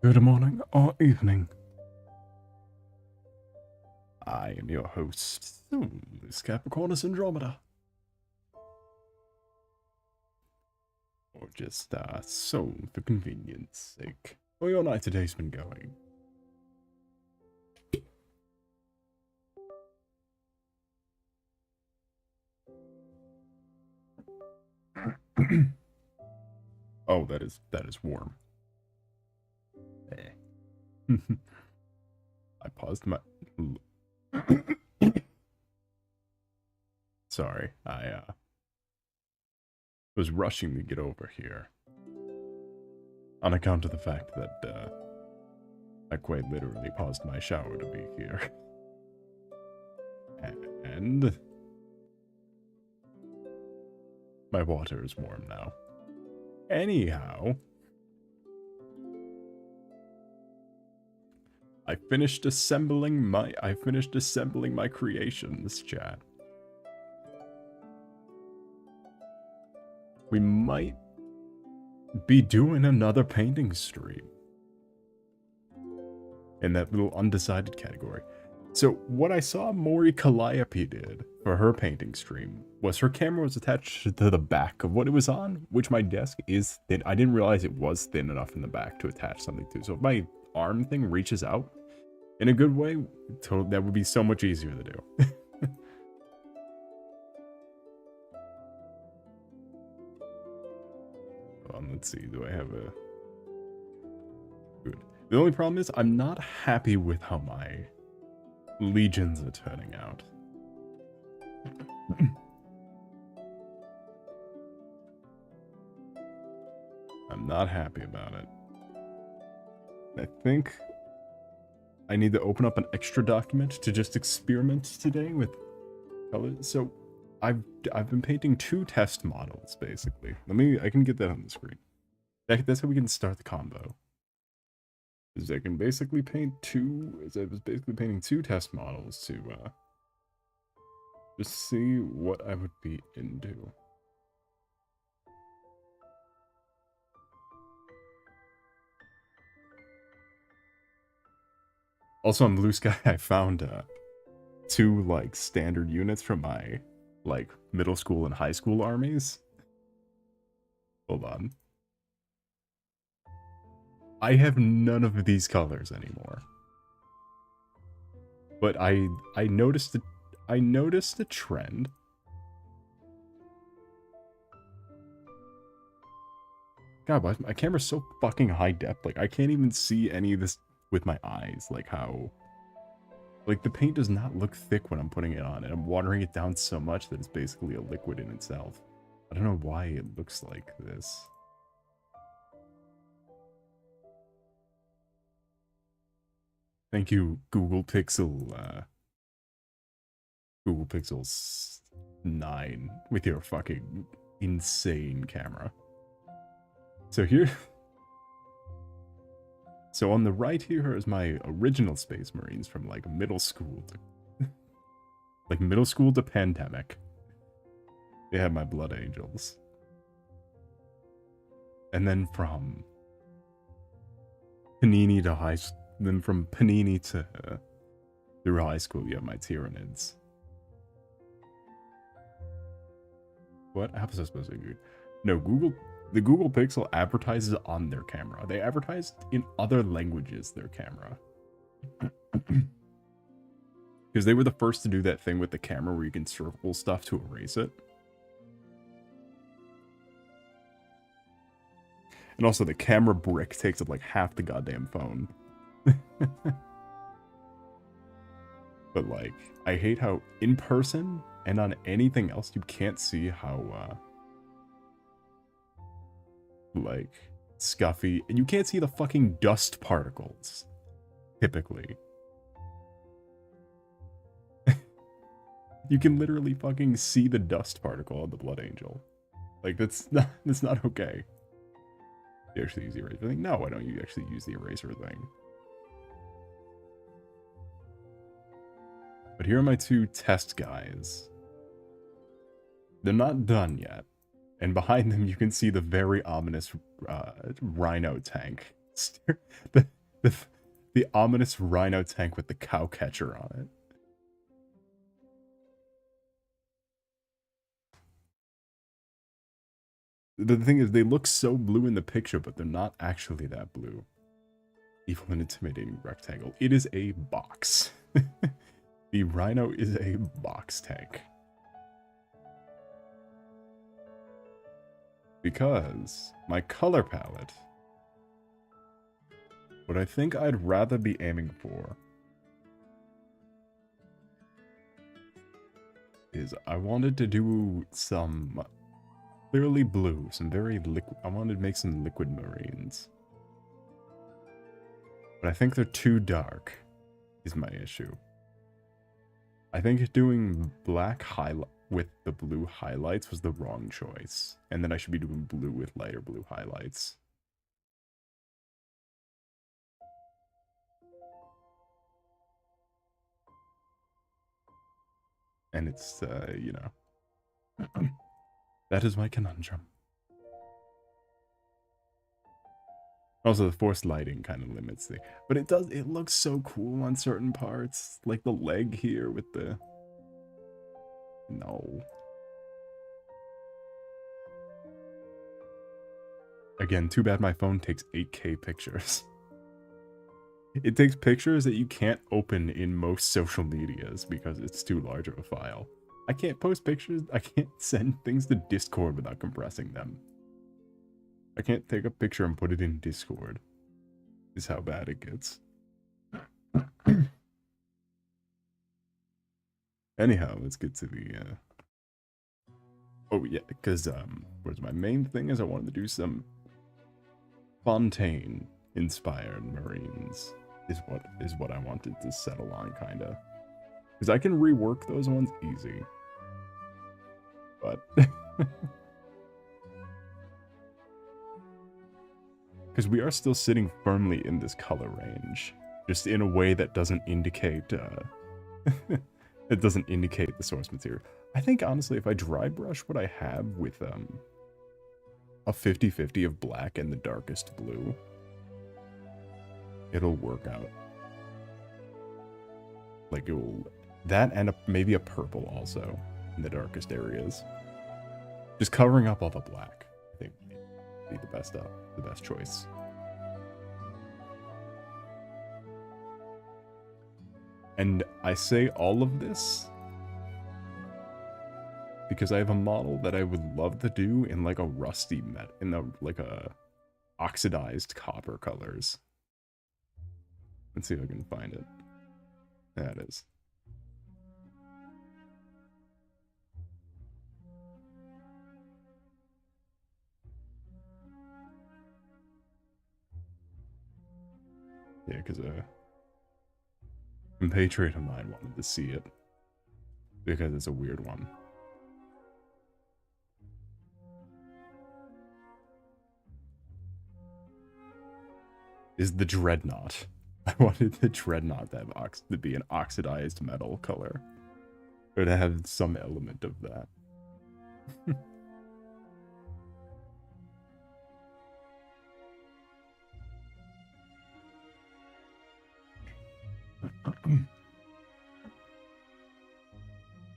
Good morning or evening. I am your host, this Capricornus Andromeda. Or just, so for convenience sake. How your night today's been going? Oh, that is warm. I paused my... Sorry, I was rushing to get over here. On account of the fact that, I quite literally paused my shower to be here. And... my water is warm now. Anyhow... I finished assembling my creations, chat. We might be doing another painting stream in that little undecided category. So what I saw Mori Calliope did for her painting stream was her camera was attached to the back of what it was on, which my desk is thin. I didn't realize it was thin enough in the back to attach something to. So if my arm thing reaches out in a good way, that would be so much easier to do. Let's see, do I have a... Good. The only problem is I'm not happy with how my legions are turning out. I'm not happy about it. I think I need to open up an extra document to just experiment today with colors. So I've been painting 2 test models basically. I can get that on the screen. That's how we can start the combo. Is I can basically paint 2. I was basically painting 2 test models to just see what I would be into. Also on Blue Sky, I found 2 like standard units from my like middle school and high school armies. Hold on. I have none of these colors anymore. But I noticed a trend. God, why is my camera so fucking high depth? Like I can't even see any of this with my eyes. Like how... like the paint does not look thick when I'm putting it on, and I'm watering it down so much that it's basically a liquid in itself. I don't know why it looks like this. Thank you, Google Pixel 9 with your fucking insane camera. So here... so on the right here is my original Space Marines from like middle school to... like middle school to pandemic. They have my Blood Angels. And then from Panini to high school... then from Panini to through high school, you have my Tyranids. What? How was I supposed to do? No, the Google Pixel advertises on their camera. They advertise in other languages their camera. Because they were the first to do that thing with the camera where you can circle stuff to erase it. And also the camera brick takes up like half the goddamn phone. But like, I hate how in person and on anything else you can't see how like scuffy, and you can't see the fucking dust particles typically. You can literally fucking see the dust particle on the Blood Angel. Like that's not okay. You actually use the eraser thing? No, why don't you actually use the eraser thing? But here are my 2 test guys. They're not done yet. And behind them you can see the very ominous Rhino tank the, the, the ominous rhino tank with the cow catcher on it. The thing is, they look so blue in the picture, but they're not actually that blue. Evil and intimidating rectangle. It is a box. The rhino is a box tank. Because my color palette, what I think I'd rather be aiming for is I wanted to do some clearly blue, some very liquid. I wanted to make some liquid marines. But I think they're too dark, is my issue. I think doing black highlight with the blue highlights was the wrong choice. And then I should be doing blue with lighter blue highlights. And it's, you know, that is my conundrum. Also, the forced lighting kind of limits the... But it looks so cool on certain parts. Like the leg here with the... No. Again, too bad my phone takes 8K pictures. It takes pictures that you can't open in most social medias because it's too large of a file. I can't post pictures, I can't send things to Discord without compressing them. I can't take a picture and put it in Discord. Is how bad it gets. Anyhow, let's get to the, oh yeah, because, where's my main thing is I wanted to do some Fontaine-inspired Marines, is what I wanted to settle on, kinda. Because I can rework those ones easy. But... Because we are still sitting firmly in this color range, just in a way that doesn't indicate, it doesn't indicate the source material. I think, honestly, if I dry brush what I have with, a 50-50 of black and the darkest blue, it'll work out. Like, that and maybe a purple also, in the darkest areas. Just covering up all the black, I think, would be the best choice. And I say all of this because I have a model that I would love to do in like a rusty like a oxidized copper colors. Let's see if I can find it. There it is. Yeah, because a compatriot of mine wanted to see it because it's a weird one. Is the Dreadnought. I wanted the Dreadnought to have to be an oxidized metal color, or to have some element of that.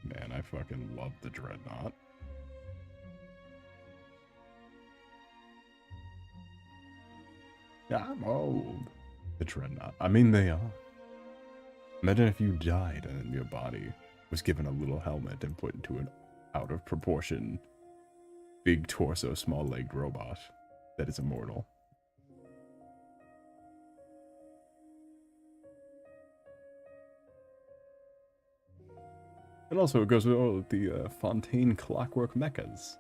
Man, I fucking love the Dreadnought. Yeah, I'm old. The Dreadnought. I mean, they are. Imagine if you died and your body was given a little helmet and put into an out of proportion, big torso, small legged robot that is immortal. And also, it goes with all of the Fontaine clockwork mechas.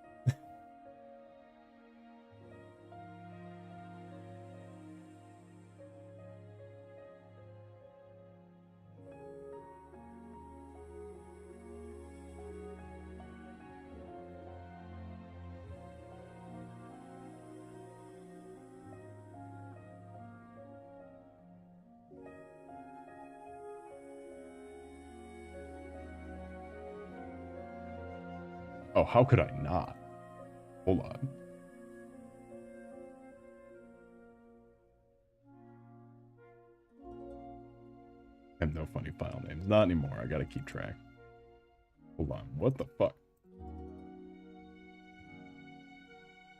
Oh, how could I not? Hold on. I have no funny file names. Not anymore. I gotta keep track. Hold on. What the fuck?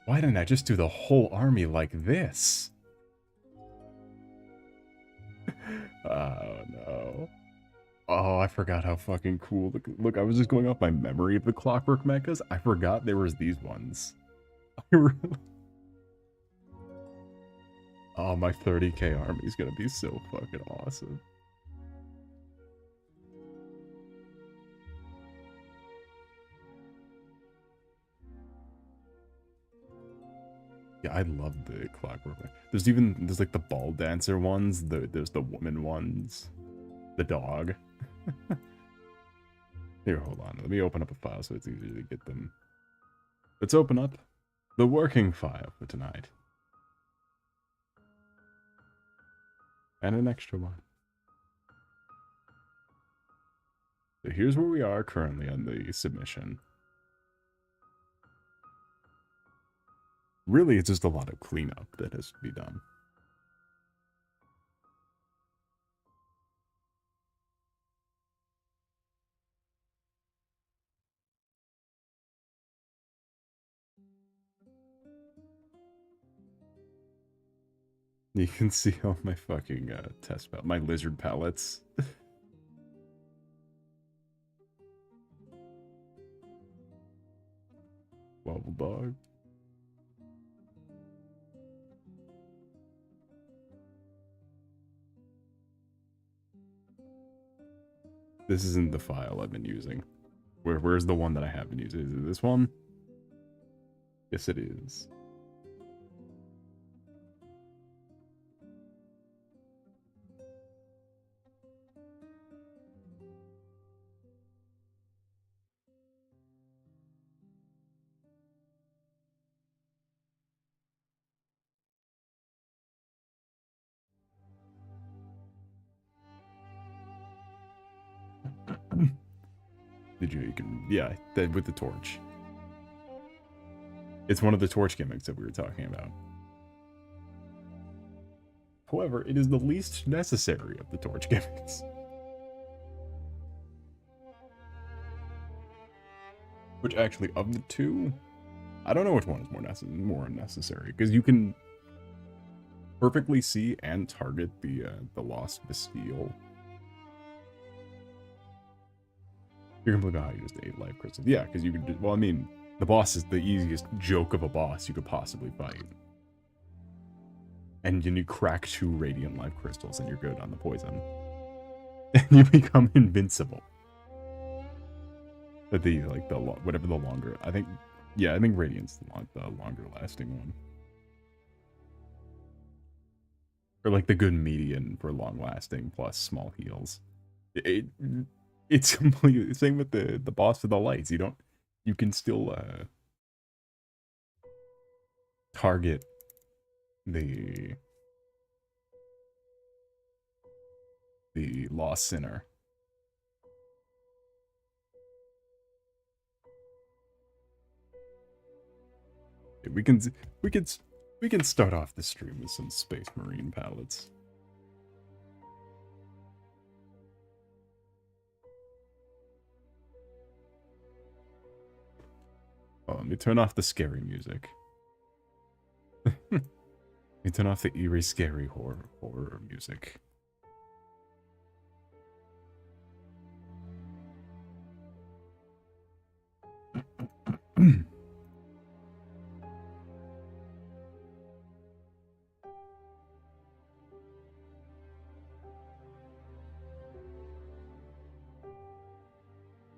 Why didn't I just do the whole army like this? Oh, no. Oh, I forgot how fucking cool. Look, I was just going off my memory of the Clockwork mechas. I forgot there was these ones. Oh, my 30k army is gonna be so fucking awesome. Yeah, I love the Clockwork. There's like the ball dancer ones. There's the woman ones. The dog. Here, hold on. Let me open up a file so it's easier to get them. Let's open up the working file for tonight. And an extra one. So here's where we are currently on the submission. Really, it's just a lot of cleanup that has to be done. You can see all my fucking test palette, my lizard palettes. Wobble dog. This isn't the file I've been using. Where's the one that I have been using? Is it this one? Yes, it is. You can, yeah, with the torch. It's one of the torch gimmicks that we were talking about. However, it is the least necessary of the torch gimmicks. Which actually, of the two, I don't know which one is more unnecessary, because you can perfectly see and target the Lost Bastille. You're completely how you just 8 life crystals. Yeah, because you could, well, I mean, the boss is the easiest joke of a boss you could possibly fight. And you crack 2 radiant life crystals and you're good on the poison. And you become invincible. But whatever the longer, I think radiant's the longer lasting one. Or like the good median for long lasting plus small heals. It's completely the same with the boss of the lights. You can still target the lost sinner. We can start off the stream with some Space Marine palettes. Oh, let me turn off the scary music. Let me turn off the eerie, scary horror music.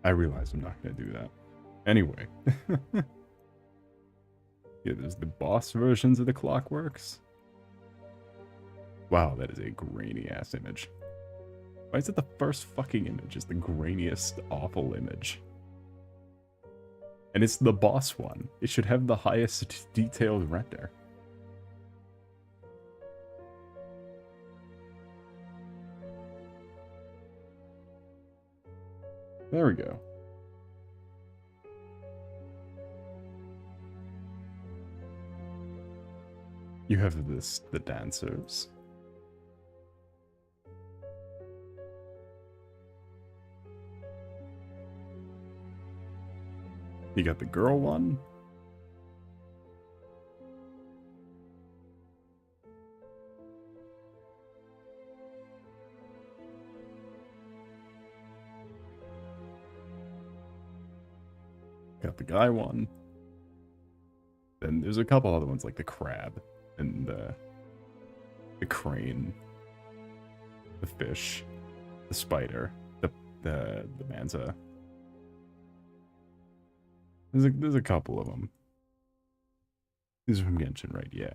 I realize I'm not going to do that. Anyway. Yeah, there's the boss versions of the Clockworks. Wow, that is a grainy-ass image. Why is it the first fucking image is the grainiest, awful image? And it's the boss one. It should have the highest detailed render. There we go. You have the dancers. You got the girl one. Got the guy one. Then there's a couple other ones like the crab and the crane, the fish, the spider, the manta. There's a couple of them. These are from Genshin, right? Yeah.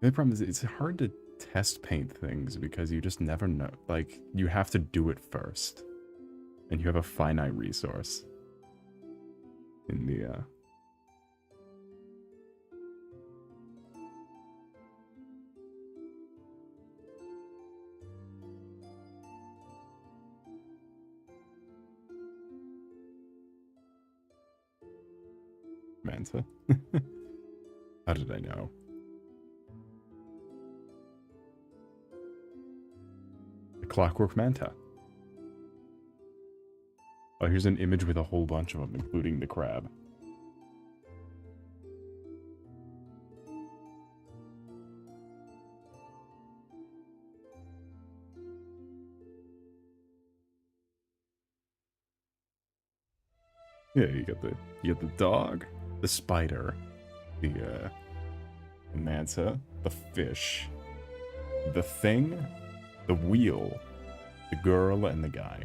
The problem is it's hard to test paint things because you just never know. Like, you have to do it first. And you have a finite resource. In the, Manta. How did I know? The Clockwork Manta. Oh, here's an image with a whole bunch of them, including the crab. Yeah, you got the dog, the spider, the manta, the fish, the thing, the wheel, the girl, and the guy.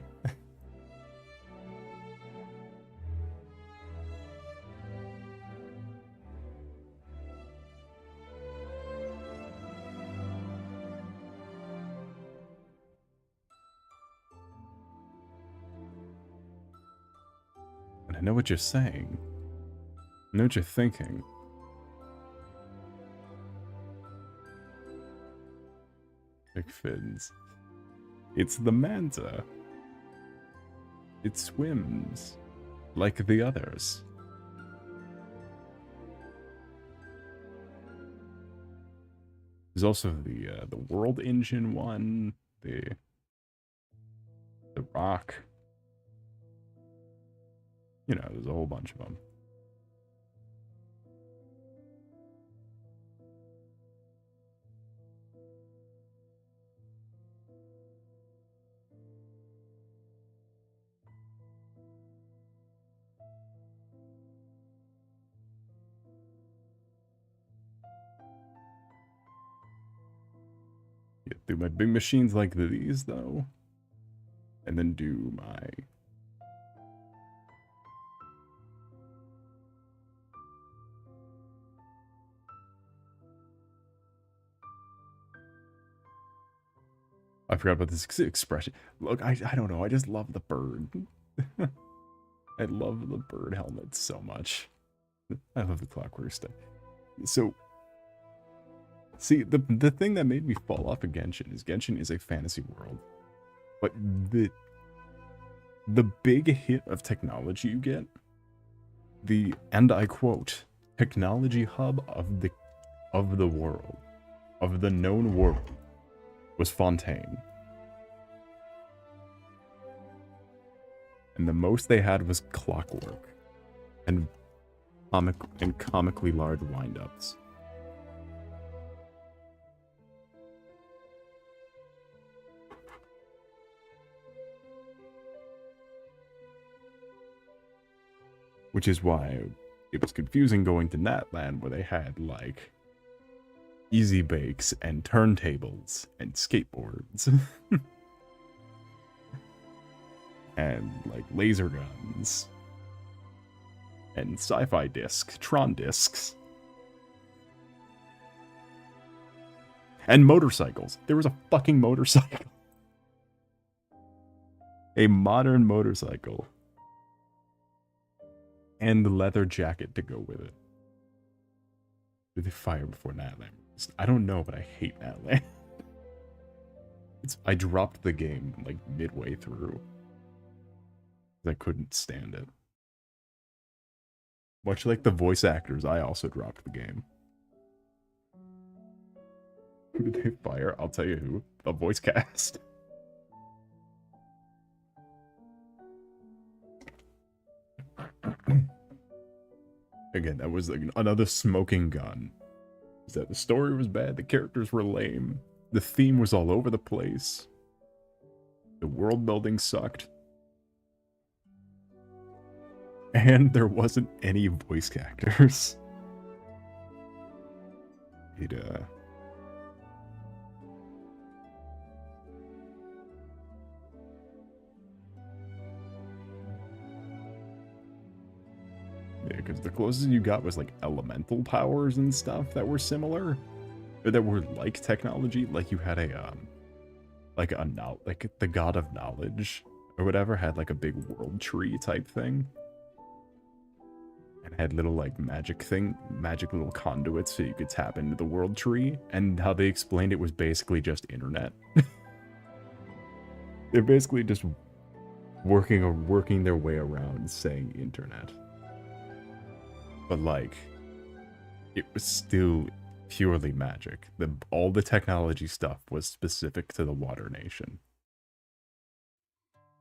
And I know what you're saying. I know what you're thinking. Big fins. It's the manta. It swims like the others. There's also the World Engine one, the rock. You know, there's a whole bunch of them. Get through my big machines like these, though. And then do my... I forgot about this expression. Look, I don't know. I just love the bird. I love the bird helmet so much. I love the clockwork stuff. So, see, the thing that made me fall off of Genshin is a fantasy world. But the big hit of technology you get, and I quote, technology hub of the world, of the known world, was Fontaine. And the most they had was clockwork and comically large wind-ups. Which is why it was confusing going to Natland, where they had, like, easy bakes and turntables and skateboards. And, like, laser guns. And sci-fi discs, Tron discs. And motorcycles. There was a fucking motorcycle. A modern motorcycle. And the leather jacket to go with it. Did they fire before Natland? I don't know, but I hate Natland. I dropped the game, like, midway through. I couldn't stand it. Much like the voice actors, I also dropped the game. Who did they fire? I'll tell you who. The voice cast. Again, that was like another smoking gun. Is that the story was bad, the characters were lame, the theme was all over the place, the world building sucked, and there wasn't any voice actors. It, yeah, because the closest you got was like elemental powers and stuff that were similar, or that were like technology. Like you had a like the god of knowledge or whatever had like a big world tree type thing, and had little like magic little conduits so you could tap into the world tree. And how they explained it was basically just internet. They're basically just working their way around saying internet. But like, it was still purely magic. All the technology stuff was specific to the Water Nation,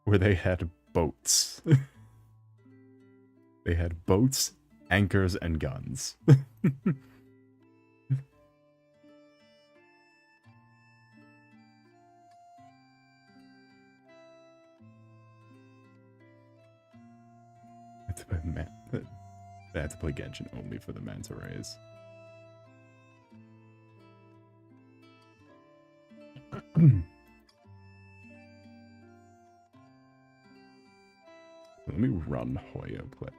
where they had boats. They had boats, anchors, and guns. I had to play Genshin only for the manta rays. Let me run Hoyo play.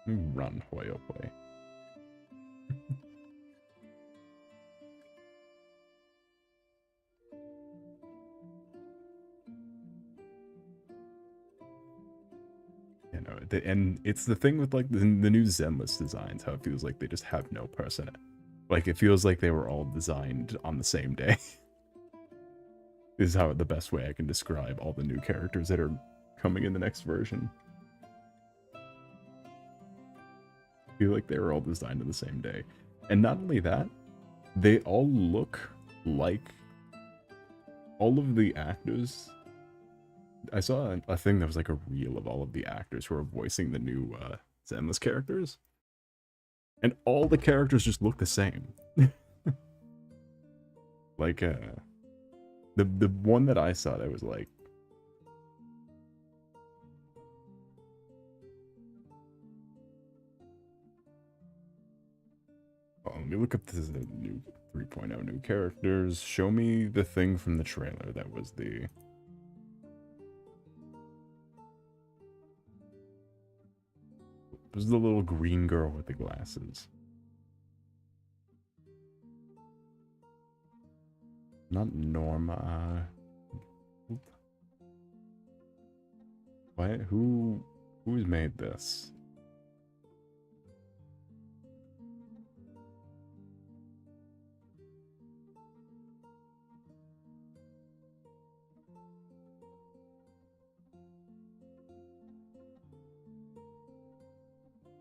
Let me run Hoyo play. You know, and it's the thing with like the new Zenless designs, how it feels like they just have no personality. Like it feels like they were all designed on the same day. This is how the best way I can describe all the new characters that are coming in the next version. I feel like they were all designed on the same day. And not only that, they all look like all of the actors. I saw a thing that was like a reel of all of the actors who are voicing the new Zenless characters. And all the characters just look the same. Like, the one that I saw that was like... Oh, let me look up this new 3.0 new characters. Show me the thing from the trailer that was the... It was the little green girl with the glasses. Not Norma. Why? Who's made this?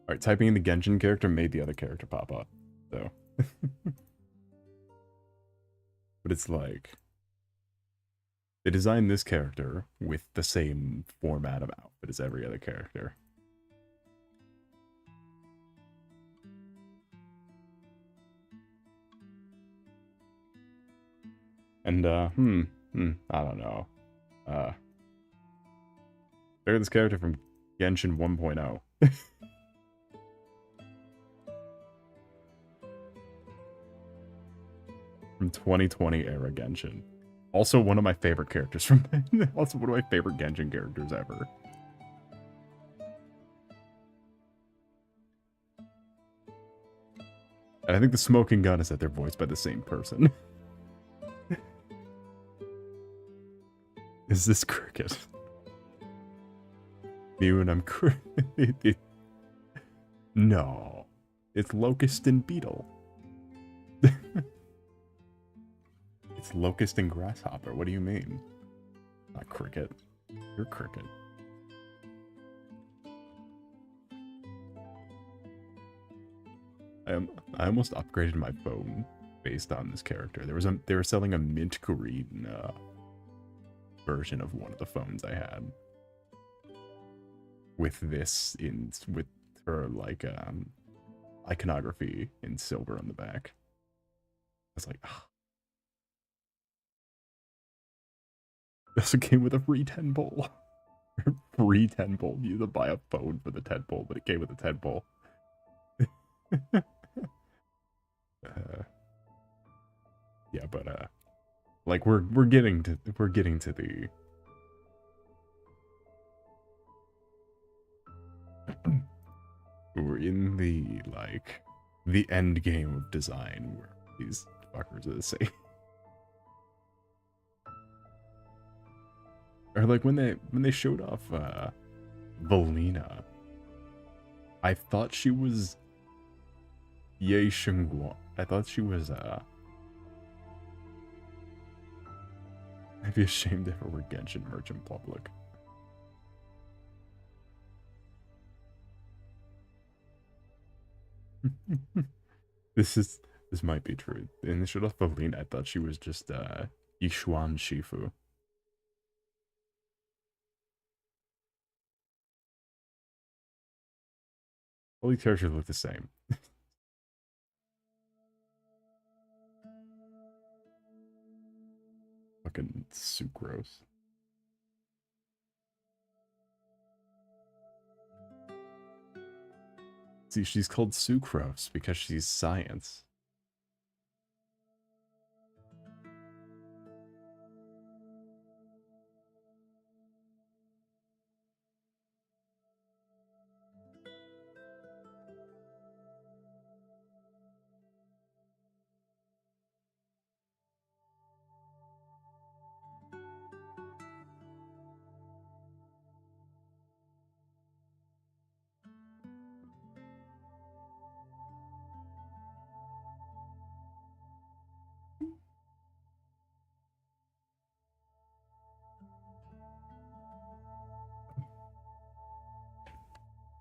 Alright, typing in the Genshin character made the other character pop up, so. But it's like, they designed this character with the same format of outfit as every other character. And, I don't know. Look at this character from Genshin 1.0. From 2020 era Genshin. Also one of my favorite characters from also one of my favorite Genshin characters ever. And I think the smoking gun is that they're voiced by the same person. Is this Cricket? Me when I'm Cricket. No. It's Locust and Beetle. It's Locust and Grasshopper. What do you mean? Not Cricket. You're Cricket. I almost upgraded my phone based on this character. They were selling a mint green version of one of the phones I had. with this with her like iconography in silver on the back. I was like, oh. That's a game with a free 10 bowl. Free 10 bowl. You had to buy a phone for the 10 bowl, but it came with a 10 bowl. Yeah, but like we're getting to the we're in the end game of design where these fuckers are the same. Or like when they showed off Valina, I thought she was Ye Shengguan. I thought she was I'd be ashamed if it were Genshin Merchant Public. This might be true. In the showed off Valina, I thought she was just Yishuan Shifu. All these characters look the same. Fucking sucrose. See, she's called sucrose because she's science.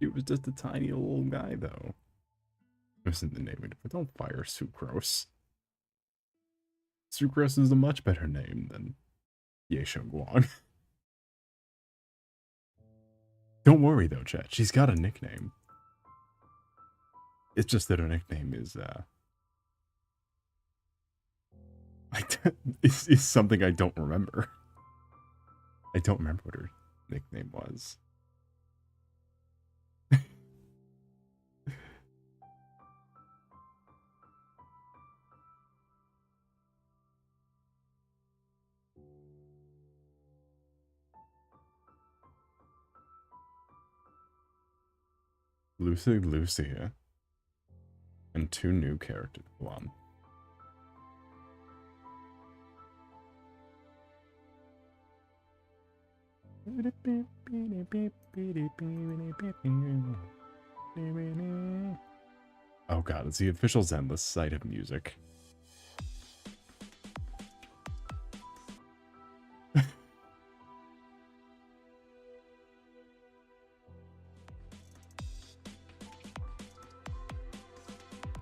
He was just a tiny little guy, though. Isn't the name? But don't fire Sucrose. Sucrose is a much better name than Ye Shengguan. Don't worry, though, chat. She's got a nickname. It's just that her nickname is, is something I don't remember. I don't remember what her nickname was. Lucia. And 2 new characters. One. Oh god, it's the official Zenless site of music.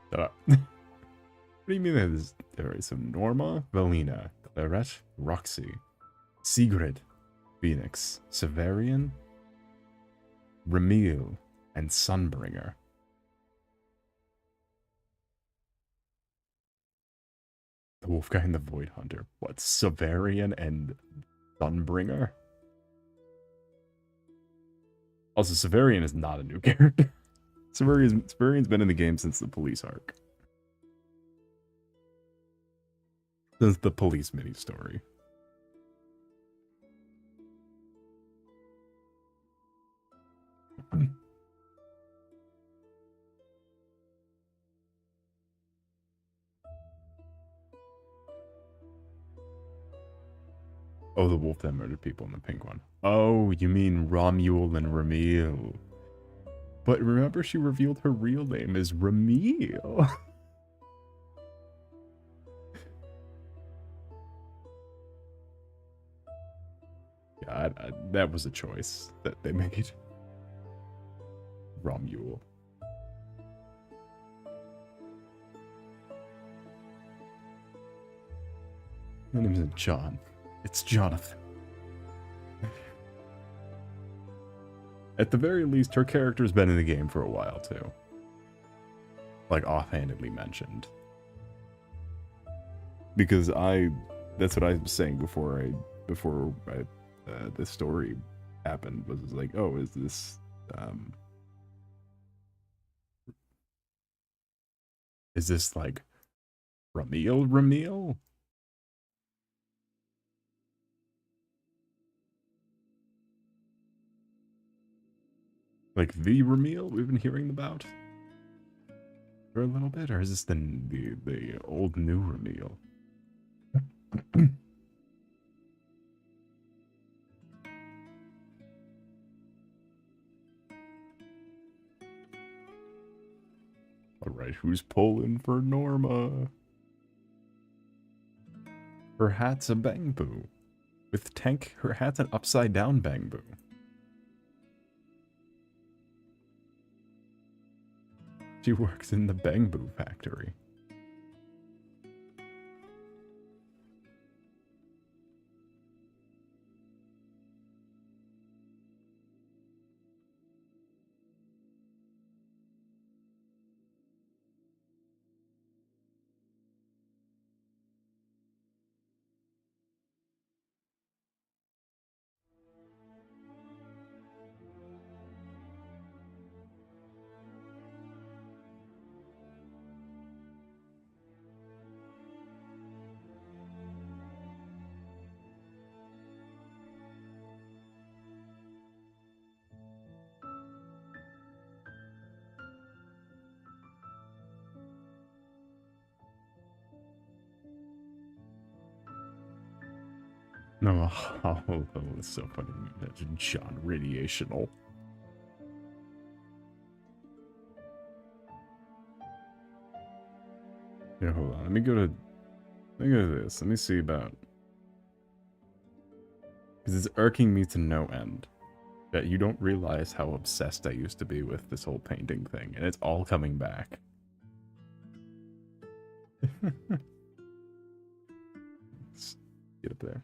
Shut up. What do you mean there is some Norma, Valina, Claret, Roxy, Sigrid, Phoenix, Severian, Ramil, and Sunbringer. The Wolf Guy and the Void Hunter. What? Severian and Sunbringer? Also, Severian is not a new character. Severian's been in the game since the police arc. Since the police mini story. Oh, the wolf that murdered people in the pink one. Oh, you mean Romuald and Ramil. But remember, she revealed her real name is Ramil. Yeah, that was a choice that they made. Romuald. My name isn't John. It's Jonathan. At the very least, her character's been in the game for a while, too. Like, offhandedly mentioned. Because that's what I was saying before this story happened, was like, oh, is this, like, Ramil? Like, the Ramil we've been hearing about? For a little bit, or is this the old new Ramil? Alright, who's pulling for Norma? Her hat's a bangbu. With Tank, her hat's an upside down bangbu. She works in the bangbu factory. No, oh, it's so funny. Imagine John Radiational. Yeah, hold on. Let me go to this. Let me see about. Because it's irking me to no end that you don't realize how obsessed I used to be with this whole painting thing, and it's all coming back. Let's get up there.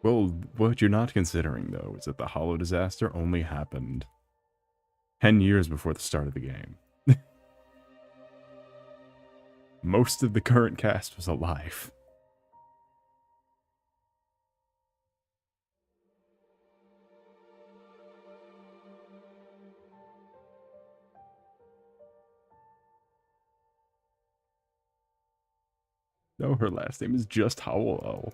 Well, what you're not considering, though, is that the Hollow disaster only happened 10 years before the start of the game. Most of the current cast was alive. No, her last name is just Howell.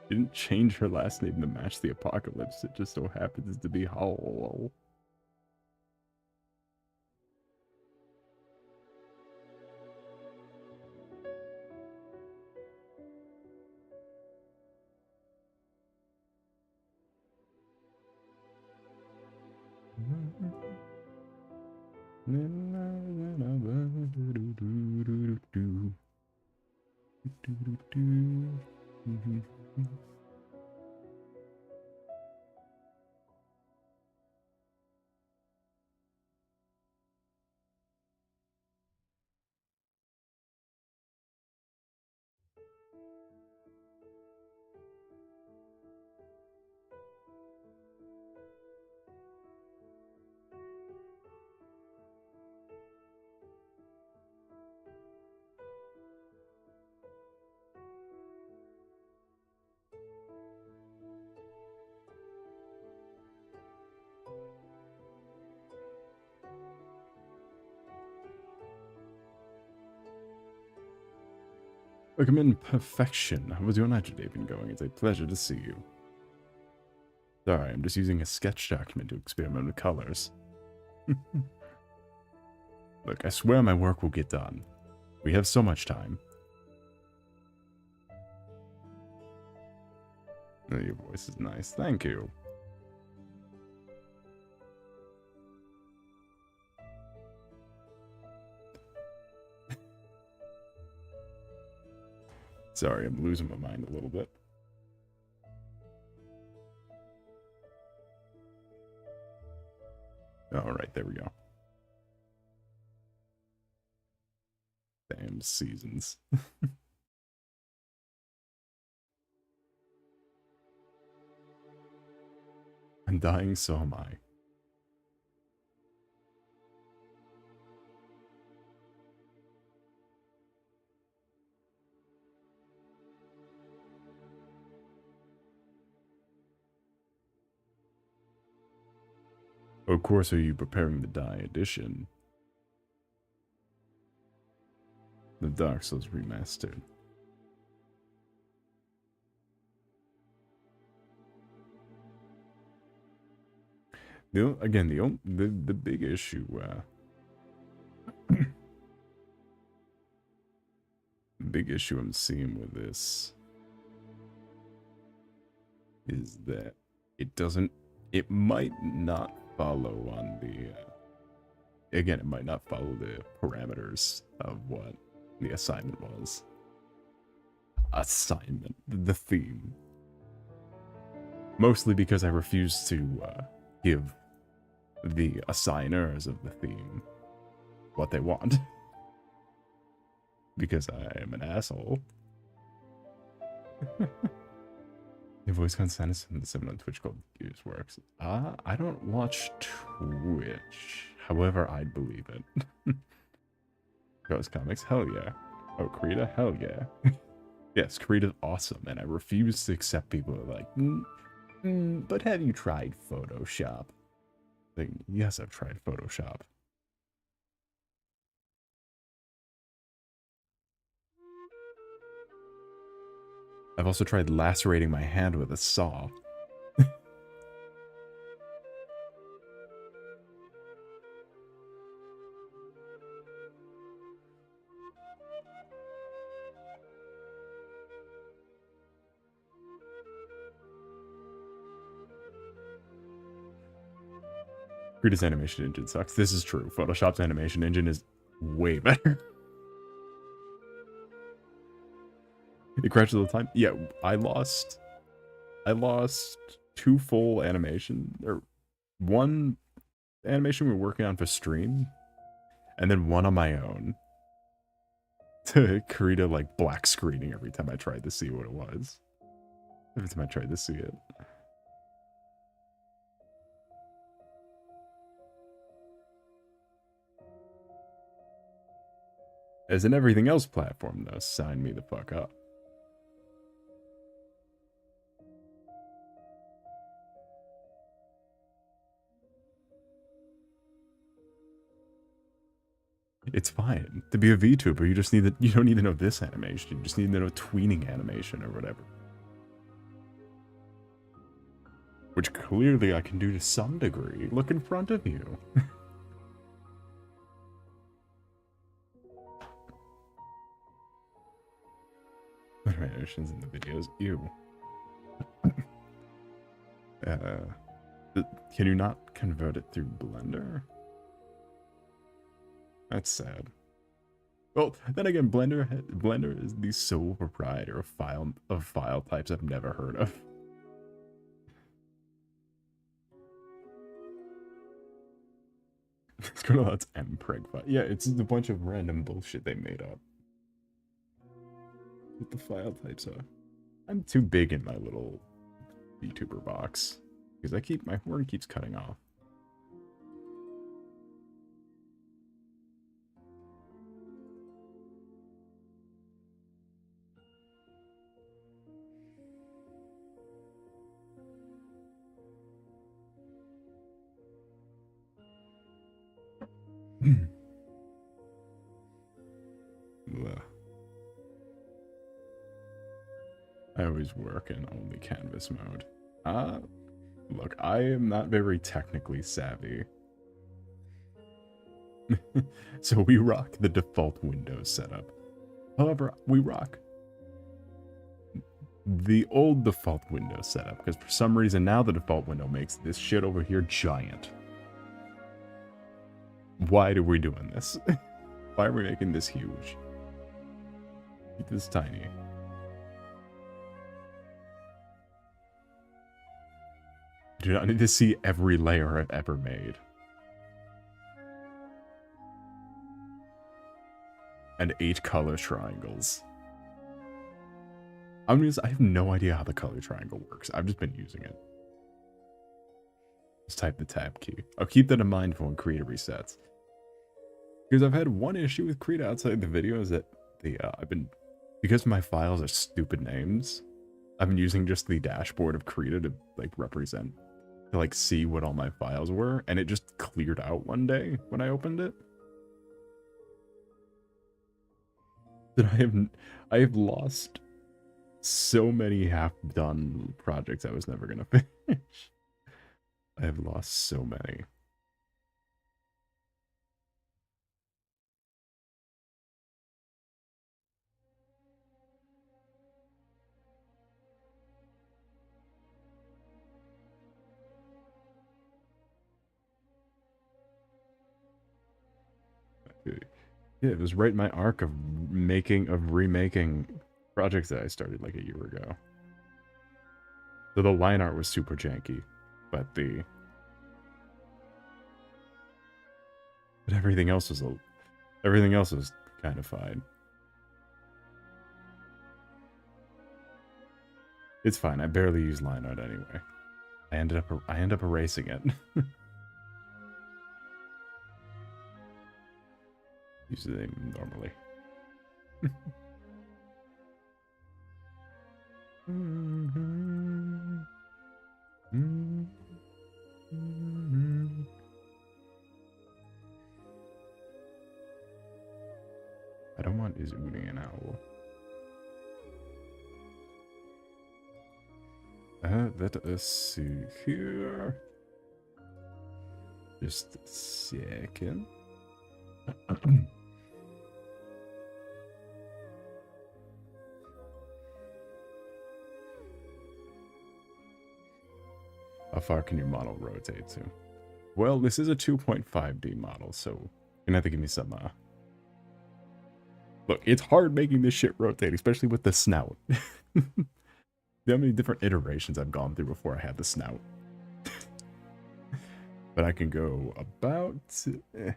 Didn't change her last name to match the apocalypse. It just so happens to be Howell. Welcome in, Perfection. How was your night today been going? It's a pleasure to see you. Sorry, I'm just using a sketch document to experiment with colors. Look, I swear my work will get done. We have so much time. Oh, your voice is nice. Thank you. Sorry, I'm losing my mind a little bit. Alright, there we go. Damn seasons. I'm dying, so am I. Of course, are you preparing the die edition? The Dark Souls remastered. Again, the big issue, the big issue I'm seeing with this is that it might not follow on the, again, it might not follow the parameters of what the assignment was. The theme. Mostly because I refuse to give the assigners of the theme what they want. Because I am an asshole. Your voice content is in the 7 on Twitch called Gears Works. I don't watch Twitch. However, I'd believe it. Ghost Comics, hell yeah. Oh, Krita, hell yeah. Yes, Krita's awesome, and I refuse to accept people who are like, but have you tried Photoshop? Like, yes, I've tried Photoshop. I've also tried lacerating my hand with a saw. Krita's animation engine sucks. This is true. Photoshop's animation engine is way better. It crashes all the time. Yeah, I lost 2 full animation, or 1 animation we were working on for stream, and then 1 on my own. To Krita like black screening every time I tried to see what it was. Every time I tried to see it. As in everything else platform, though, sign me the fuck up. It's fine to be a VTuber. You don't need to know this animation. You just need to know tweening animation or whatever. Which clearly I can do to some degree. Look in front of you. What are animations in the videos? Ew. Can you not convert it through Blender? That's sad. Well, then again, Blender is the sole proprietor of file types I've never heard of. It's gonna that's mpreg file. Yeah, it's just a bunch of random bullshit they made up. What the file types are. I'm too big in my little VTuber box because my horn keeps cutting off. I always work in only canvas mode. Look, I am not very technically savvy. So we rock the default Windows setup. However, we rock the old default Windows setup, because for some reason now the default window makes this shit over here giant. Why are we doing this? Why are we making this huge? Keep this tiny. Do not need to see every layer I've ever made. And 8 color triangles. I have no idea how the color triangle works. I've just been using it. Just type the tab key. I'll keep that in mind for when Krita resets. Because I've had one issue with Krita outside the video is that because my files are stupid names, I've been using just the dashboard of Krita to see what all my files were, and it just cleared out one day when I opened it. That I have lost so many half-done projects I was never gonna finish. I have lost so many. Yeah, it was right in my arc of remaking projects that I started like a year ago. So the line art was super janky, but everything else was kind of fine. It's fine. I barely use line art anyway. I end up erasing it. Use the name normally. I don't want Izuni and Owl. Let us see here. Just a second. How far can your model rotate to? Well, this is a 2.5D model, so you're gonna have to give me some, Look, it's hard making this shit rotate, especially with the snout. How many different iterations I've gone through before I had the snout. But I can go about... Here,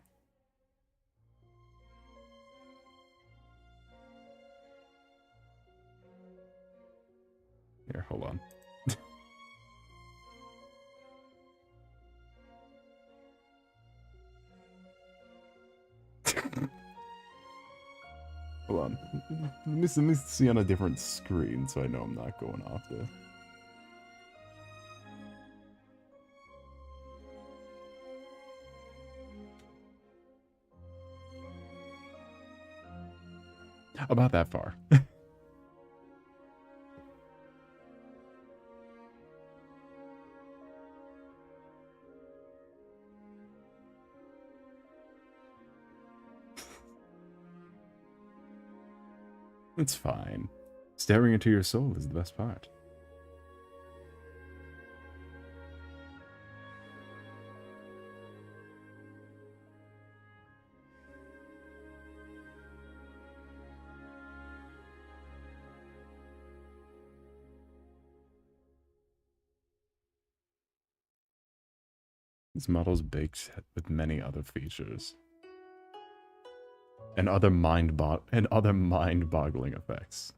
hold on. Hold on. Let me see on a different screen so I know I'm not going off there. About that far. It's fine. Staring into your soul is the best part. This model's baked with many other features. And other mind-boggling effects.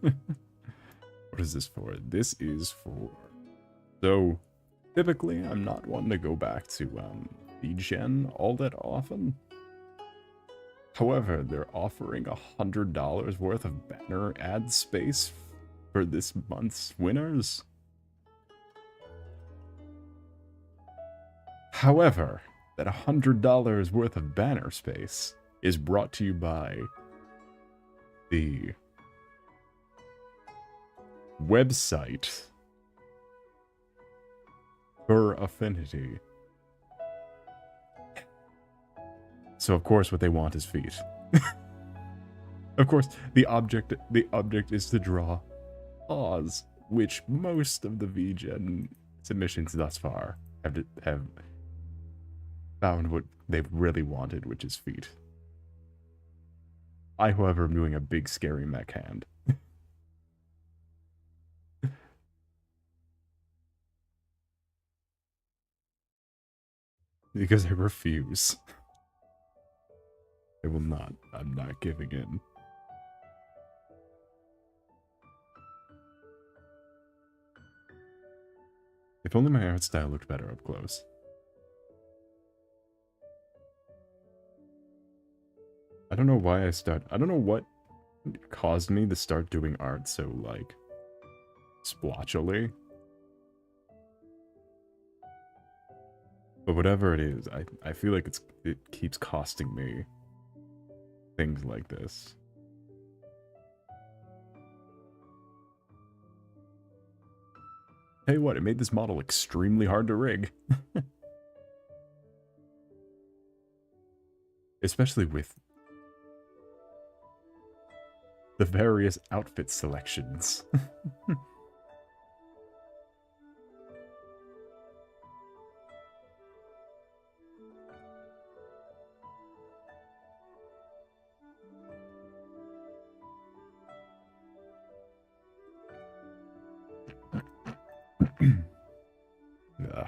What is this for? This is for... So, typically, I'm not one to go back to VGen all that often. However, they're offering $100 worth of banner ad space for this month's winners. However, that $100 worth of banner space is brought to you by the website for Affinity. So of course what they want is feet. Of course, the object is to draw Oz, which most of the VGen submissions thus far have found what they've really wanted, which is feet. I, however, am doing a big scary mech hand. Because I refuse. I will not. I'm not giving in. If only my art style looked better up close. I don't know why I don't know what caused me to start doing art so, like, splotchily. But whatever it is, I feel like it keeps costing me things like this. Hey, what? It made this model extremely hard to rig. Especially with the various outfit selections. Ugh.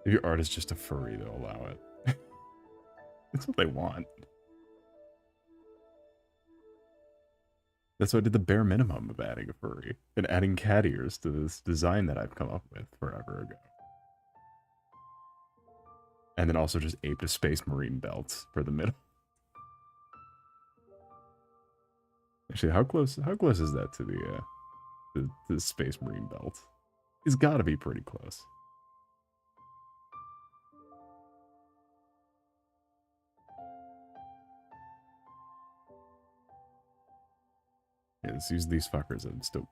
If your art is just a furry, they'll allow it. That's what they want. That's why I did the bare minimum of adding a furry and adding cat ears to this design that I've come up with forever ago. And then also just aped a Space Marine belt for the middle. Actually, how close is that to the Space Marine belt? It's got to be pretty close. Yeah, let's use these fuckers and still.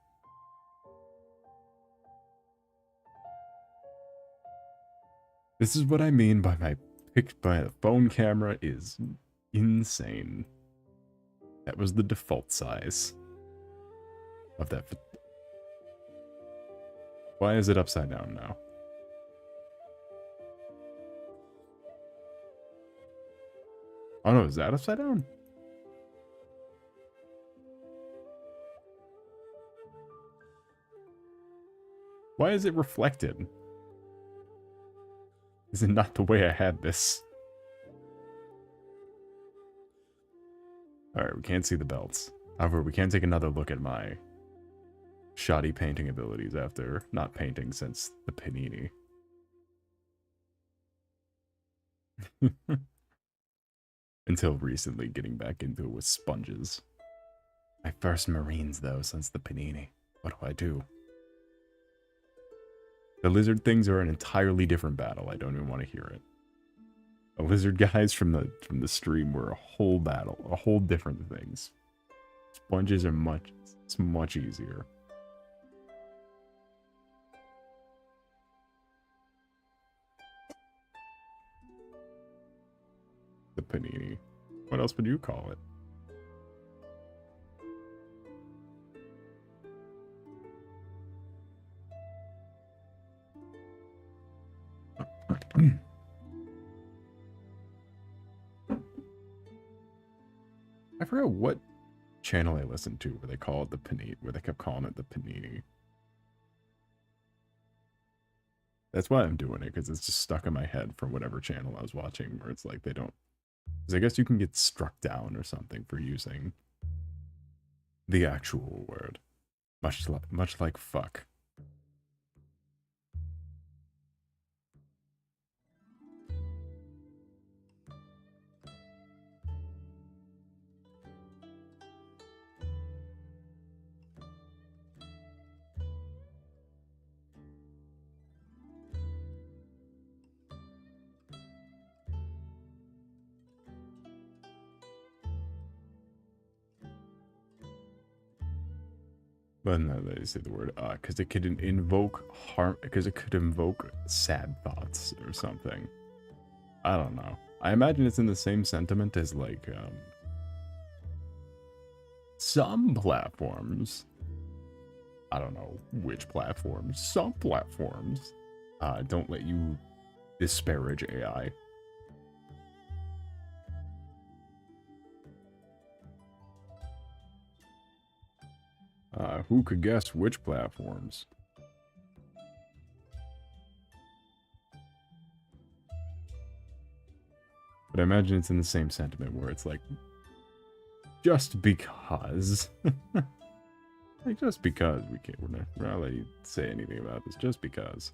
This is what I mean by my phone camera is insane. That was the default size of that. Why is it upside down now? Oh no, is that upside down? Why is it reflected? Is it not the way I had this? Alright, we can't see the belts. However, we can take another look at my shoddy painting abilities after not painting since the Panini. Until recently getting back into it with sponges. My first Marines, though, since the Panini. What do I do? The lizard things are an entirely different battle. I don't even want to hear it. The lizard guys from the stream were a whole battle, a whole different things. Sponges are much easier. The Panini. What else would you call it? I forgot what channel I listened to where they call it the Panini, where they kept calling it the Panini. That's why I'm doing it, because it's just stuck in my head from whatever channel I was watching, where it's like they don't. Because I guess you can get struck down or something for using the actual word, much like fuck. But no, they say the word because it could invoke harm, because it could invoke sad thoughts or something. I don't know. I imagine it's in the same sentiment as like some platforms. I don't know which platforms. Some platforms don't let you disparage AI. Who could guess which platforms? But I imagine it's in the same sentiment where it's like, just because. Like, just because we're not letting you say anything about this, just because.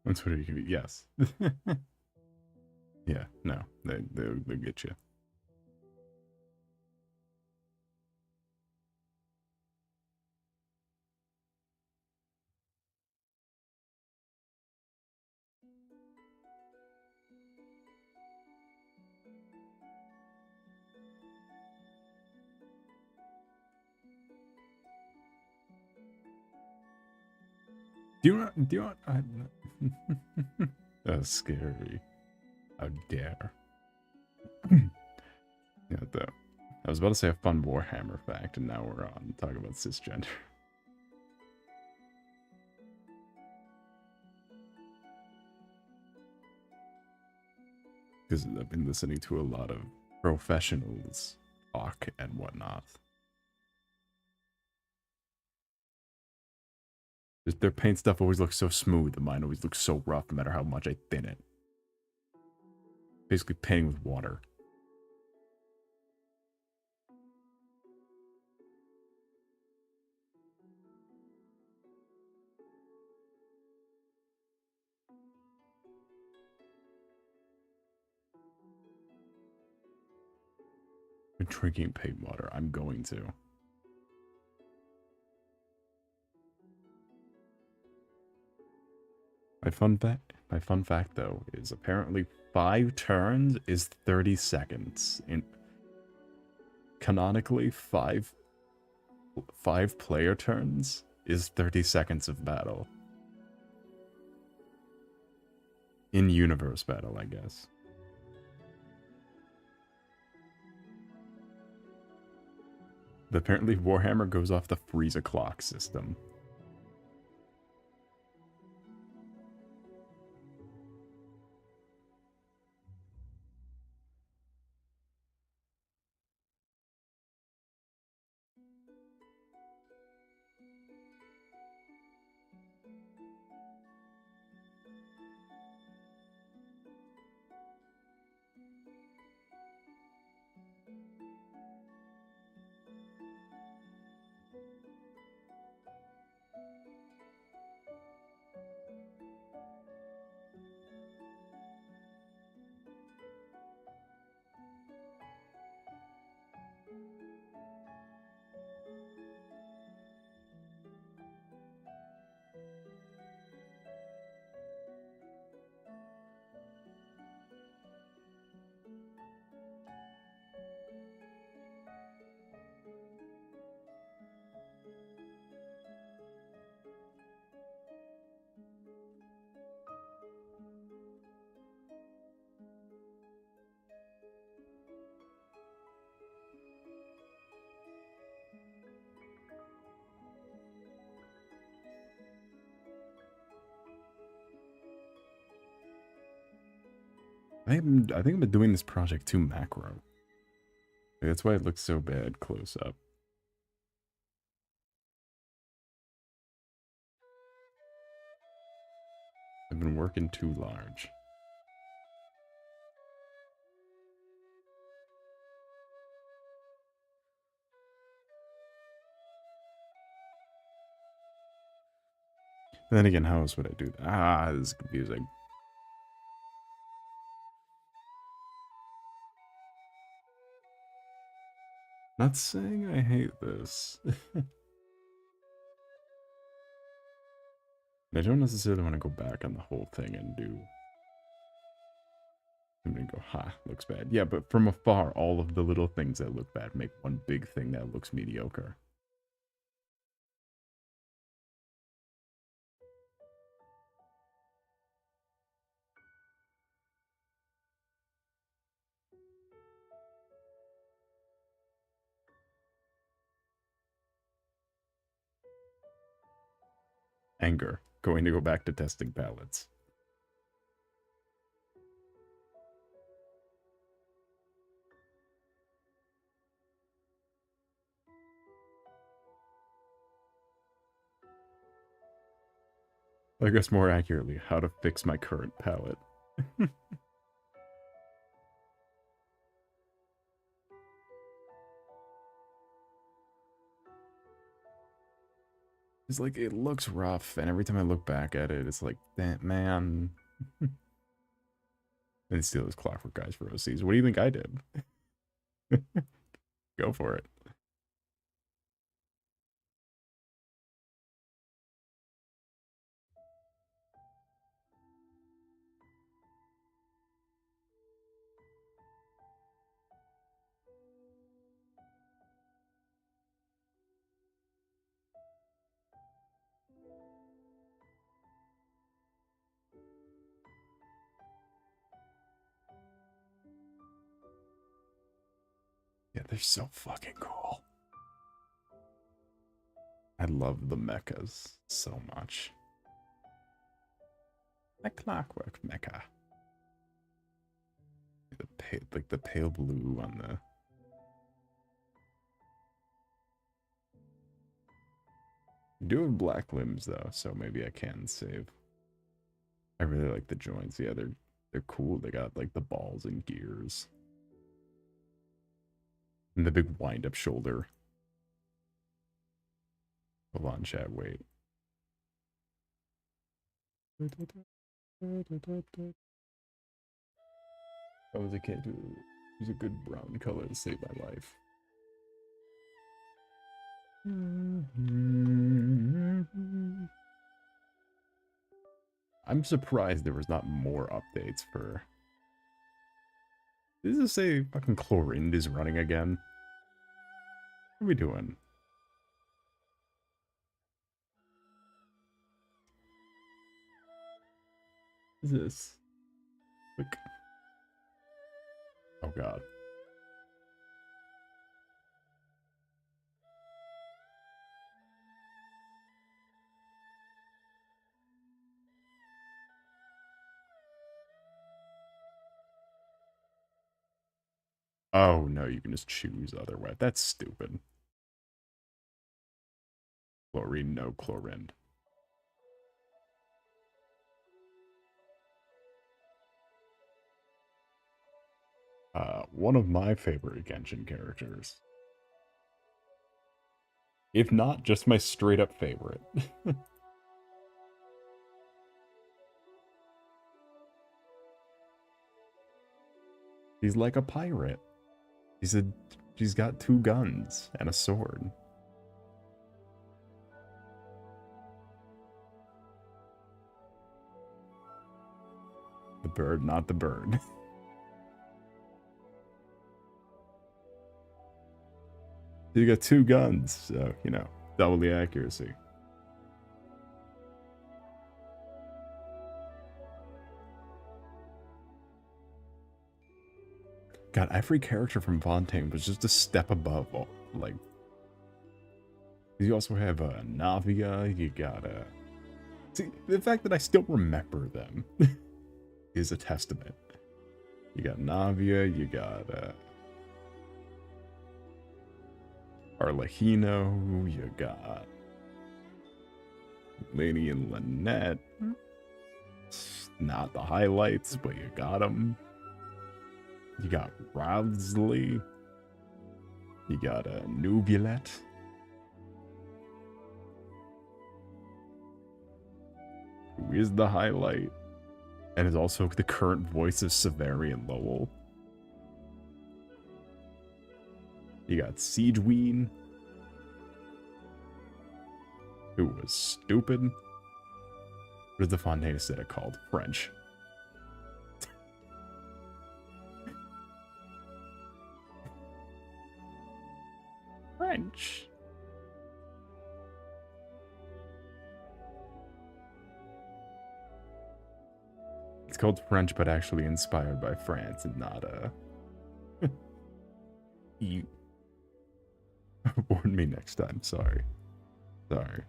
That's what you can be. Yes. Yeah, no, they'll get you. Do you want, that's scary. How dare. Yeah, though. I was about to say a fun Warhammer fact, and now we're on talking about cisgender. Because I've been listening to a lot of professionals talk and whatnot. Their paint stuff always looks so smooth, and mine always looks so rough no matter how much I thin it. Basically painting with water. Been drinking paint water. I'm going to. My fun fact though is apparently 5 turns is 30 seconds. In canonically 5 player turns is 30 seconds of battle. In universe battle, I guess. But apparently Warhammer goes off the freeze a clock system. I think I've been doing this project too macro. That's why it looks so bad close up. I've been working too large. Then again, how else would I do that? Ah, this is confusing. Not saying I hate this. I don't necessarily want to go back on the whole thing and do... I'm gonna go, ha, looks bad. Yeah, but from afar, all of the little things that look bad make one big thing that looks mediocre. Anger. Going to go back to testing palettes. I guess more accurately, how to fix my current palette. It's like, it looks rough, and every time I look back at it, it's like, that man. And steal his Clockwork Guys for OCs. What do you think I did? Go for it. Yeah, they're so fucking cool. I love the mechas so much. The Clockwork mecha. Like the pale blue on the... I do have black limbs though, so maybe I can save. I really like the joints. Yeah, they're cool. They got like the balls and gears. And the big wind-up shoulder. Hold on, chat, wait. I was a kid who was a good brown color to save my life. I'm surprised there was not more updates for... Does this say fucking Chlorind is running again? What are we doing? What is this? Click. Oh god. Oh no, you can just choose otherwise. That's stupid. Chlorine, no Chlorind. One of my favorite Genshin characters. If not, just my straight up favorite. He's like a pirate. She's got 2 guns and a sword. The bird, not the bird. You got 2 guns, so, you know, double the accuracy. God, every character from Fontaine was just a step above, like... You also have Navia, you got See, the fact that I still remember them is a testament. You got Navia, you got Arlehino, you got Lady and Lynette. Not the highlights, but you got them. You got RULZ. You got Nubilet. Who is the highlight? And is also the current voice of Severian Lowell. You got Siegeween, who was stupid. What is the Fontaine aesthetic called? French. French. It's called French, but actually inspired by France and not you. Warn me next time. Sorry. Sorry.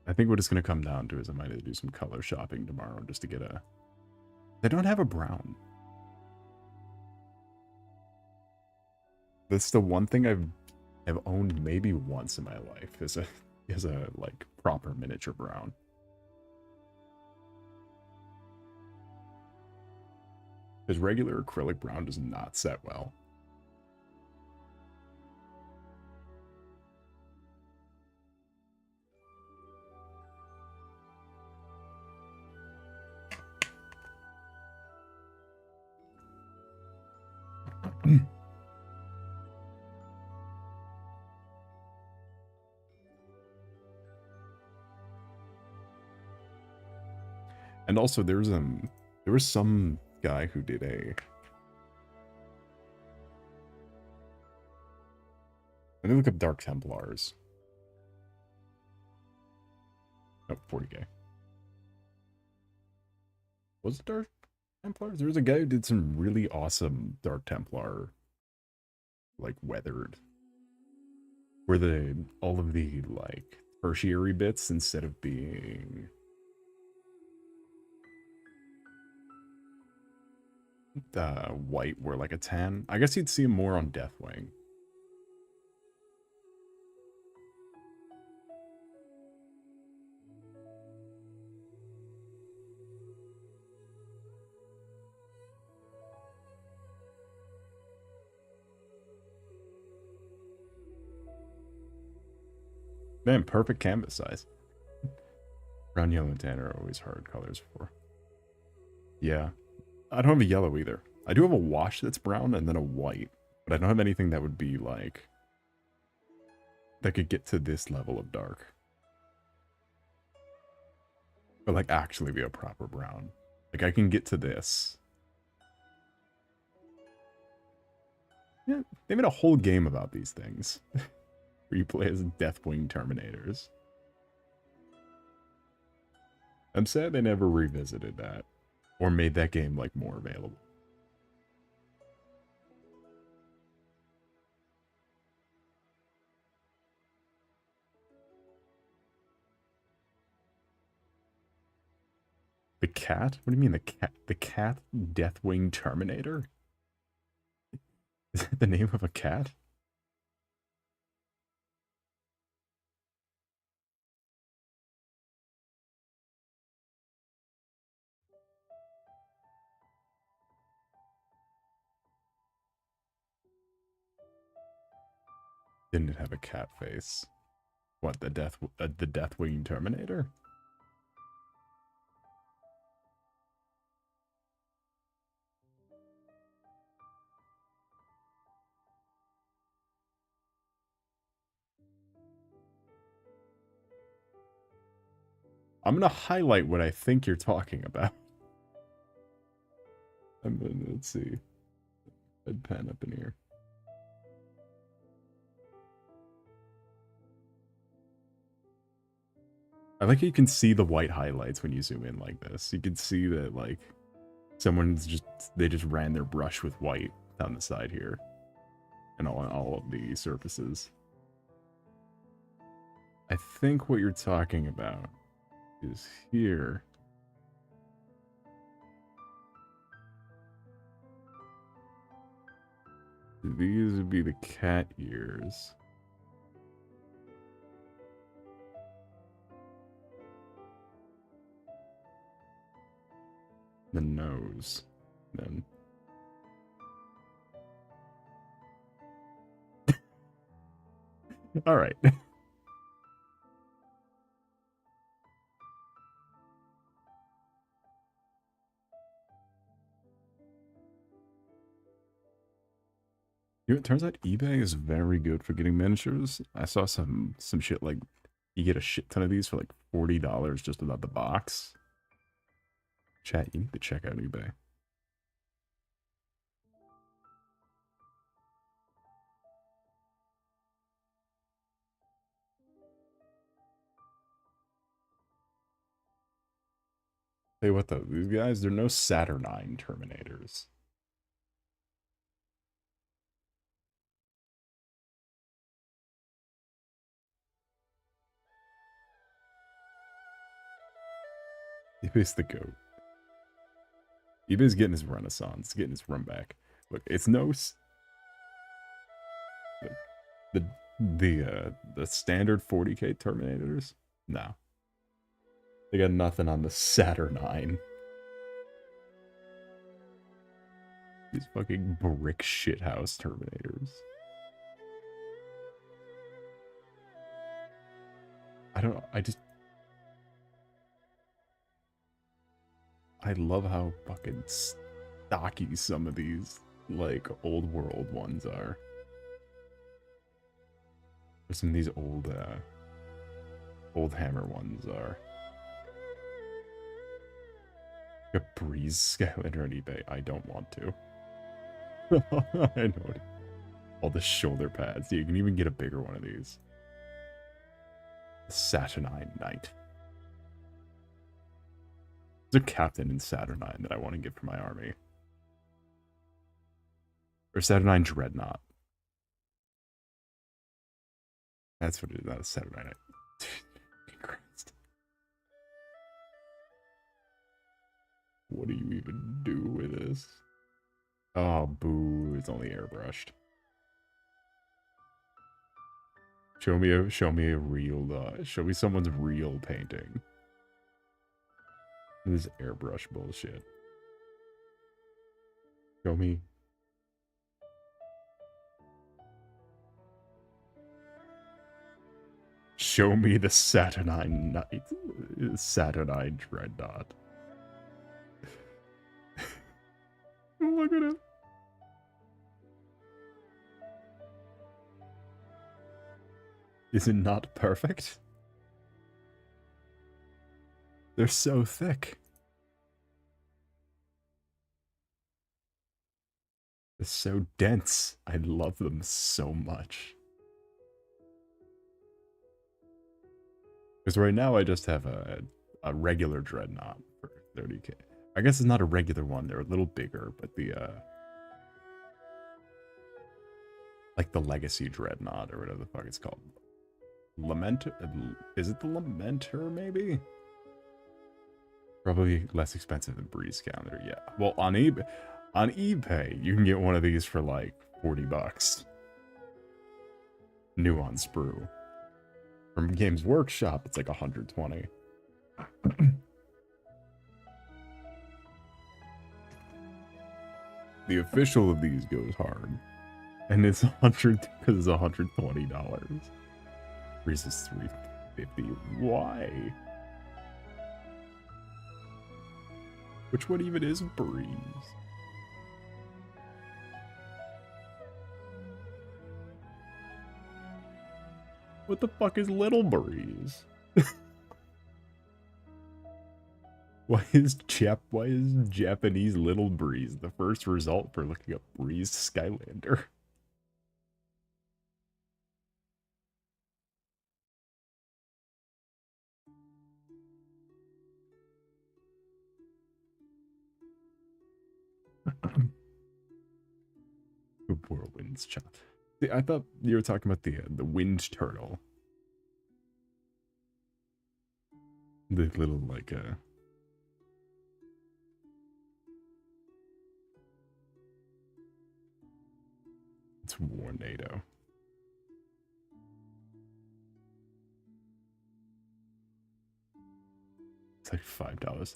I think what it's going to come down to is I might have to do some color shopping tomorrow just to get a... They don't have a brown. That's the one thing I've owned maybe once in my life is a like proper miniature brown. Because regular acrylic brown does not set well. And also there was some guy who did a... Let me look up Dark Templars. Oh, 40k. Was it Dark Templars? There was a guy who did some really awesome Dark Templar, like, weathered. Where all of the, like, tertiary bits, instead of being... white, were like a tan. I guess you'd see him more on Deathwing. Man, perfect canvas size. Brown, yellow, and tan are always hard colors for. Yeah. I don't have a yellow either. I do have a wash that's brown and then a white. But I don't have anything that would be like... that could get to this level of dark. But like actually be a proper brown. Like I can get to this. Yeah, they made a whole game about these things. Where you play as Deathwing Terminators. I'm sad they never revisited that. Or made that game, like, more available. The cat? What do you mean the cat? The cat Deathwing Terminator? Is that the name of a cat? Didn't it have a cat face? What, the Deathwing Terminator? I'm gonna highlight what I think you're talking about. Let's see. Red pen up in here. I like how you can see the white highlights when you zoom in like this. You can see that, like, they just ran their brush with white down the side here. And on all of the surfaces. I think what you're talking about is here. These would be the cat ears. The nose. Then. All right. You know, it turns out eBay is very good for getting miniatures. I saw some shit like you get a shit ton of these for like $40 just about the box. Chat, you need to check out eBay. Hey, what though? These guys, they're no Saturnine Terminators. eBay's the goat. eBay's getting his renaissance, getting his run back. Look, it's no the standard 40k Terminators. No, they got nothing on the Saturnine. These fucking brick shithouse Terminators. I don't know. I love how fucking stocky some of these, like, old world ones are. Some of these old Hammer ones are. A Breeze Skylander on eBay. I don't want to. I know it. All the shoulder pads. You can even get a bigger one of these. Saturnine Knight. There's a captain in Saturnine that I want to get for my army. Or Saturnine Dreadnought. That's what it is, not a Saturnine Knight. Christ. What do you even do with this? Oh, boo, it's only airbrushed. Show me a real, show me someone's real painting. This airbrush bullshit. Show me. Show me the Saturnine Knight. Saturnine Dreadnought. Look at him. Is it not perfect? They're so thick. They're so dense. I love them so much. Because right now I just have a regular Dreadnought for 30k. I guess it's not a regular one. They're a little bigger, but the like the Legacy Dreadnought or whatever the fuck it's called. Lamenter? Is it the Lamenter, maybe? Probably less expensive than Breeze Calendar, yeah. Well, on eBay, you can get one of these for like $40. New on sprue. From Games Workshop, it's like 120. The official of these goes hard. And it's $120. Breeze is $350. Why? Which one even is Breeze? What the fuck is Little Breeze? Why is Japanese Little Breeze the first result for looking up Breeze Skylander? Whirlwind's chat. See, I thought you were talking about the wind turtle. The little like What's Warnado? It's like $5.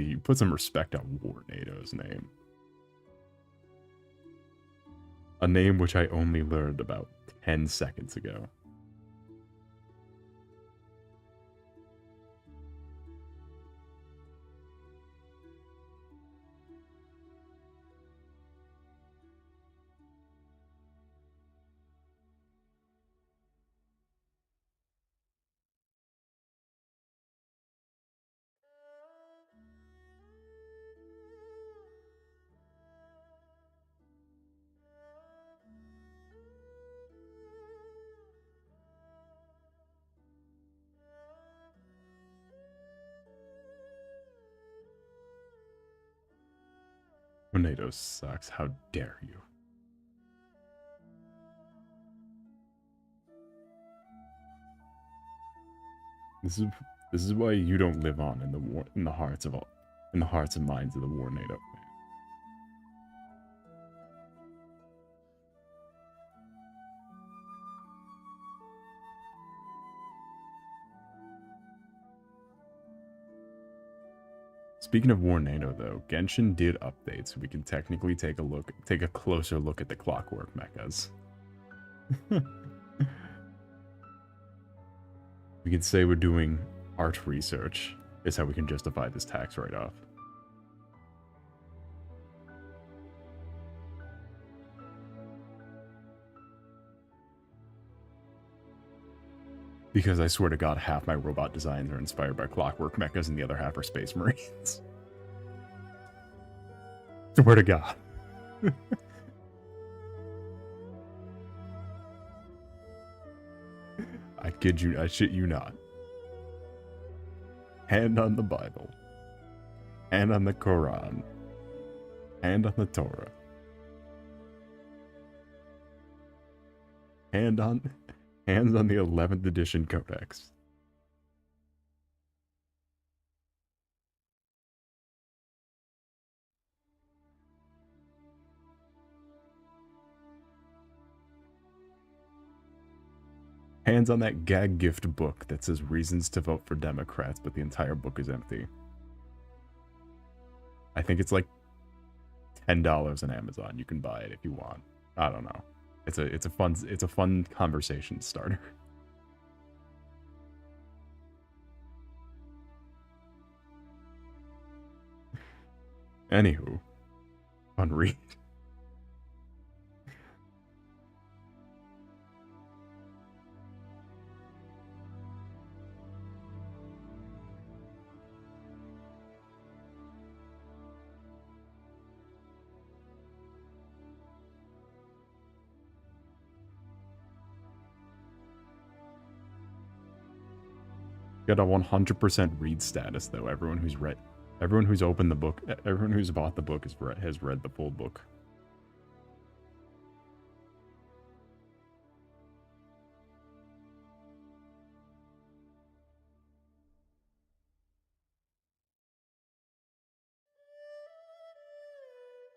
You put some respect on Warnado's name. A name which I only learned about 10 seconds ago. Tornado sucks. How dare you? This is why you don't live on in the hearts and minds of the Warnado. Speaking of Warnado, though, Genshin did update, so we can technically take a closer look at the clockwork mechas. We can say we're doing art research, is how we can justify this tax write-off. Because I swear to God, half my robot designs are inspired by clockwork mechas and the other half are space marines. Swear to God. I kid you, I shit you not. Hand on the Bible. Hand on the Quran. Hand on the Torah. Hands on the 11th edition codex. Hands on that gag gift book that says reasons to vote for Democrats, but the entire book is empty. I think it's like $10 on Amazon. You can buy it if you want. I don't know. It's a fun conversation starter. Anywho, fun read. Got a 100% read status though. Everyone who's opened the book, everyone who's bought the book has read the full book.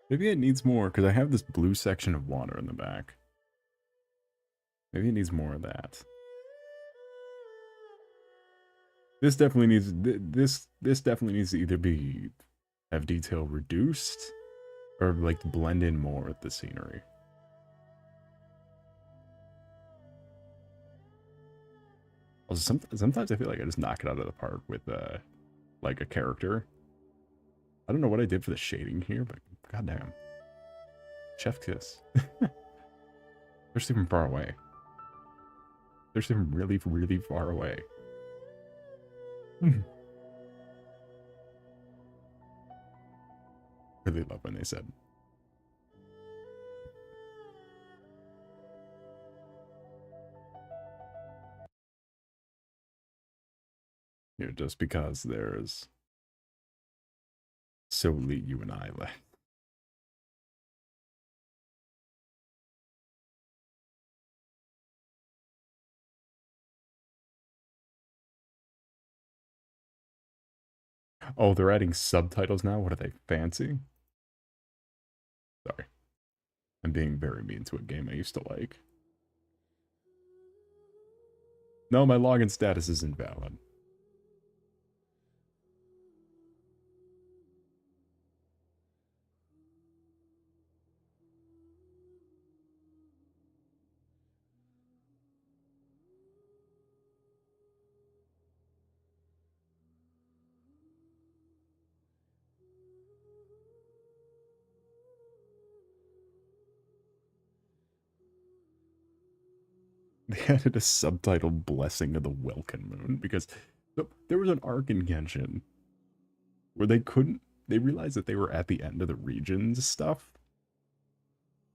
Maybe it needs more because I have this blue section of water in the back. Maybe it needs more of that. This definitely needs this definitely needs to either have detail reduced or like blend in more with the scenery. Also, sometimes I feel like I just knock it out of the park with like a character. I don't know what I did for the shading here, but goddamn, chef kiss. Especially from far away. Especially from really, really far away. Really love when they said. You know, just because there's solely you and I left. Oh, they're adding subtitles now? What are they, fancy? Sorry. I'm being very mean to a game I used to like. No, my login status is invalid. They added a subtitle Blessing of the Welkin Moon because so, there was an arc in Genshin where they realized that they were at the end of the regions stuff.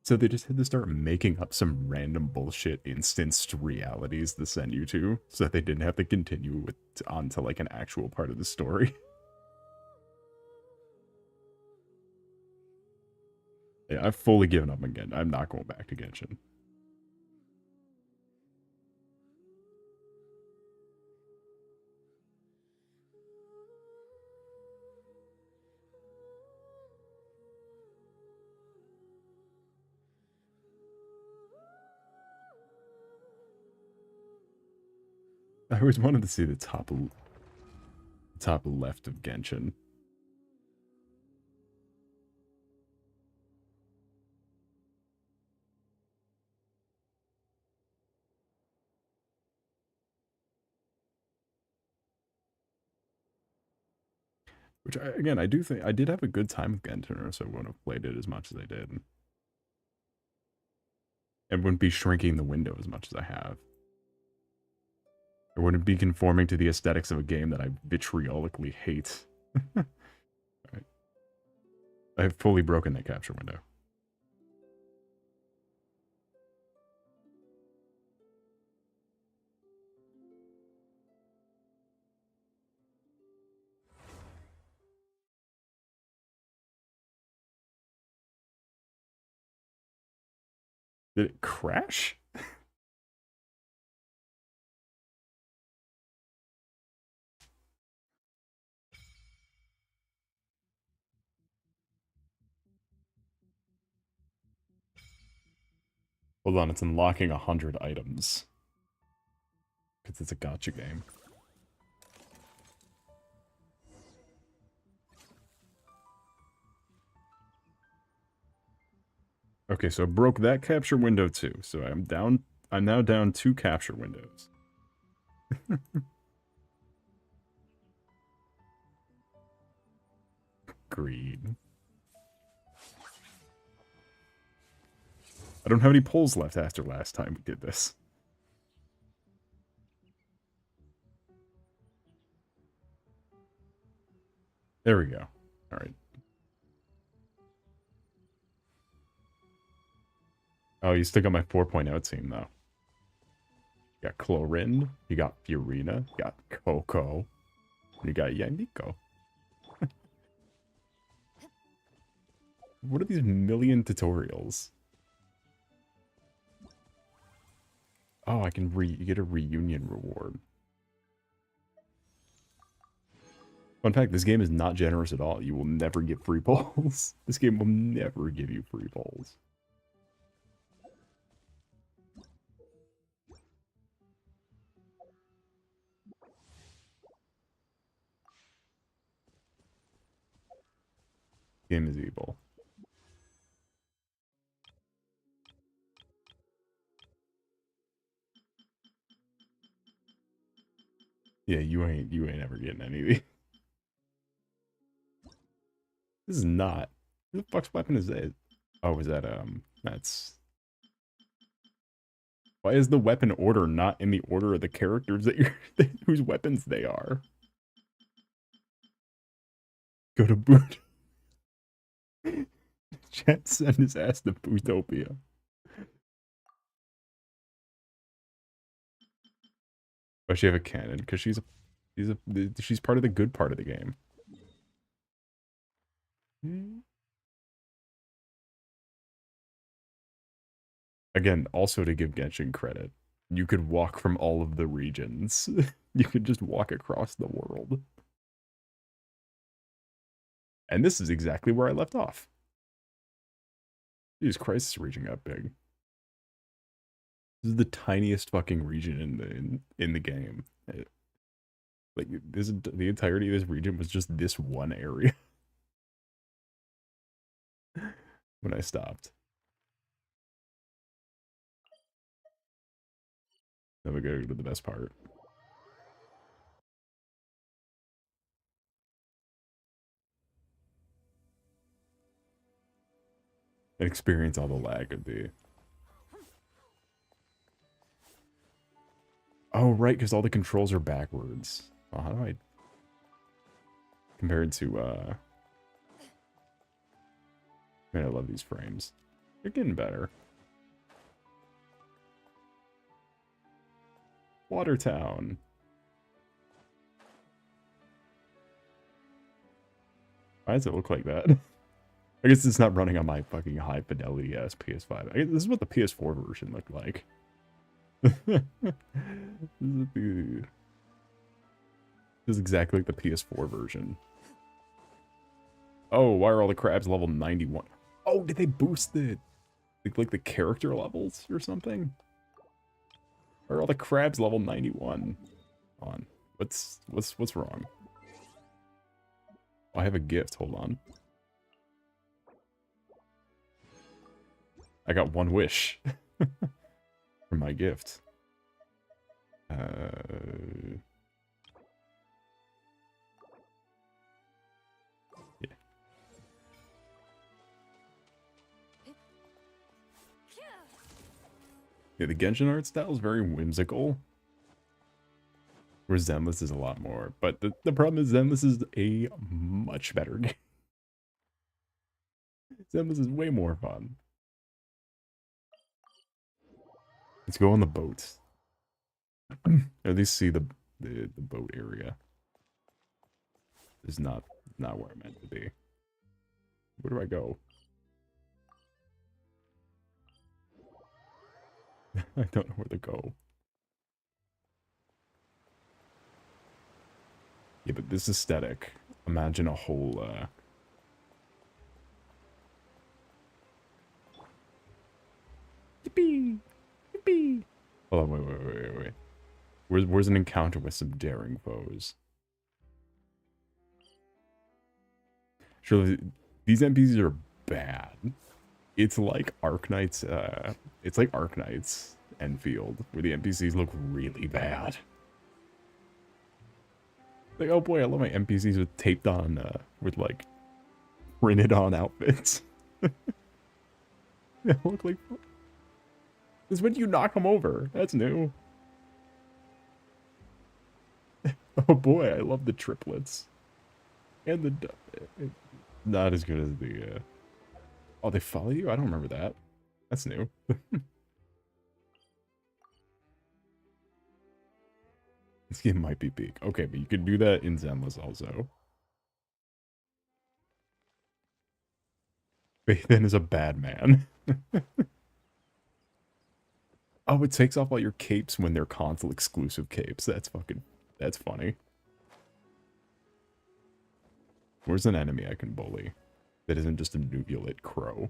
So they just had to start making up some random bullshit instanced realities to send you to so that they didn't have to continue with on to like an actual part of the story. Yeah, I've fully given up again. I'm not going back to Genshin. I always wanted to see the top left of Genshin. Which, again, I do think I did have a good time with Genshin, or so I wouldn't have played it as much as I did. And wouldn't be shrinking the window as much as I have. I wouldn't be conforming to the aesthetics of a game that I vitriolically hate. Right. I have fully broken that capture window. Did it crash? Hold on, it's unlocking 100 items. Because it's a gacha game. Okay, so I broke that capture window too. So I'm now down 2 capture windows. Greed. I don't have any pulls left after last time we did this. There we go. All right. Oh, you still got my 4.0 team, though. You got Clorin, you got Furina, you got Coco, and you got Yaniko. What are these million tutorials? Oh, you get a reunion reward. Fun fact, this game is not generous at all. You will never get free polls. This game will never give you free polls. Game is evil. Yeah, you ain't ever getting any of these. This is not. Who the fuck's weapon is that? Oh, is that that's why is the weapon order not in the order of the characters that you're whose weapons they are? Go to boot. Chat send his ass to Bootopia. Why she have a cannon? Because she's part of the good part of the game. Again, also to give Genshin credit, you could walk from all of the regions. You could just walk across the world. And this is exactly where I left off. Jesus Christ, this region got big. This is the tiniest fucking region in the game. Like this, the entirety of this region was just this one area. When I stopped. Then we go to the best part. And experience all the lag of the... Oh, right, because all the controls are backwards. Well, how do I... Compared to, Man, I love these frames. They're getting better. Watertown. Why does it look like that? I guess it's not running on my fucking high fidelity ass PS5. I guess this is what the PS4 version looked like. This is exactly like the PS4 version. Oh, why are all the crabs level 91? Oh, did they boost the like the character levels or something? Why are all the crabs level 91? On. What's wrong? Oh, I have a gift, hold on. I got one wish for my gift. Yeah. Yeah, the Genshin art style is very whimsical. Where Zenless is a lot more. But the problem is Zenless is a much better game. Zenless is way more fun. Let's go on the boat. At least see the boat area. Is not where I'm meant to be. Where do I go? I don't know where to go. Yeah, but this aesthetic. Imagine a whole Yippee! Yippee! Hold on, wait. Where's an encounter with some daring foes? Surely these NPCs are bad. It's like Arknight's Enfield, where the NPCs look really bad. Like, oh boy, I love my NPCs with taped on, with like printed on outfits. They look like... This when you knock them over. That's new. Oh boy, I love the triplets. And the... Not as good as the... Oh, they follow you? I don't remember that. That's new. This game might be peak. Okay, but you can do that in Zenless also. Bathan is a bad man. Oh, it takes off all your capes when they're console exclusive capes. That's funny. Where's an enemy I can bully that isn't just a nubulate crow?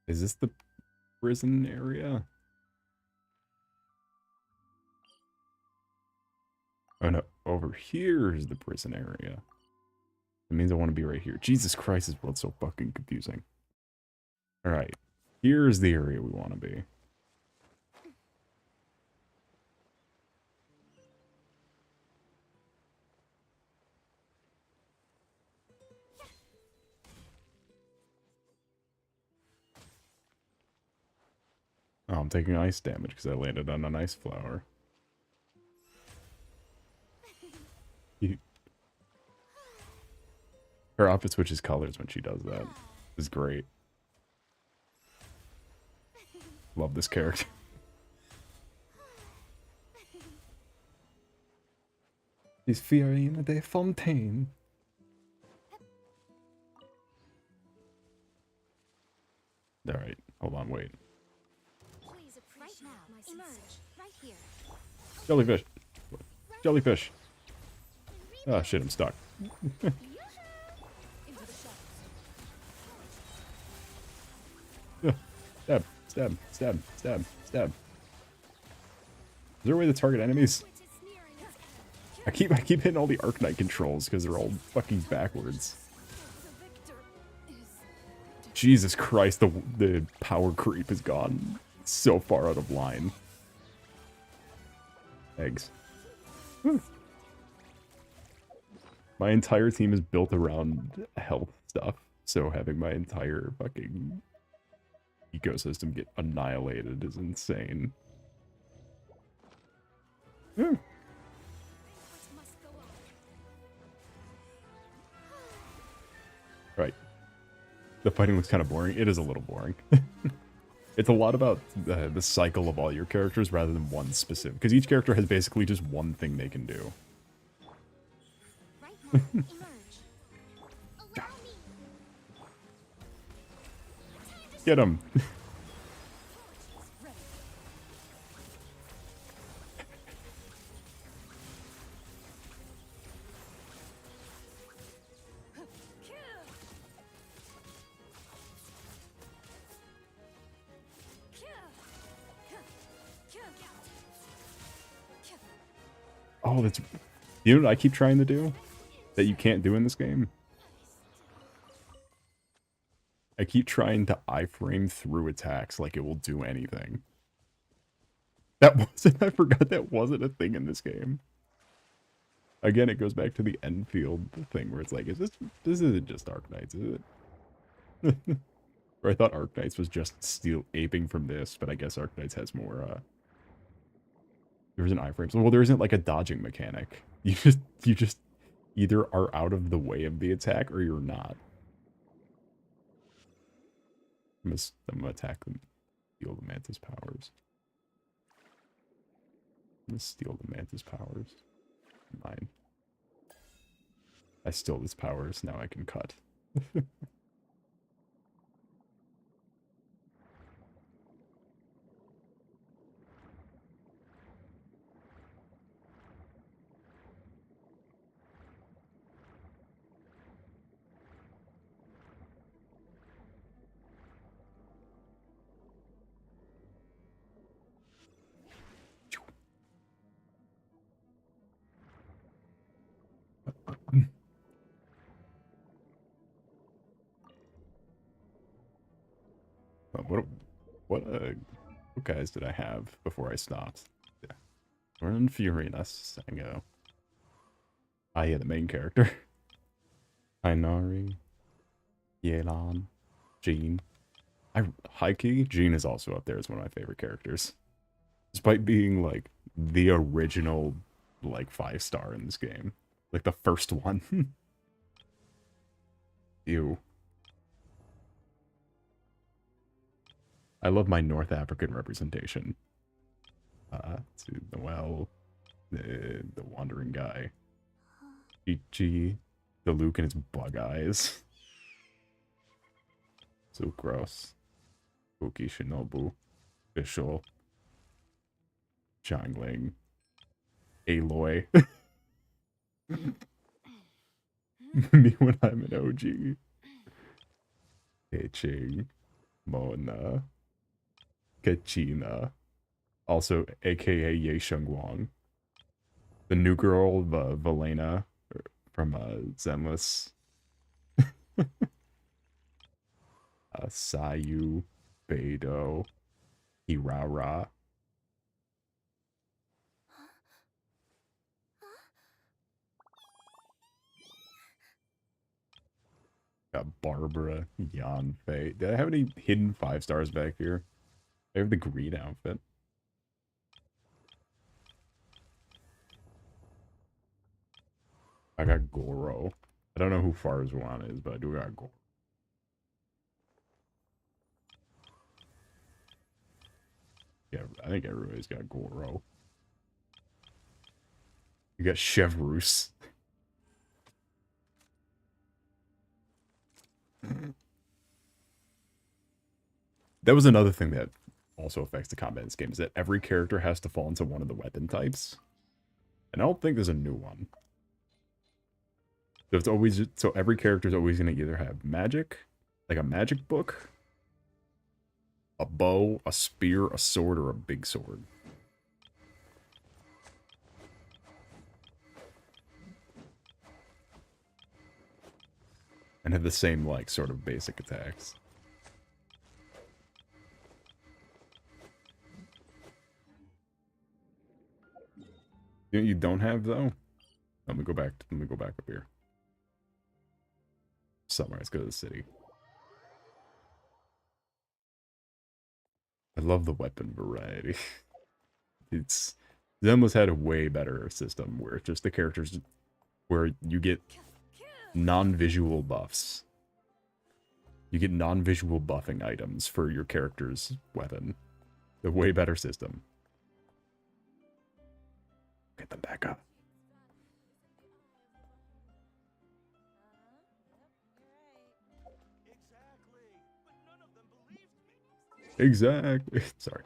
Is this the prison area? Oh no, over here is the prison area. That means I want to be right here. Jesus Christ, this world's so fucking confusing. Alright, here's the area we want to be. Oh, I'm taking ice damage because I landed on an ice flower. Her outfit switches colors when she does that. It's great. Love this character. Is Fiorina de Fontaine. Alright, hold on, wait. Please right now. Emerge right here. Jellyfish. Jellyfish. Oh shit, I'm stuck. Stab, stab, stab, stab, stab. Is there a way to target enemies? I keep hitting all the Arknight controls because they're all fucking backwards. Jesus Christ, the power creep has gone so far out of line. Eggs. Whew. My entire team is built around health stuff, so having my entire fucking ecosystem get annihilated is insane. Whew. Right. The fighting looks kind of boring. It is a little boring. It's a lot about the cycle of all your characters rather than one specific. Because each character has basically just one thing they can do. Get him! Oh, that's... You know what I keep trying to do? That you can't do in this game? I keep trying to iframe through attacks like it will do anything. That wasn't... I forgot that wasn't a thing in this game. Again, it goes back to the Enfield thing where it's like, is this isn't just Arknights, is it? Or I thought Arknights was just aping from this, but I guess Arknights has more, There's an iframe. So, well, there isn't like a dodging mechanic. You just either are out of the way of the attack or you're not. I'm gonna attack them. Steal the Mantis powers. I'm gonna steal the Mantis powers. Mine. I stole his powers, now I can cut. What guys did I have before I stopped? Yeah. We're Furious. I go. Ah, yeah, the main character. Ainari. Yelan. Jean. High-key, Jean is also up there as one of my favorite characters. Despite being, like, the original, like, 5-star in this game. Like, the first one. Ew. I love my North African representation. To Noel, the wandering guy. Ichi, the Luke and his bug eyes. So gross. Uki Shinobu, Vishal, Jiangling, Aloy. Me when I'm an OG. Heiching, Mona, Kachina, also aka Ye Shengwang. The new girl, Valena, from Zenless. Sayu, Beidou, Hirara. Got Barbara, Yanfei. Did I have any hidden 5-stars back here? I have the green outfit. I got Goro. I don't know who Farzwan is, but I do got Goro. Yeah, I think everybody's got Goro. You got Chevrouse. That was another thing that also affects the combat in this game, is that every character has to fall into one of the weapon types. And I don't think there's a new one. So it's always, so every character is always going to either have magic, like a magic book, a bow, a spear, a sword, or a big sword. And have the same, like, sort of basic attacks. You know what you don't have, though? Let me go back up here. Somewhere, let's go to the city. I love the weapon variety. They almost had a way better system where it's just the characters, where you get non-visual buffs. You get non-visual buffing items for your character's weapon. A way better system. Get them back up. Exactly. Sorry.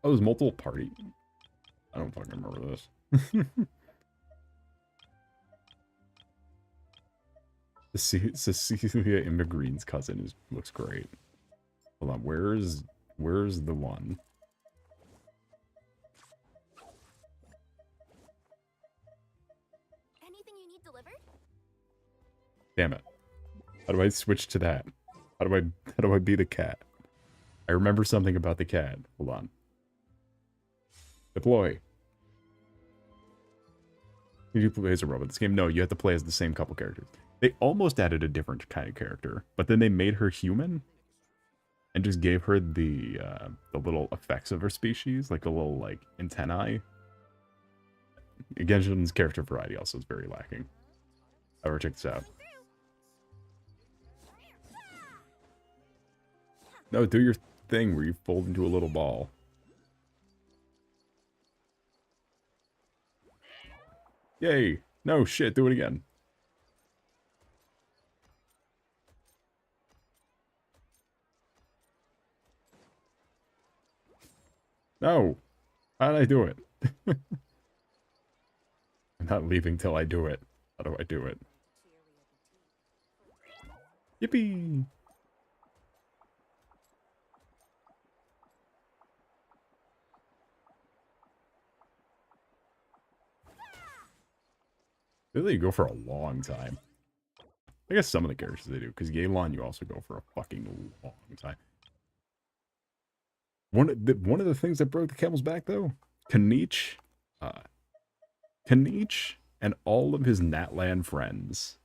Oh, there's multiple party. I don't fucking remember this. Cecilia Immigreen's cousin looks great. Hold on, where's the one? Anything you need delivered? Damn it. How do I switch to that? How do I be the cat? I remember something about the cat. Hold on. Deploy. Did you play as a robot this game? No, you have to play as the same couple characters. They almost added a different kind of character, but then they made her human and just gave her the little effects of her species, like a little like antennae. Genshin's character variety also is very lacking. However, check this out. No, do your thing where you fold into a little ball. Yay! No, shit, do it again. No! How did I do it? I'm not leaving till I do it. How do I do it? Yippee! Really, you go for a long time. I guess some of the characters they do, because Yelan you also go for a fucking long time. One of the things that broke the camel's back, though, Kanich, Kanich and all of his Natlan friends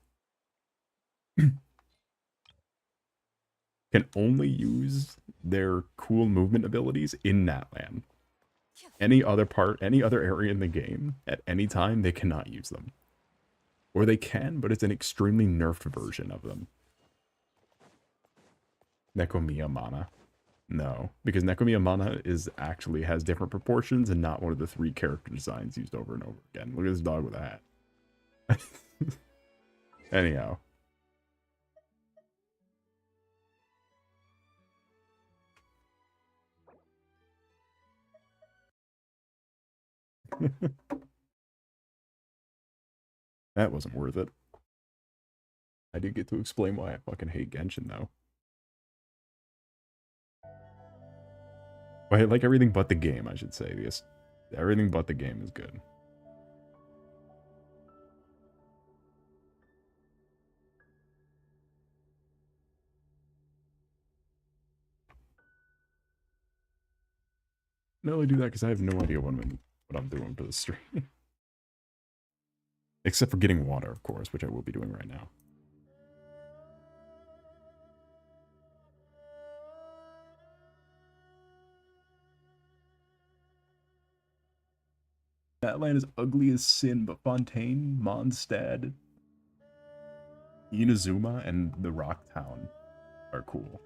can only use their cool movement abilities in Natlan. Any other area in the game, at any time, they cannot use them. Or they can, but it's an extremely nerfed version of them. Nekomiya Mana. No, because Nekomiya Mana has different proportions and not one of the 3 character designs used over and over again. Look at this dog with a hat. Anyhow. That wasn't worth it. I did get to explain why I fucking hate Genshin, though. Well, I like everything but the game, I should say. Yes, everything but the game is good. I only do that because I have no idea what I'm doing for the stream. Except for getting water, of course, which I will be doing right now. That land is ugly as sin, but Fontaine, Mondstadt, Inazuma, and the Rock Town are cool.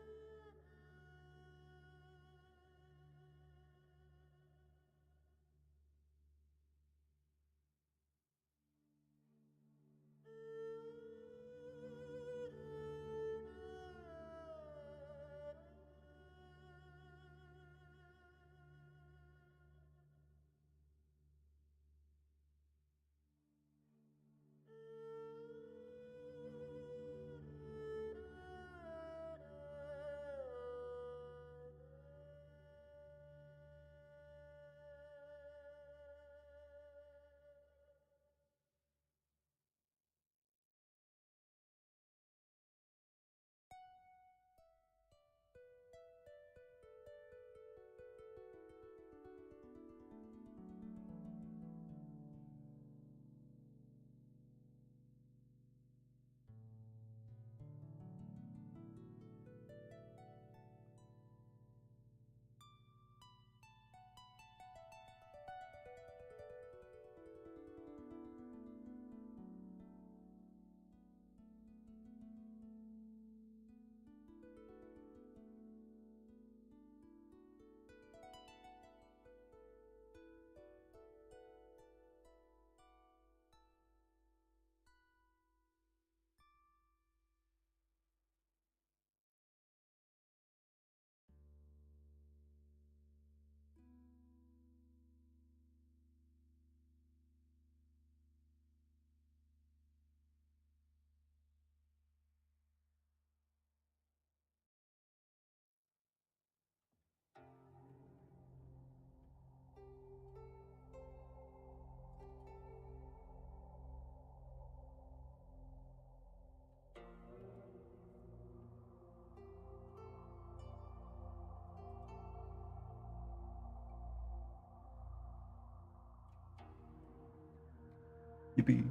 Yippee.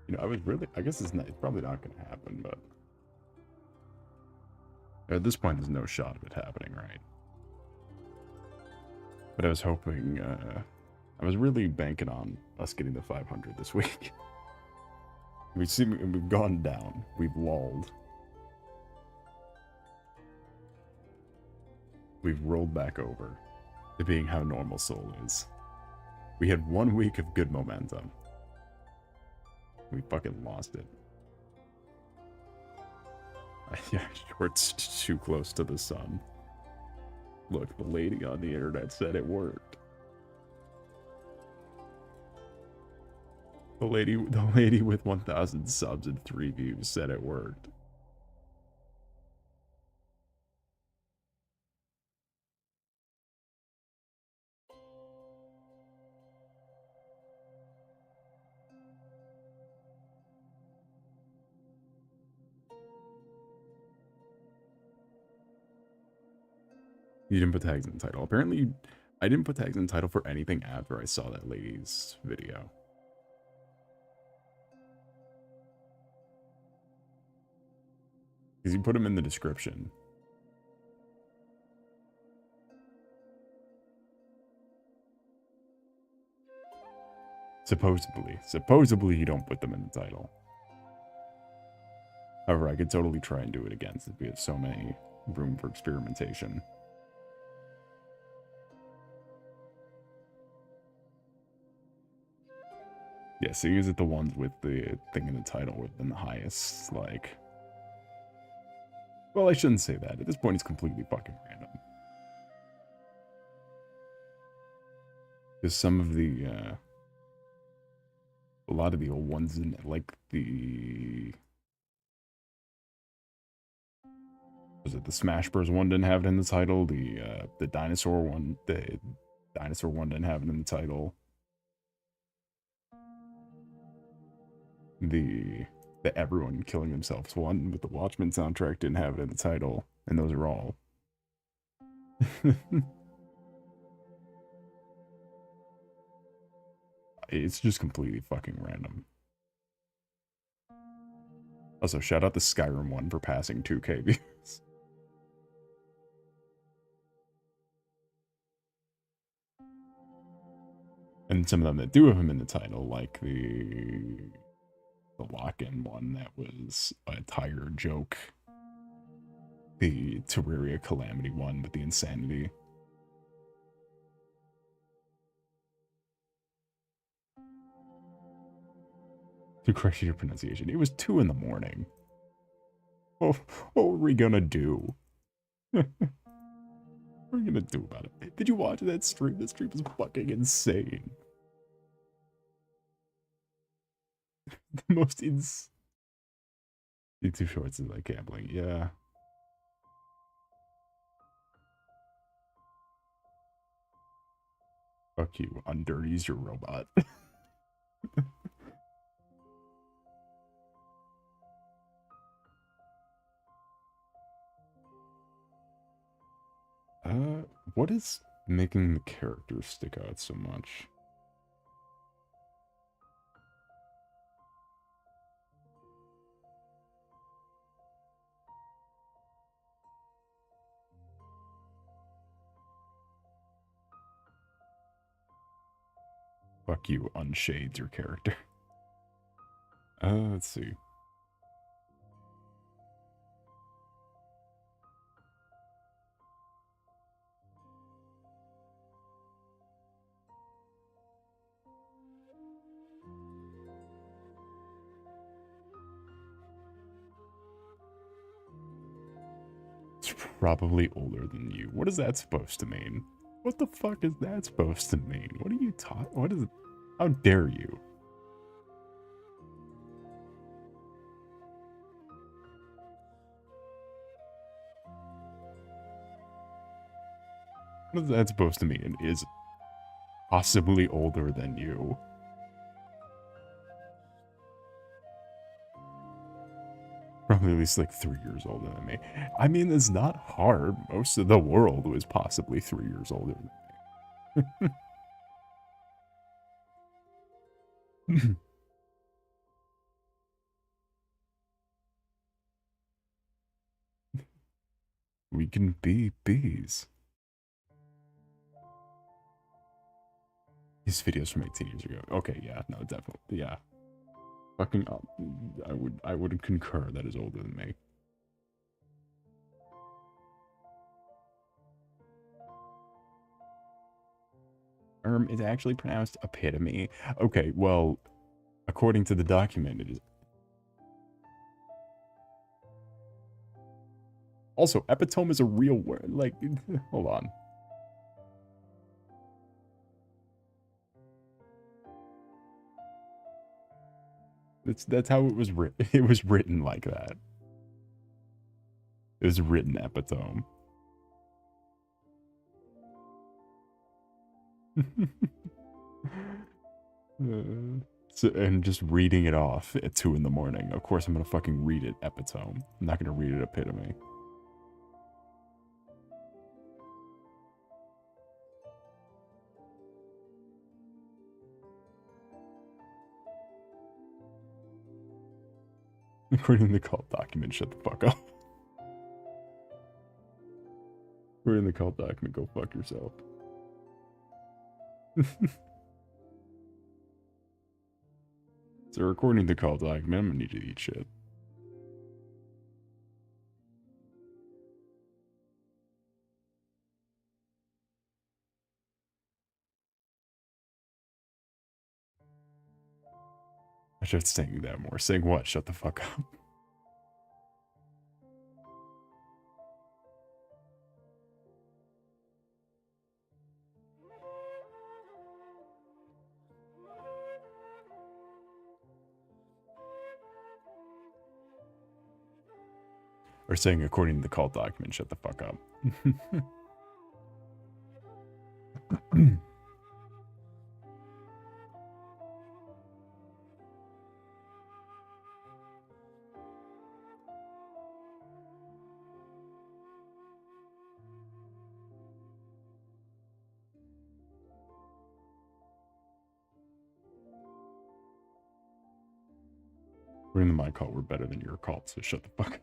You know, I guess it's probably not going to happen, but at this point, there's no shot of it happening, right? But I was hoping, I was really banking on us getting the 500 this week. We've gone down. We've lulled. We've rolled back over to being how normal Soul is. We had 1 week of good momentum. We fucking lost it. Yeah, short's too close to the sun. Look, the lady on the internet said it worked. The lady with 1,000 subs and 3 views said it worked. You didn't put tags in the title. Apparently, I didn't put tags in the title for anything after I saw that lady's video. Because you put them in the description. Supposedly you don't put them in the title. However, I could totally try and do it again since we have so many room for experimentation. Yeah, so is it the ones with the thing in the title within the highest, like... Well, I shouldn't say that. At this point, it's completely fucking random. Because some of the, a lot of the old ones, in like the... Was it the Smash Bros. One didn't have it in the title? The dinosaur one didn't have it in the title. The everyone killing themselves one with the Watchmen soundtrack didn't have it in the title, and those are all. It's just completely fucking random. Also, shout out the Skyrim one for passing 2K views. And some of them that do have him in the title, like the lock-in one that was a tire joke. The Terraria Calamity one with the insanity. To correct your pronunciation, it was 2 in the morning. Oh, what were we gonna do? What are we gonna do about it? Did you watch that stream? That stream was fucking insane. The most YouTube shorts is like gambling, yeah. Fuck you, Undirty's your robot. What is making the characters stick out so much? Fuck you, Unshades your character. Let's see. It's probably older than you. What is that supposed to mean? What the fuck is that supposed to mean? What are you talking? What is it? How dare you? What is that supposed to mean? Is possibly older than you. Probably at least like 3 years older than me. I mean, it's not hard. Most of the world was possibly 3 years older than me. We can be bees. These videos from 18 years ago. Okay, yeah, no, definitely, yeah. Fucking, I would concur that is older than me. It's actually pronounced epitome. Okay, well, according to the document, it is. Also, epitome is a real word. Like, hold on. That's how it was written. It was written like that. It was written epitome. So, and just reading it off at 2 in the morning. Of course, I'm gonna fucking read it epitome. I'm not gonna read it epitome. According to the cult document, shut the fuck up. According to the cult document, go fuck yourself. So according to the cult document, I'm gonna need to eat shit. I should saying that more. Saying what? Shut the fuck up. Or saying according to the cult document, shut the fuck up. According to my cult, we're better than your cult, so shut the fuck up.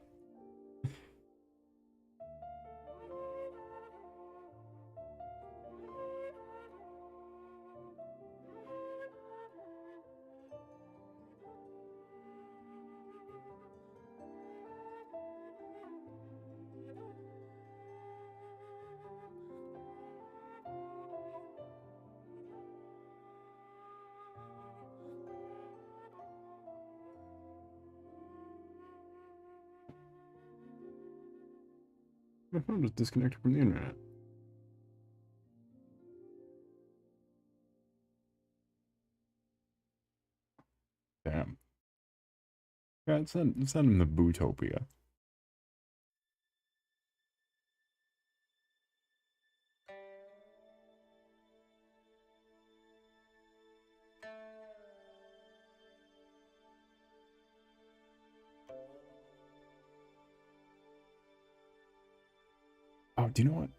My phone just disconnected from the internet. Damn. Yeah, it's not in the Bootopia. Oh, do you know what?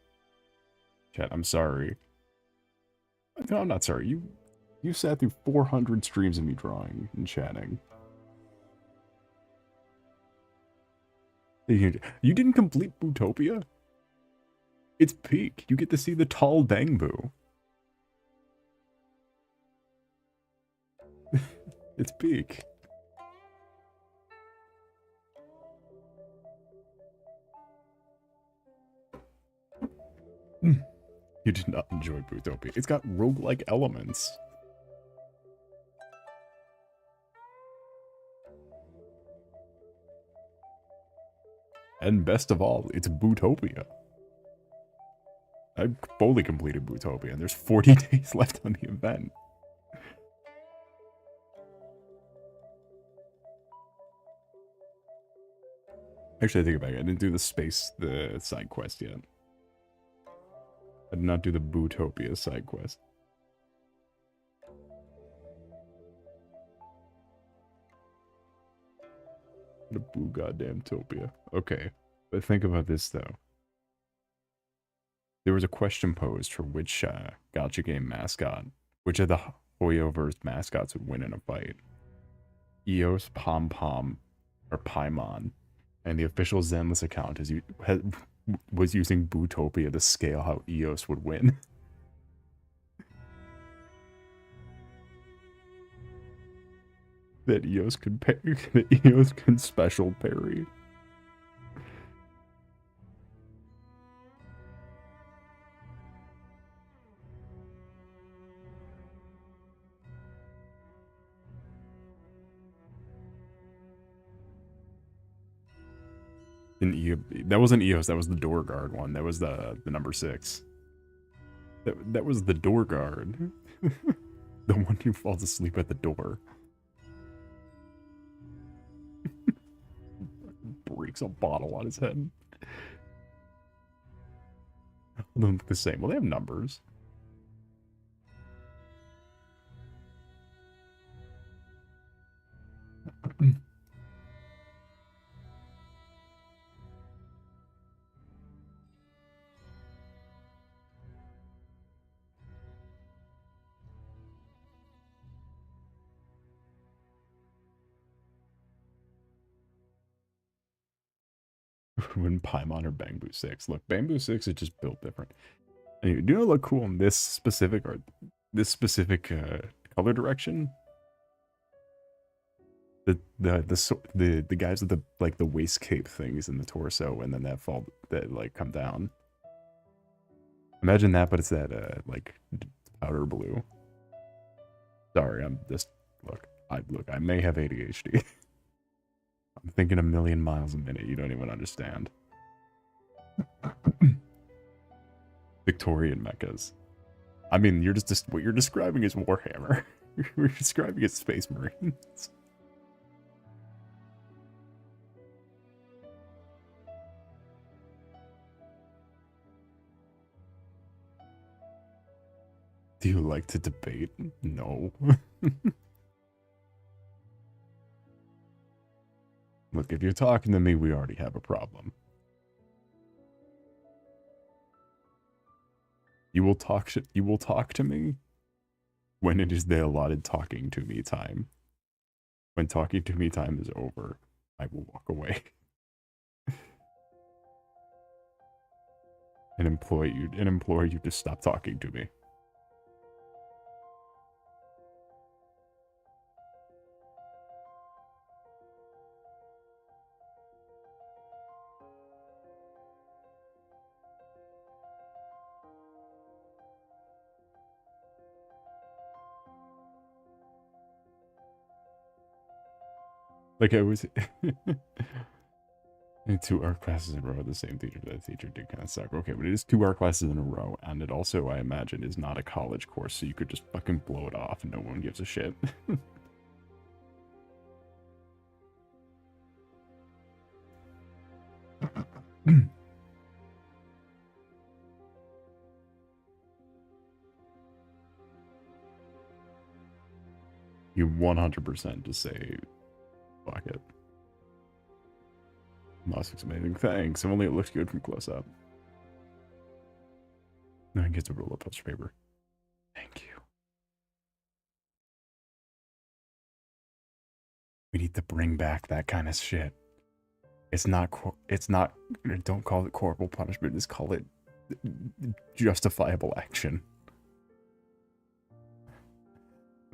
Chat, I'm sorry. No, I'm not sorry. You sat through 400 streams of me drawing and chatting. You didn't complete Bootopia? It's peak. You get to see the tall Bangbu. It's peak. You did not enjoy Bootopia. It's got roguelike elements. And best of all, it's Bootopia. I fully completed Bootopia, and there's 40 days left on the event. Actually, I think about it. I didn't do the side quest yet. I did not do the Bootopia side quest. The boo goddamn topia. Okay, but think about this though. There was a question posed for which gacha game mascot, which of the Hoyoverse mascots would win in a fight. Eos, Pom Pom, or Paimon, and the official Zenless account was using Bootopia to scale how Eos would win. that Eos could parry, that Eos can special parry. That wasn't Eos, that was the door guard one. That was the number 6. That was the door guard. The one who falls asleep at the door. Breaks a bottle on his head. They look the same. Well, they have numbers. When Paimon or Bamboo 6. Look, Bamboo 6 is just built different. Anyway, do you know what look cool in this specific color direction? The guys with the waist cape things in the torso, and then that like come down. Imagine that, but it's that like powder blue. Sorry, I'm just look. I may have ADHD. I'm thinking a million miles a minute. You don't even understand. Victorian mechas. I mean, you're just what you're describing is Warhammer. You're describing as Space Marines. Do you like to debate? No. Look, if you're talking to me, we already have a problem. You will talk to me when it is the allotted talking to me time. When talking to me time is over, I will walk away. and implore you to stop talking to me. Like I was in 2 art classes in a row, the same teacher. That teacher did kind of suck. Okay, but it is 2 art classes in a row, and it also, I imagine, is not a college course, so you could just fucking blow it off and no one gives a shit. You 100% just say, fuck it. Moss looks amazing. Thanks. If only it looks good from close up. No one gets a roll of poster paper. Thank you. We need to bring back that kind of shit. It's not, don't call it corporal punishment, just call it justifiable action.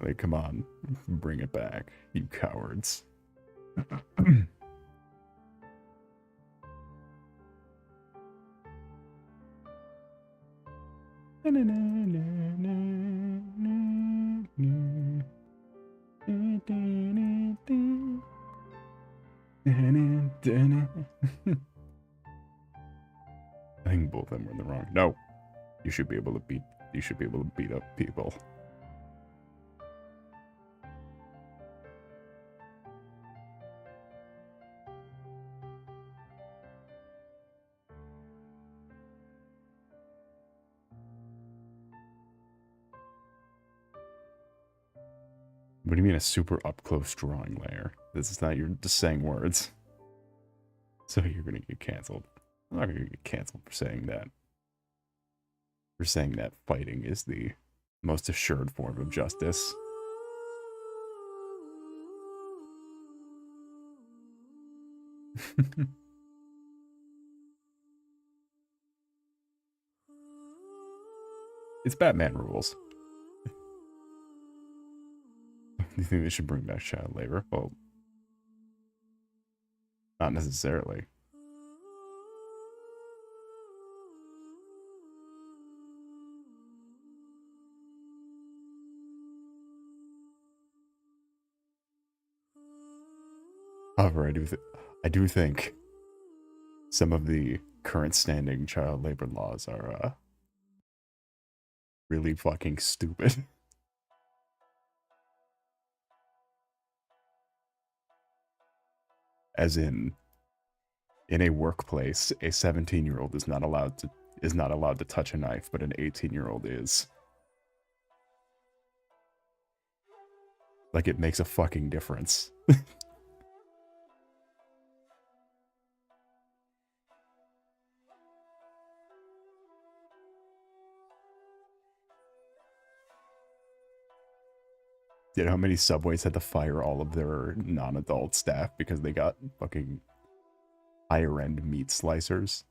Like, come on, bring it back, you cowards. I think both of them were in the wrong. No, you should be able to beat up people. What do you mean a super up-close drawing layer? This is not, you're just saying words. So you're gonna get canceled. I'm not gonna get canceled for saying that. For saying that fighting is the most assured form of justice. It's Batman rules. Do you think they should bring back child labor? Well, not necessarily. However, I do think some of the current standing child labor laws are really fucking stupid. As in a workplace, a 17-year-old is not allowed to touch a knife, but an 18-year-old is. Like, it makes a fucking difference. You know how many subways had to fire all of their non-adult staff because they got fucking higher end meat slicers?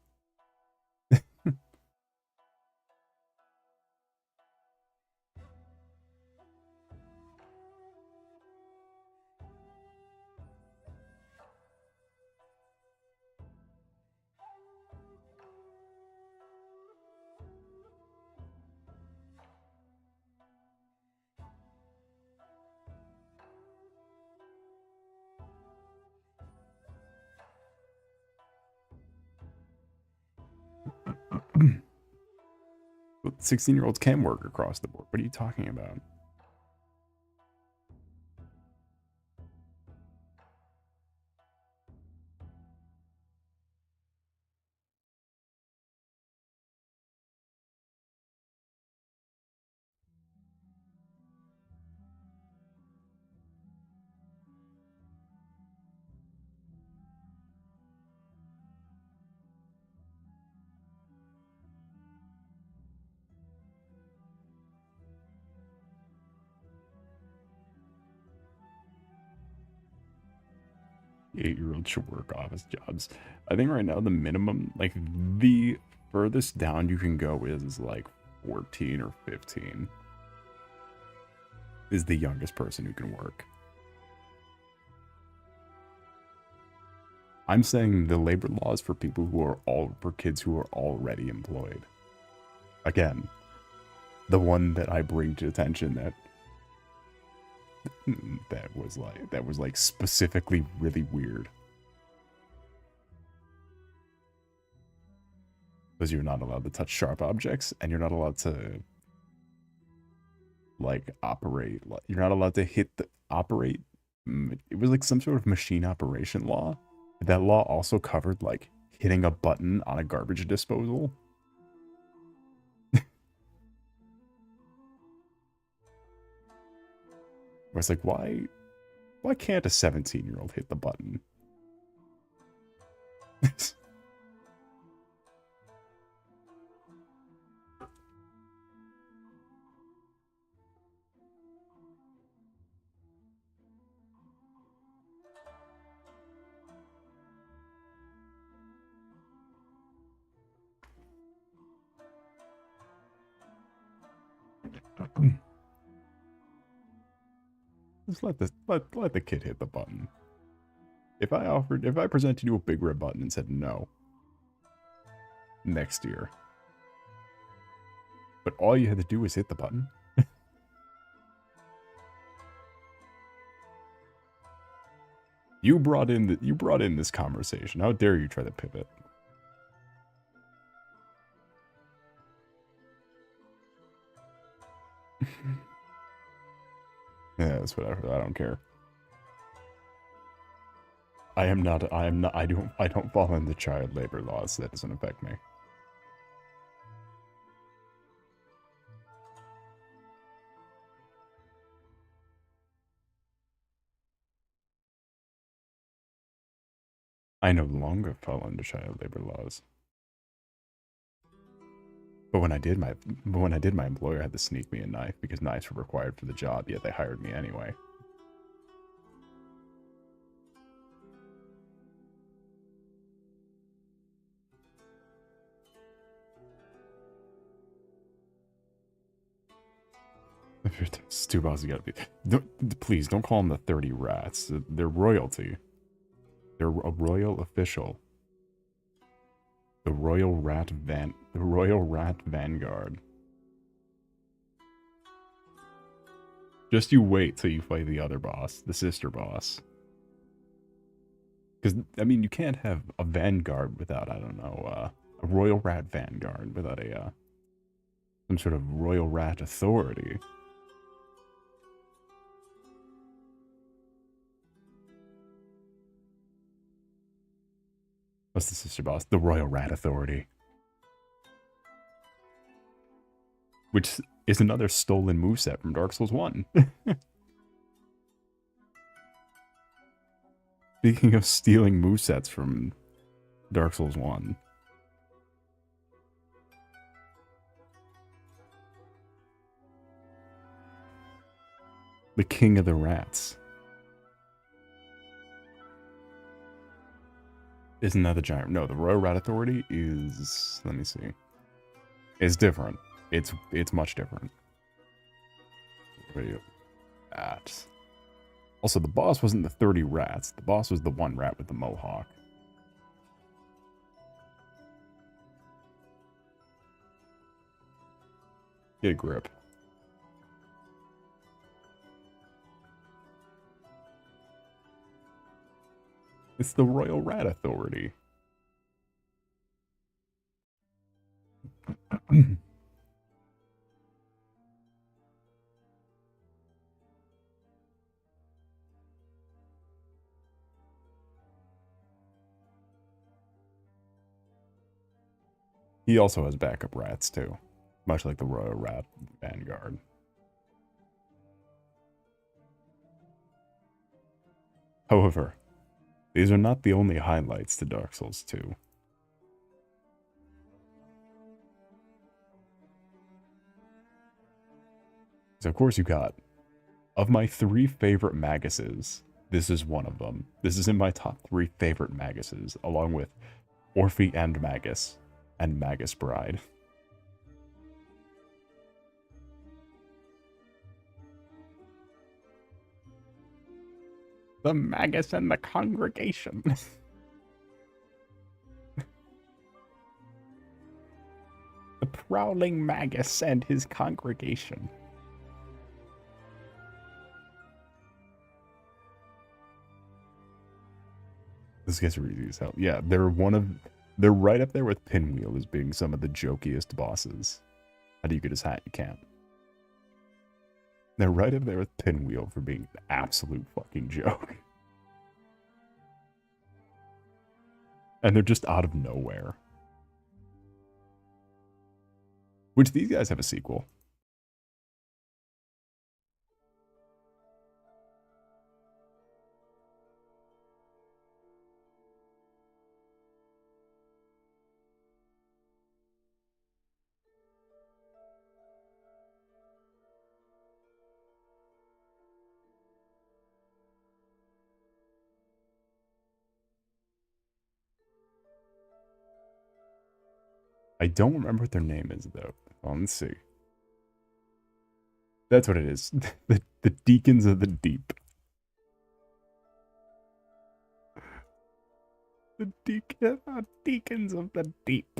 But 16-year-olds can work across the board. What are you talking about? The 8-year-old should work office jobs. I think right now the minimum, like the furthest down you can go is like 14 or 15 is the youngest person who can work. I'm saying the labor laws for people who are for kids who are already employed. Again, the one that I bring to attention that was like specifically really weird. Because you're not allowed to touch sharp objects and you're not allowed to like operate, you're not allowed to hit the operate. It was like some sort of machine operation law. That law also covered like hitting a button on a garbage disposal. Where it's like, why can't a 17-year-old hit the button? Just let the kid hit the button. If I presented you a big red button and said no next year, but all you had to do was hit the button. You brought in this conversation. How dare you try to pivot? Yeah, that's whatever. I don't care. I don't fall into child labor laws. That doesn't affect me. I no longer fall under child labor laws. But when I did, my employer had to sneak me a knife because knives were required for the job, yet they hired me anyway. Stu Boss, you gotta be. Please don't call them the 30 rats. They're royalty. They're a royal official. The Royal Rat Vanguard. Just you wait till you fight the other boss, the sister boss. Because, I mean, you can't have a Vanguard without, I don't know, a Royal Rat Vanguard without some sort of Royal Rat authority. What's the sister boss? The Royal Rat Authority. Which is another stolen moveset from Dark Souls 1. Speaking of stealing movesets from Dark Souls 1. The King of the Rats. Isn't that the giant? No, the Royal Rat Authority is... Let me see. It's different. It's much different. Royal Rat. Also, the boss wasn't the 30 rats. The boss was the one rat with the mohawk. Get a grip. It's the Royal Rat Authority. He also has backup rats, too. Much like the Royal Rat Vanguard. However, these are not the only highlights to Dark Souls 2. So of course you got, of my 3 favorite Maguses, this is one of them. This is in my top 3 favorite Maguses, along with Orphe and Magus, and Magus Bride. The Magus and the Congregation. The Prowling Magus and his congregation. This gets easy as hell. Yeah, they're right up there with Pinwheel as being some of the jokiest bosses. How do you get his hat? You can't. They're right up there with Pinwheel for being an absolute fucking joke. And they're just out of nowhere. Which these guys have a sequel. I don't remember what their name is, though. Well, let's see. That's what it is. the Deacons of the Deep. The Deacons of the Deep.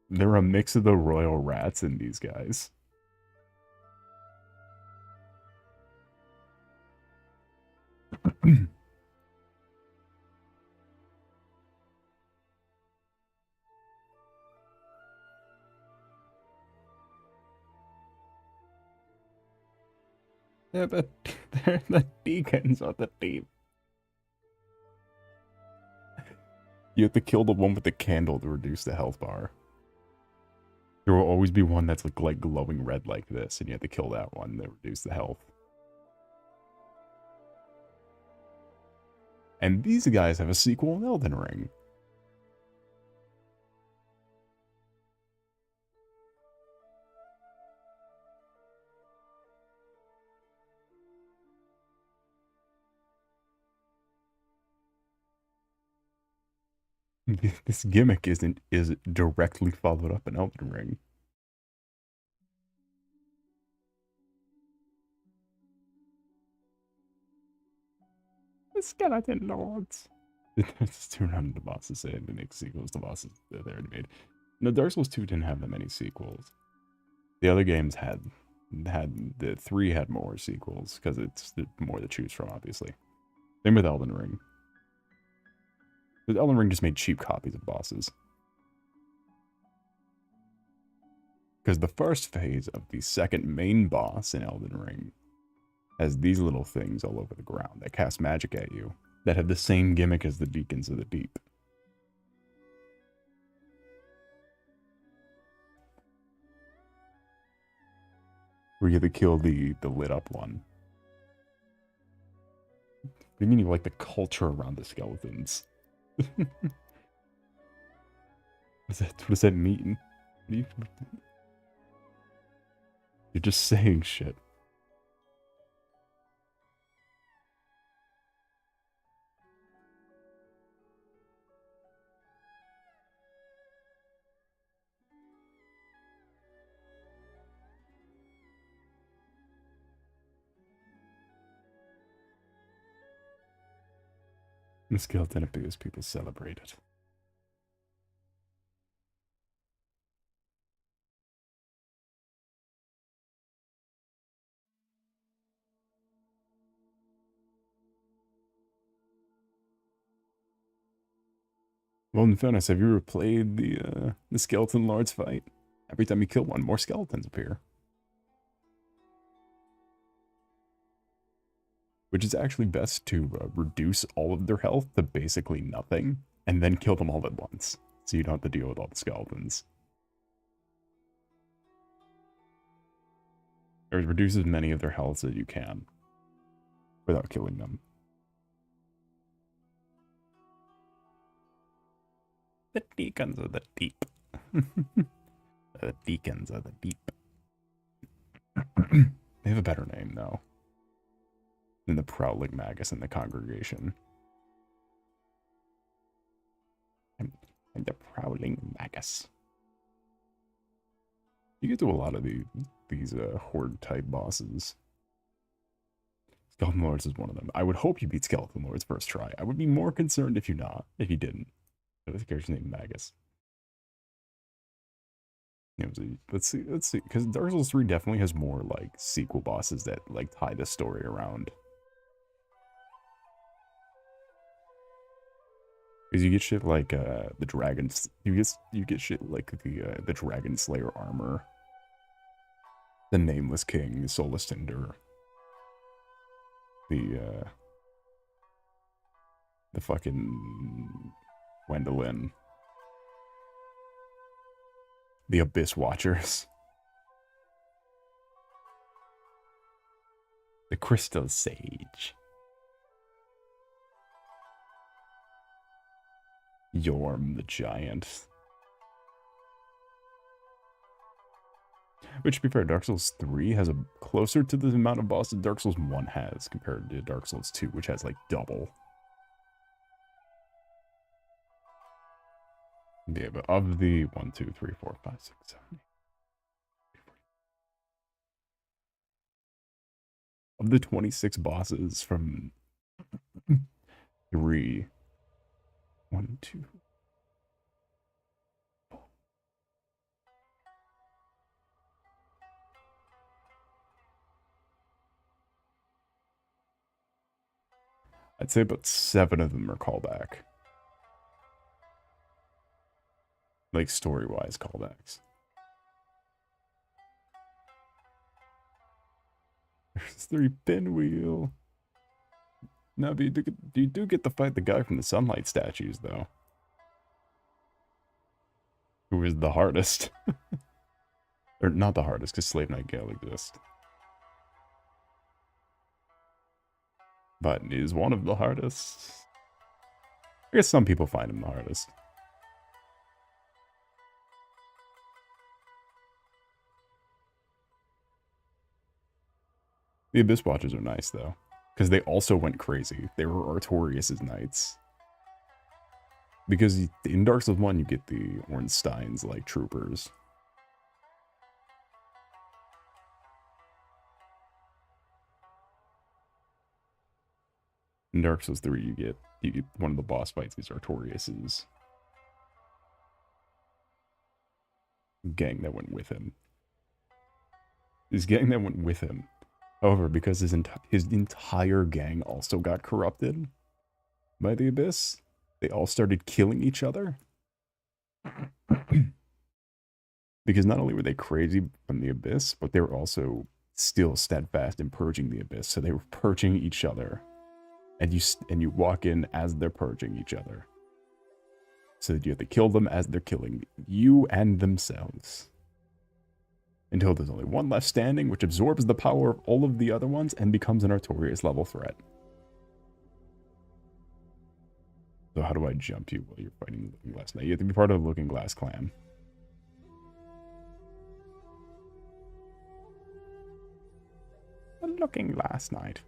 They're a mix of the Royal Rats and these guys. Yeah, but they're the Deacons of the Deep. You have to kill the one with the candle to reduce the health bar. There will always be one that's like glowing red like this, and you have to kill that one to reduce the health. And these guys have a sequel in Elden Ring. This gimmick is directly followed up in Elden Ring. The Skeleton Lords. There's 200 bosses say they make sequels to bosses that they already made. No, Dark Souls 2 didn't have that many sequels. The other games had the 3 had more sequels because it's more to choose from, obviously. Same with Elden Ring. But Elden Ring just made cheap copies of bosses. Because the first phase of the second main boss in Elden Ring has these little things all over the ground that cast magic at you that have the same gimmick as the Deacons of the Deep. Where you have to kill the lit up one. What do you mean you like the culture around the skeletons? What does that mean? You're just saying shit. The skeleton appears, people celebrate it. Well, in fairness, have you ever played the Skeleton Lords fight? Every time you kill one, more skeletons appear. Which is actually best to reduce all of their health to basically nothing, and then kill them all at once, so you don't have to deal with all the skeletons. Or reduce as many of their health as you can, without killing them. The Deacons of the Deep. The Deacons of the Deep. They have a better name, though, than the Prowling Magus in the congregation. I'm the Prowling Magus. You get to a lot of these horde-type bosses. Skeleton Lords is one of them. I would hope you beat Skeleton Lords first try. I would be more concerned if you didn't. The character's named Magus. Let's see, because Dark Souls 3 definitely has more, like, sequel bosses that, like, tie the story around. Because you get shit like, the dragons, you get shit like the Dragon Slayer armor. The Nameless King, the Solace Tinder. The fucking Gwendolyn. The Abyss Watchers. The Crystal Sage. Yorm the Giant. Which, to be fair, Dark Souls 3 has a closer to the amount of bosses Dark Souls 1 has compared to Dark Souls 2, which has like double. Yeah, but of the 1, 2, 3, 4, 5, 6, 7, 8. Of the 26 bosses from 3, 1, 2. I'd say about 7 of them are callback. Like story-wise callbacks. There's 3 pinwheel. No, but you do get to fight the guy from the sunlight statues, though. Who is the hardest. Or not the hardest, because Slave Knight Gale exists. But is one of the hardest. I guess some people find him the hardest. The Abyss Watchers are nice, though. Because they also went crazy. They were Artorias' knights. Because in Dark Souls 1, you get the Ornsteins, like, troopers. In Dark Souls 3, you get one of the boss fights is Artorias' gang that went with him. His gang that went with him. However, because his entire gang also got corrupted by the Abyss, they all started killing each other. Because not only were they crazy from the Abyss, but they were also still steadfast in purging the Abyss. So they were purging each other. And you walk in as they're purging each other. So that you have to kill them as they're killing you and themselves. Until there's only one left standing, which absorbs the power of all of the other ones and becomes an Artorias level threat. So how do I jump you while you're fighting the Looking Glass Knight? You have to be part of the Looking Glass clan. The Looking Glass Knight.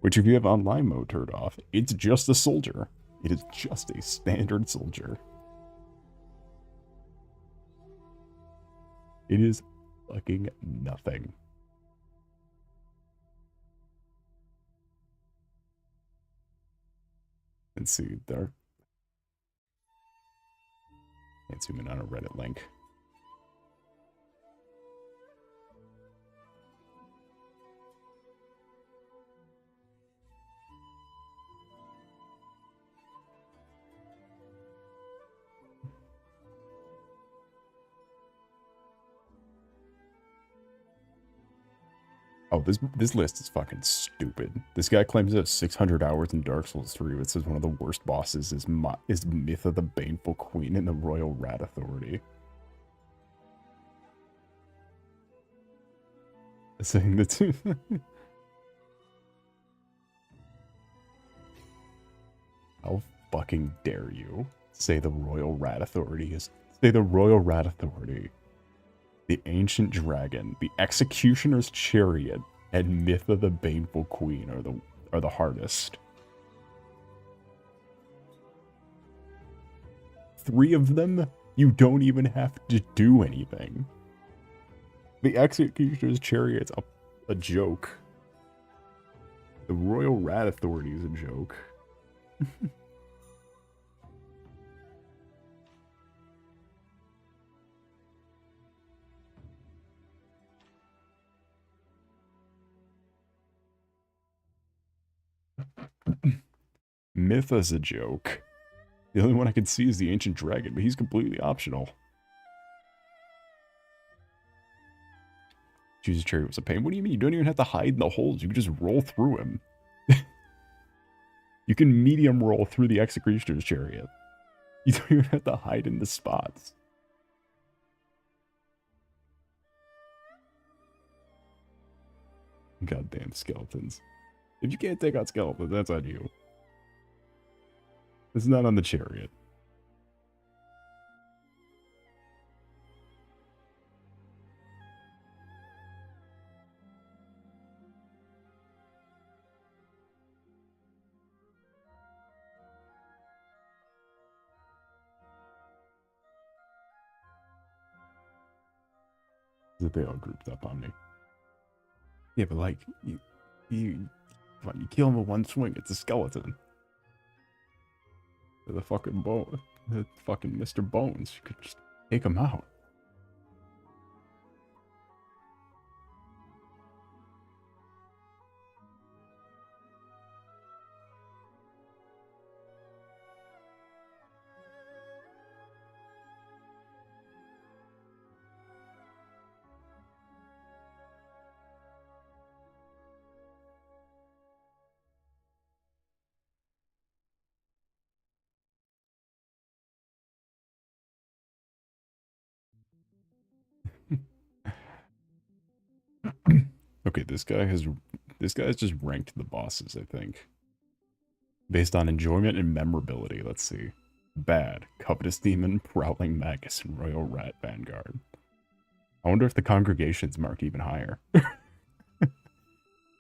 Which if you have online mode turned off, it's just a soldier. It is just a standard soldier. It is fucking nothing. Let's see, there. Can't zoom in on a Reddit link. Oh, this list is fucking stupid. This guy claims to have 600 hours in Dark Souls 3, which says one of the worst bosses is Myth of the Baneful Queen and the Royal Rat Authority. Saying the two. How fucking dare you say the Royal Rat Authority is... Say the Royal Rat Authority, the Ancient Dragon, the Executioner's Chariot, and Myth of the Baneful Queen are the hardest. 3 of them, you don't even have to do anything. The Executioner's Chariot's a joke. The Royal Rat Authority is a joke. Myth is a joke. The only one I can see is the Ancient Dragon, but he's completely optional. Jesus Chariot was a pain. What do you mean? You don't even have to hide in the holes. You can just roll through him. You can medium roll through the Executioner's Chariot. You don't even have to hide in the spots. Goddamn skeletons. If you can't take out skeletons, that's on you. It's not on the chariot. That they all grouped up on me. Yeah, but like, you kill him with one swing, it's a skeleton. The fucking the fucking Mr. Bones. You could just take him out. Okay, this guy has just ranked the bosses, I think. Based on enjoyment and memorability. Let's see. Bad. Covetous Demon, Prowling Magus, and Royal Rat Vanguard. I wonder if the congregations mark even higher.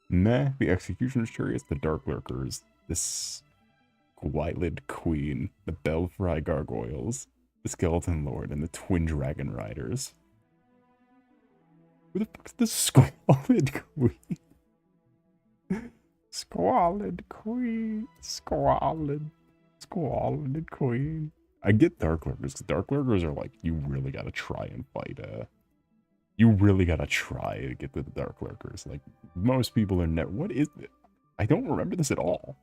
Meh. The Executioner's Chariots, the Dark Lurkers, the Squilid Queen, the Belfry Gargoyles, the Skeleton Lord, and the Twin Dragon Riders. Who the fuck's the Squalid Queen? Squalid Queen. Squalid Queen. I get Dark Lurkers, because Dark Lurkers are like, you really gotta try and fight, you really gotta try to get the Dark Lurkers. Like, most people are never, what is it? I don't remember this at all.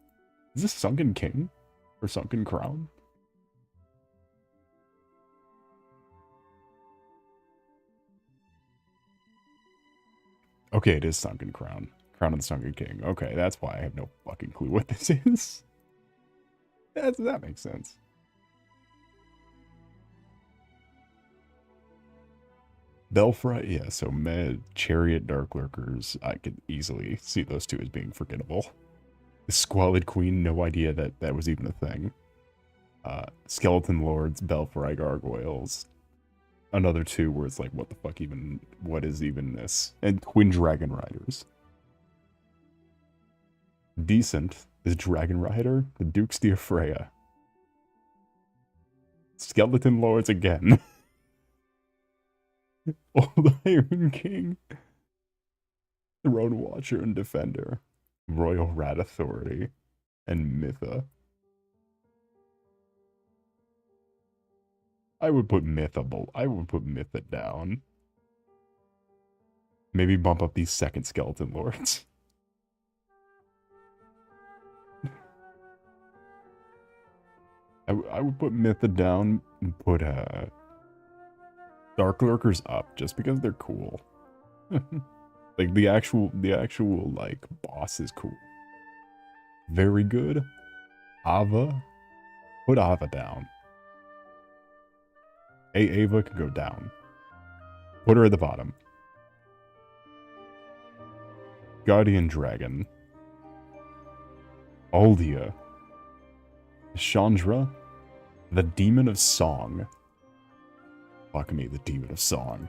Is this Sunken King? Or Sunken Crown? Okay, it is Sunken Crown. Crown of the Sunken King. Okay, that's why I have no fucking clue what this is. That makes sense. Belfry, yeah, so Med, Chariot, Dark Lurkers, I could easily see those two as being forgettable. The Squalid Queen, no idea that that was even a thing. Skeleton Lords, Belfry Gargoyles. Another two where it's like, what the fuck even, what is even this? And Twin Dragon Riders. Decent is Dragon Rider, the Dukes de Freya. Skeleton Lords again. Old Iron King. Throne Watcher and Defender. Royal Rat Authority. And Mytha. I would put Mytha down. Maybe bump up these second Skeleton Lords. I would put Mytha down and put Dark Lurkers up just because they're cool. Like the actual like boss is cool. Very good. Ava. Put Ava down. Ava can go down. Put her at the bottom. Guardian Dragon. Aldia. Chandra. The Demon of Song. Fuck me, the Demon of Song.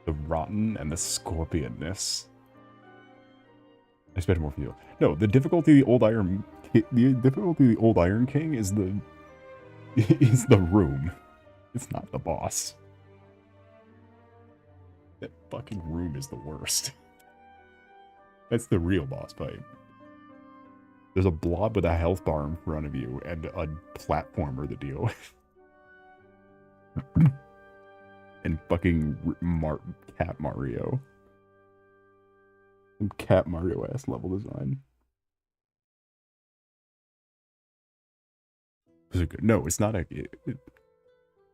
The Rotten and the Scorpioness. I expect more from you. No, the difficulty of the Old Iron King is the room. It's not the boss. That fucking room is the worst. That's the real boss fight. There's a blob with a health bar in front of you and a platformer to deal with. And fucking Cat Mario. Some Cat Mario ass level design. Is it good? No, it's not a...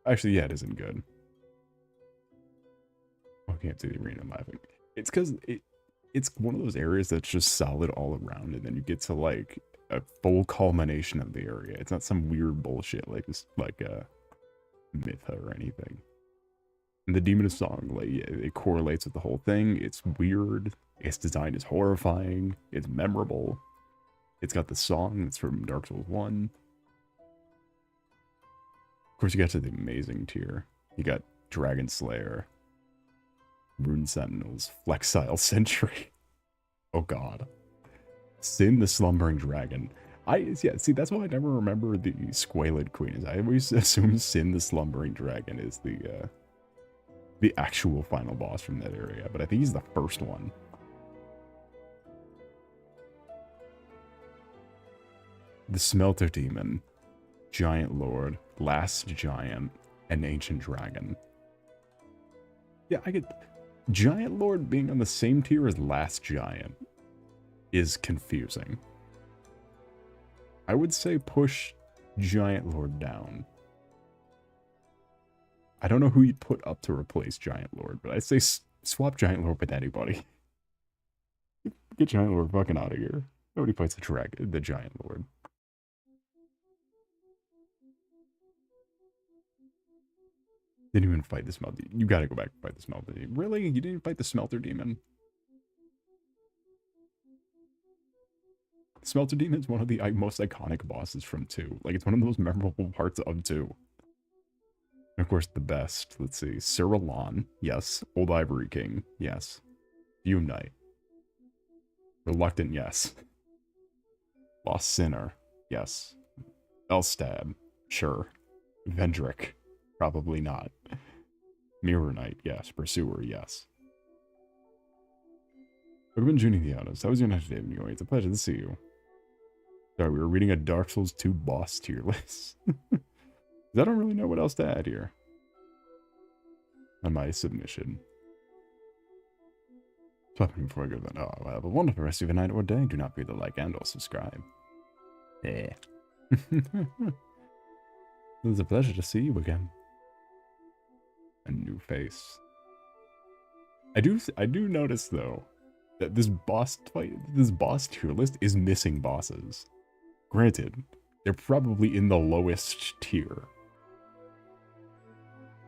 actually, yeah, it isn't good. Oh, I can't see the arena, I'm laughing. It's because it's one of those areas that's just solid all around, and then you get to, like, a full culmination of the area. It's not some weird bullshit like Mytha or anything. And the Demon of Song, like, it correlates with the whole thing. It's weird. Its design is horrifying. It's memorable. It's got the song that's from Dark Souls 1. Of course, you got to the amazing tier. You got Dragon Slayer, Rune Sentinels, Flexile Sentry. Oh god. Sin the Slumbering Dragon. Yeah, see, that's why I never remember the Squalid Queen. I always assume Sin the Slumbering Dragon is the actual final boss from that area, but I think he's the first one. The Smelter Demon, Giant Lord, Last Giant, and Ancient Dragon. Yeah, I get... Giant Lord being on the same tier as Last Giant is confusing. I would say push Giant Lord down. I don't know who you'd put up to replace Giant Lord, but I'd say swap Giant Lord with anybody. Get Giant Lord fucking out of here. Nobody fights the Giant Lord. Didn't even fight the Smelter. You gotta go back and fight the Smelter Demon. Really? You didn't fight the Smelter Demon? Smelter Demon is one of the most iconic bosses from 2. Like, it's one of the most memorable parts of 2. And of course, the best. Let's see. Cerulean, yes. Old Ivory King, yes. Fume Knight. Reluctant, yes. Lost Sinner, yes. Elstad, sure. Vendrick, probably not. Mirror Knight, yes. Pursuer, yes. Pokemon Junior the Autos. How was your night today, anyway? It's a pleasure to see you. Sorry, we were reading a Dark Souls 2 boss tier list. I don't really know what else to add here on my submission. Swapping before I go to bed. Oh, have a wonderful rest of your night or day. Do not forget to like and or subscribe. Yeah. It was a pleasure to see you again. A new face. I do notice though that this boss tier list is missing bosses. Granted, they're probably in the lowest tier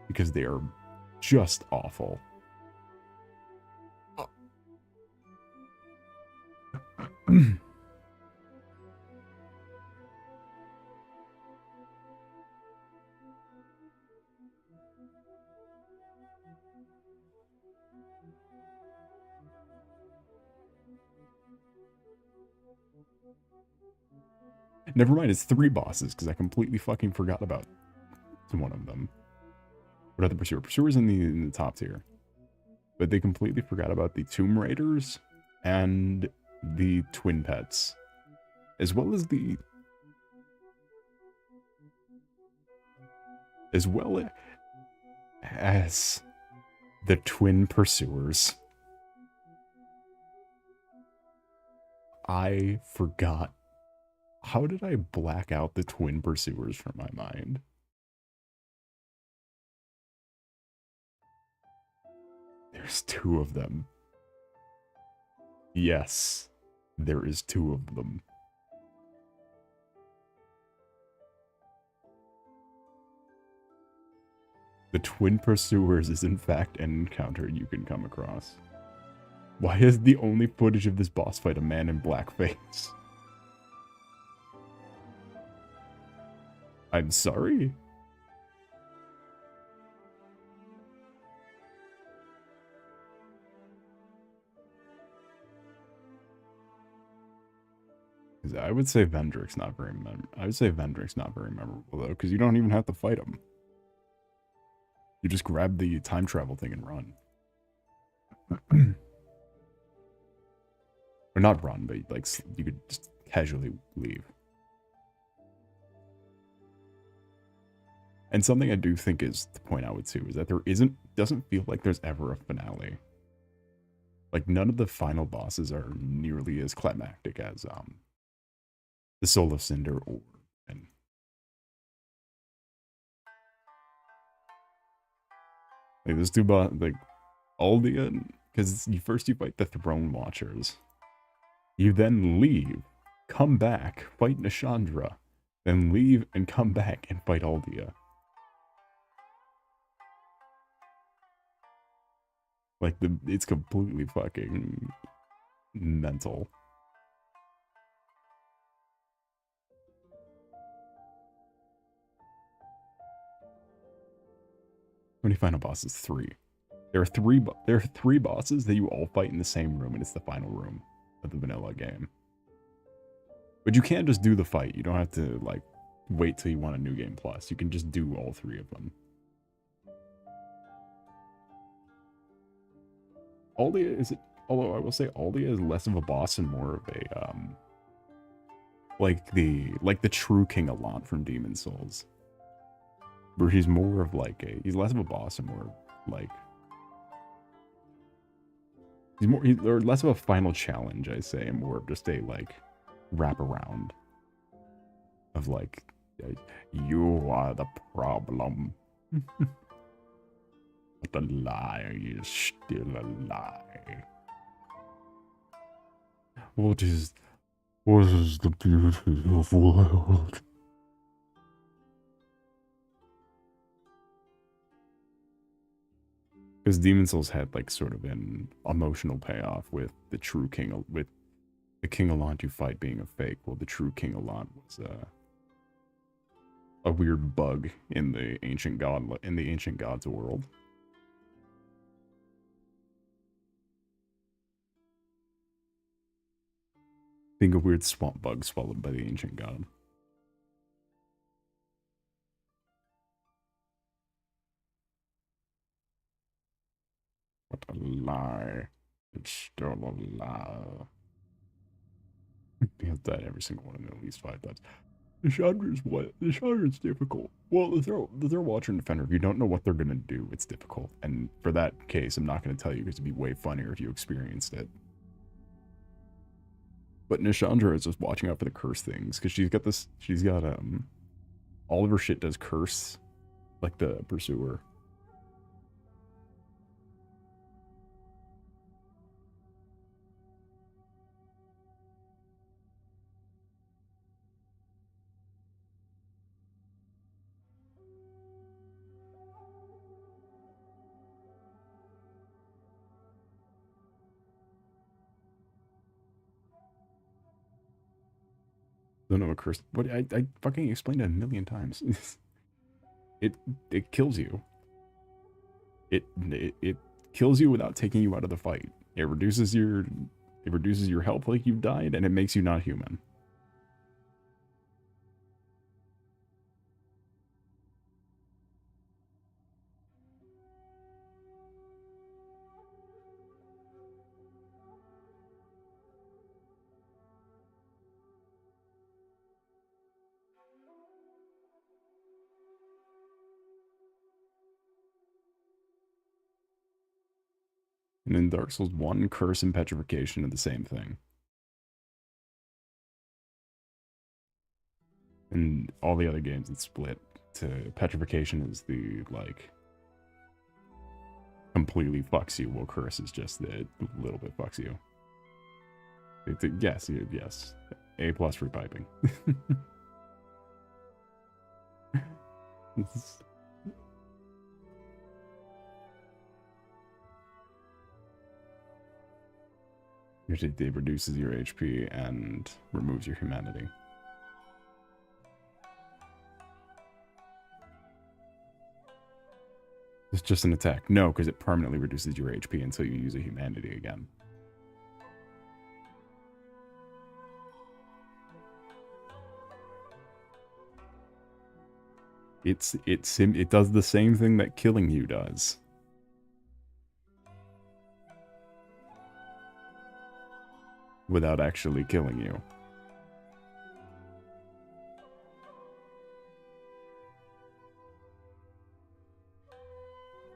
because they are just awful. Never mind, it's 3 bosses, because I completely fucking forgot about one of them. What about the Pursuer? Pursuer's in the top tier. But they completely forgot about the Tomb Raiders and the Twin Pets. As well as the... Twin Pursuers. I forgot. How did I black out the Twin Pursuers from my mind? There's 2 of them. Yes, there is 2 of them. The Twin Pursuers is in fact an encounter you can come across. Why is the only footage of this boss fight a man in blackface? I'm sorry? I would say Vendrick's not very memorable. I would say Vendrick's not very memorable though, because you don't even have to fight him. You just grab the time travel thing and run. Or not run, but like you could just casually leave. And something I do think is to point out with 2 is that there doesn't feel like there's ever a finale. Like none of the final bosses are nearly as climactic as the Soul of Cinder or and like those 2 like Aldia, because you fight the Throne Watchers. You then leave, come back, fight Nishandra, then leave and come back and fight Aldia. Like, it's completely fucking mental. How many final bosses? 3. There are 3 bosses that you all fight in the same room, and it's the final room of the vanilla game. But you can't just do the fight. You don't have to, like, wait till you want a New Game Plus. You can just do all 3 of them. Aldia is it? Although I will say Aldia is less of a boss and more of a like the true King Allant from Demon Souls, where he's more of like he's less of a boss and more like or less of a final challenge, I say, and more of just a like wraparound of like you are the problem. But the lie is still a lie. What is the beauty of world? Because Demon Souls had like sort of an emotional payoff with the true king, with the King Allant you fight being a fake. Well, the true King Allant was a weird bug in the ancient gods world. Being a weird swamp bug swallowed by the ancient god. What a lie. It's still a lie. He has died every single one of them at least 5 times. The genre's what? The genre's difficult. Well, the throw Watcher and Defender, if you don't know what they're going to do, it's difficult. And for that case, I'm not going to tell you because it'd be way funnier if you experienced it. But Nishandra is just watching out for the curse things because she's got all of her shit does curse, like the Pursuer. Don't know what curse. What I fucking explained it a million times. it kills you. It kills you without taking you out of the fight. It reduces your health like you've died, and it makes you not human. And in Dark Souls 1, Curse and Petrification are the same thing. And all the other games, it's split to Petrification is the, like, completely fucks you, while Curse is just a little bit fucks you. Yes. A+ for piping. It reduces your HP and removes your humanity. It's just an attack. No, because it permanently reduces your HP until you use a humanity again. It does the same thing that killing you does. Without actually killing you.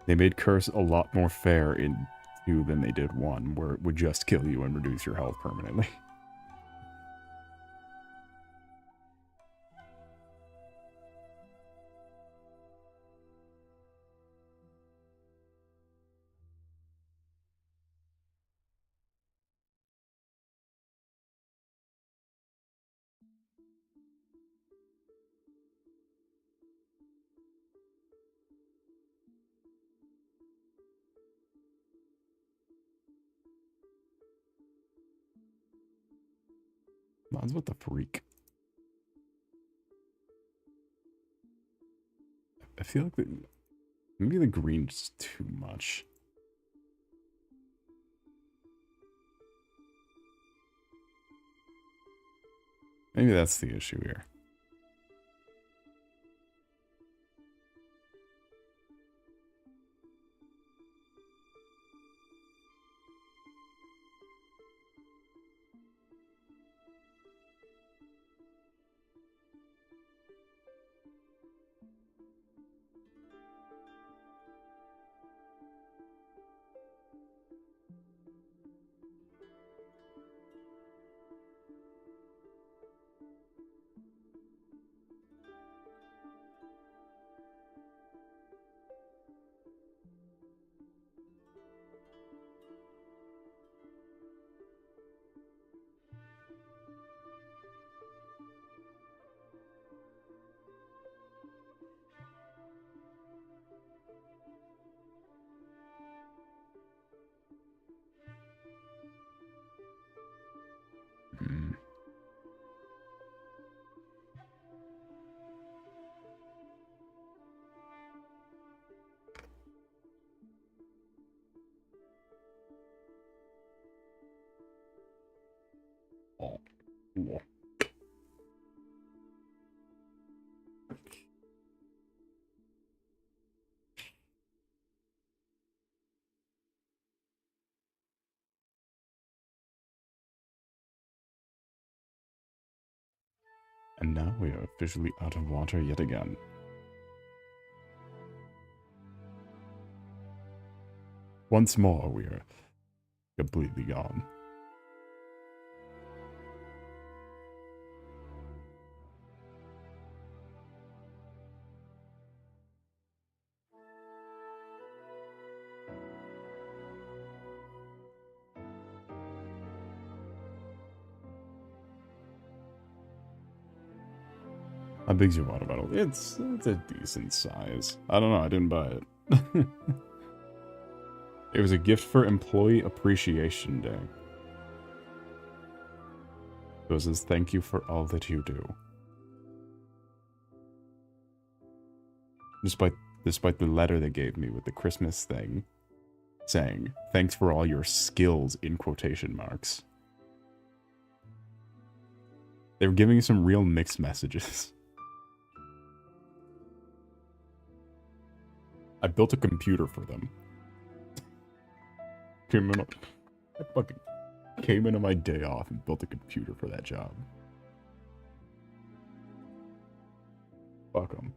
They made Curse a lot more fair in 2 than they did 1, where it would just kill you and reduce your health permanently. Mine's what the freak. I feel like maybe the green's too much. Maybe that's the issue here. Whoa. And now we are officially out of water yet again. Once more, we are completely gone. How big's your water bottle? It's a decent size. I don't know, I didn't buy it. It was a gift for Employee Appreciation Day. It was as thank you for all that you do. Despite the letter they gave me with the Christmas thing, saying, thanks for all your skills, in quotation marks. They were giving me some real mixed messages. I built a computer for them. I fucking came into my day off and built a computer for that job. Fuck them.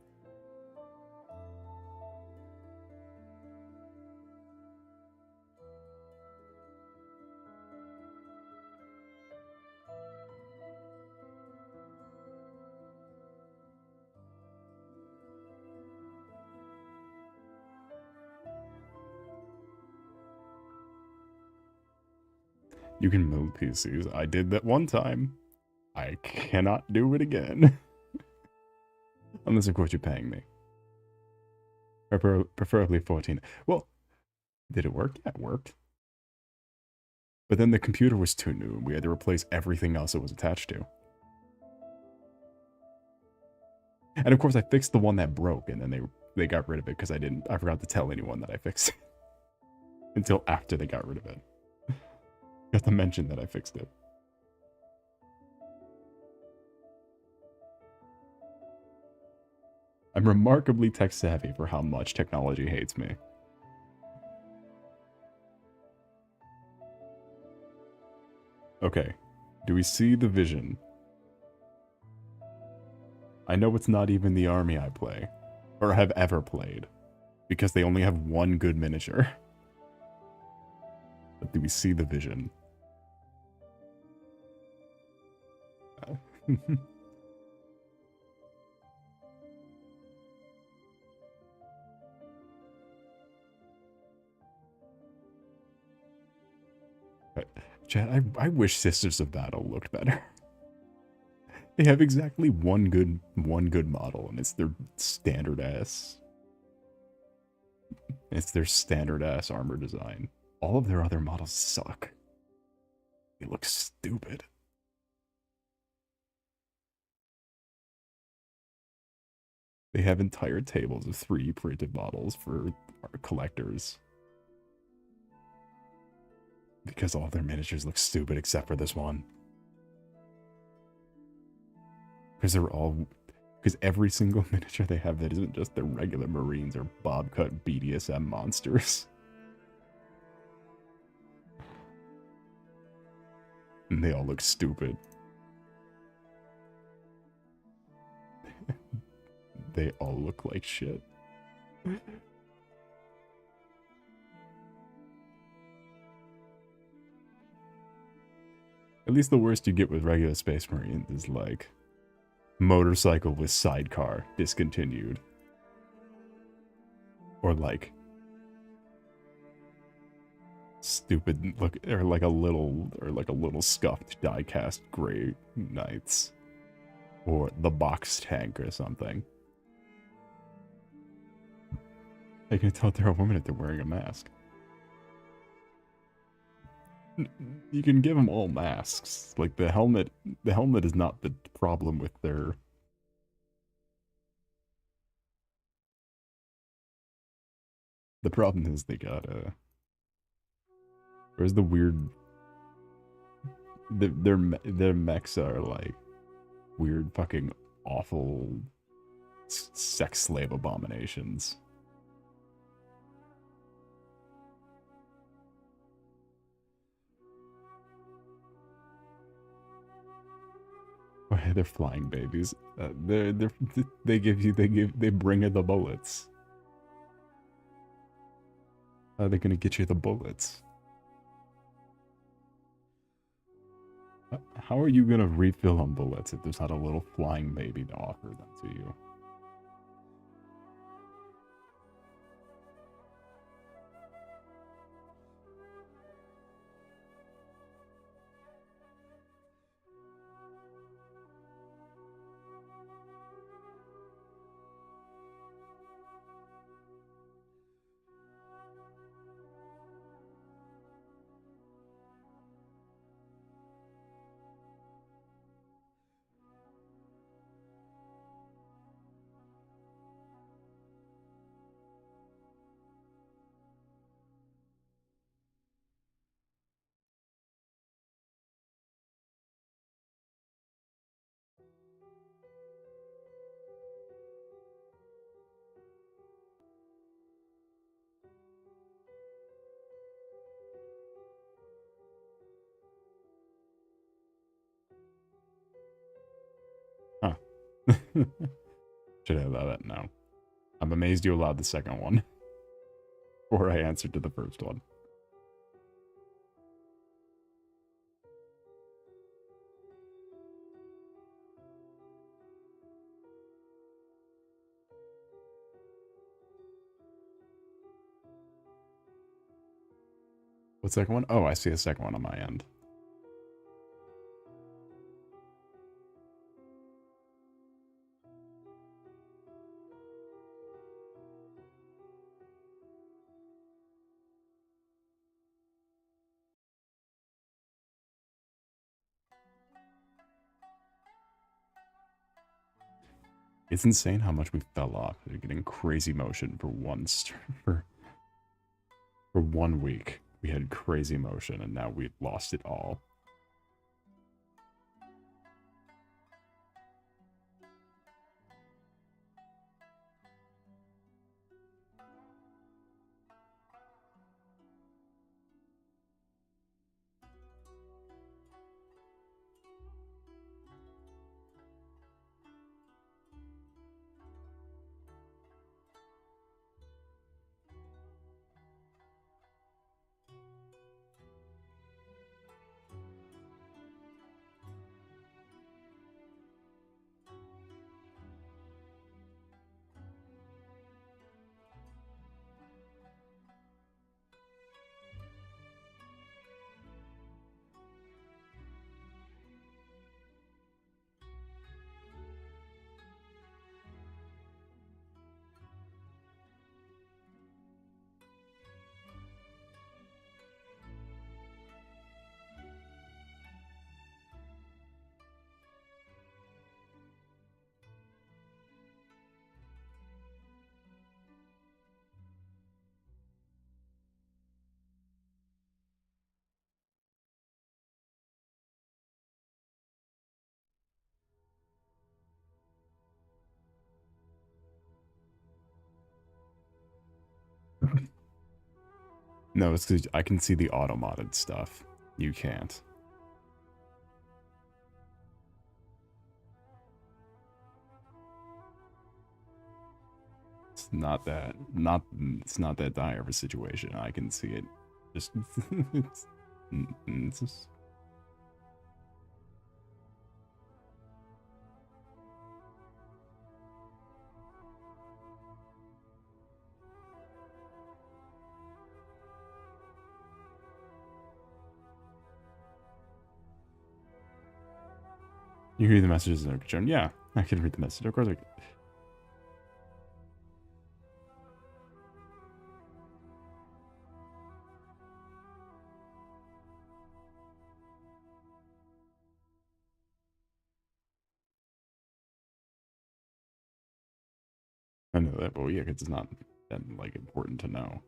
You can build PCs. I did that one time. I cannot do it again. Unless, of course, you're paying me. Preferably 14. Well, did it work? Yeah, it worked. But then the computer was too new, and we had to replace everything else it was attached to. And of course, I fixed the one that broke, and then they got rid of it because I forgot to tell anyone that I fixed it. Until after they got rid of it. Got to mention that I fixed it. I'm remarkably tech savvy for how much technology hates me. Okay, do we see the vision? I know it's not even the army I play, or have ever played, because they only have one good miniature. But do we see the vision? Chad, I wish Sisters of Battle looked better. They have exactly one good model, and it's their standard ass. It's their standard ass armor design. All of their other models suck. They look stupid. They have entire tables of 3D printed models for our collectors. Because all their miniatures look stupid except for this one. Because every single miniature they have that isn't just their regular Marines or Bobcut BDSM monsters. And they all look stupid. They all look like shit. At least the worst you get with regular Space Marines is like motorcycle with sidecar discontinued, or like stupid look, or like a little scuffed diecast gray knights, or the box tank or something. I can tell they're a woman if they're wearing a mask. You can give them all masks. Like the helmet is not the problem with their... The problem is they got where's the weird their mechs are like weird fucking awful sex slave abominations. They're flying babies. They bring her the bullets. How are they gonna get you the bullets? How are you gonna refill on bullets if there's not a little flying baby to offer them to you? Huh. Should I allow that? No. I'm amazed you allowed the second one. Before I answered to the first one. What second one? Oh, I see a second one on my end. It's insane how much we fell off. We're getting crazy motion for for 1 week. We had crazy motion, and now we lost it all. No, it's because I can see the auto-modded stuff. You can't. It's not that dire of a situation. I can see it. Just, it's just... You read the messages in a concern. Yeah, I can read the message. Of course I can. I know that, but yeah, because it's not that like important to know.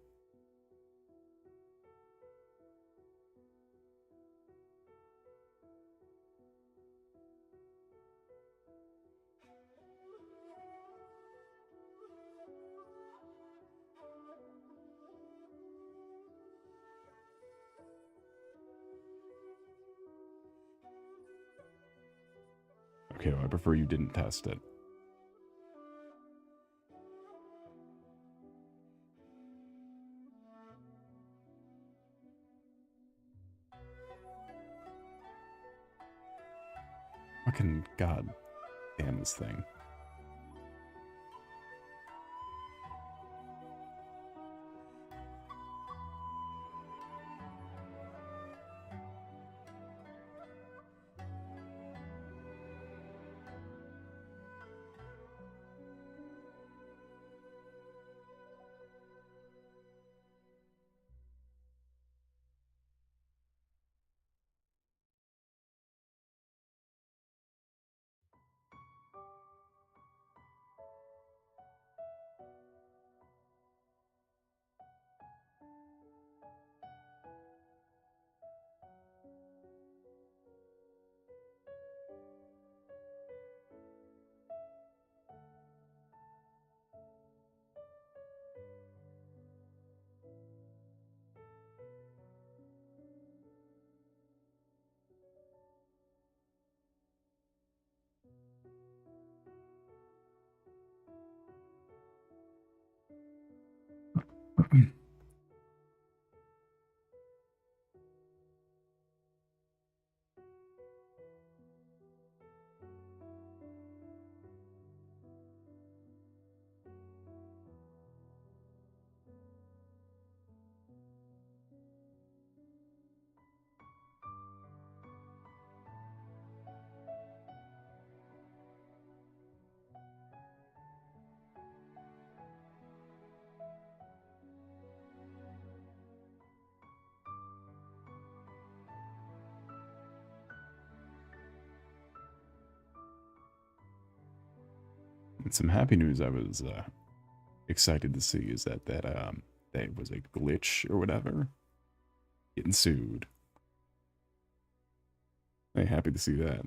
Okay, well, I prefer you didn't test it. Fucking god damn this thing. And some happy news I was excited to see is that that was a glitch or whatever. Getting sued. I'm happy to see that.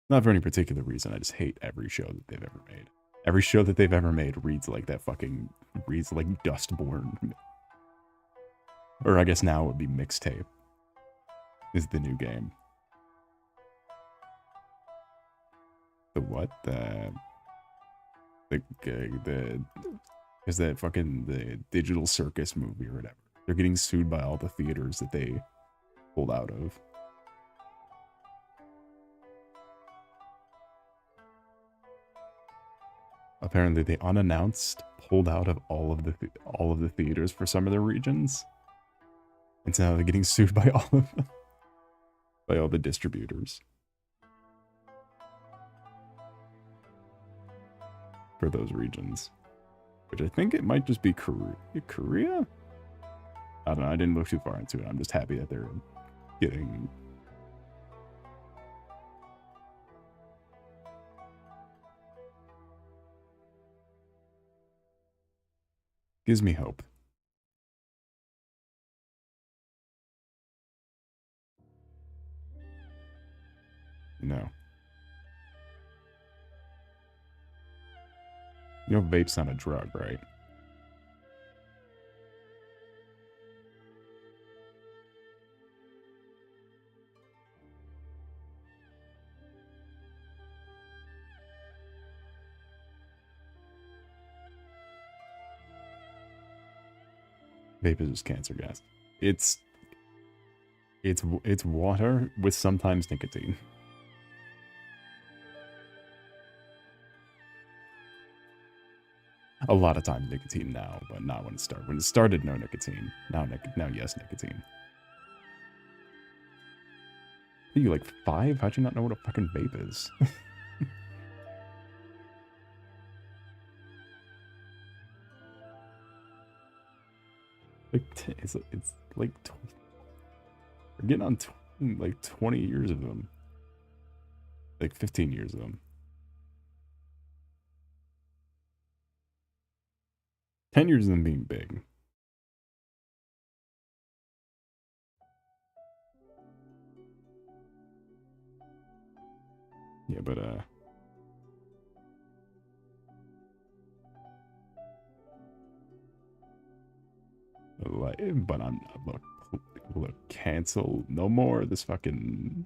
Not for any particular reason. I just hate every show that they've ever made. Every show that they've ever made reads like that fucking reads like Dustborn. Or I guess now it would be Mixtape. Is the new game. The what? Is that fucking the Digital Circus movie or whatever? They're getting sued by all the theaters that they pulled out of. Apparently, they unannounced pulled out of all of the theaters for some of their regions, and so now they're getting sued by all of them, by all the distributors for those regions. Which I think it might just be Korea? I don't know. I didn't look too far into it. I'm just happy that they're getting. Gives me hope. No. You know, vape's not a drug, right? Vape is just cancer gas. It's water with sometimes nicotine. A lot of times nicotine now, but not when it started. When it started, no nicotine. Now yes, nicotine. Are you like 5? How'd you not know what a fucking vape is? it's like we're getting on like 20 years of them, like 15 years of them. 10 years of them being big. Yeah, but I'm look, cancel no more this fucking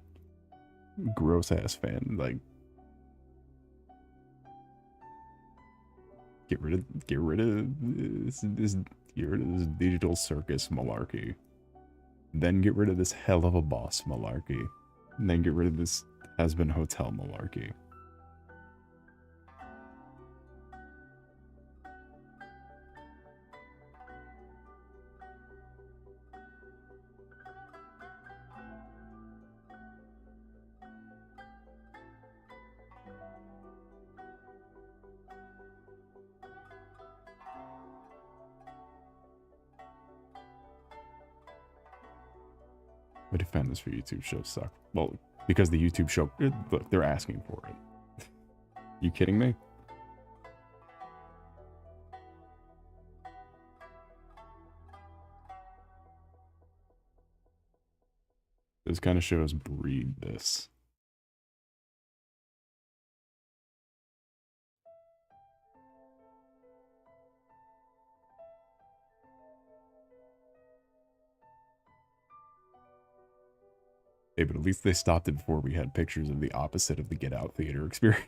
gross ass fan. Like, get rid of this digital circus malarkey. Then get rid of this hell of a boss malarkey. And then get rid of this has-been hotel malarkey. I defend this for YouTube shows suck. Well, because the YouTube show, look, they're asking for it. You kidding me? Those kind of shows breed this. Hey, but at least they stopped it before we had pictures of the opposite of the Get Out theater experience.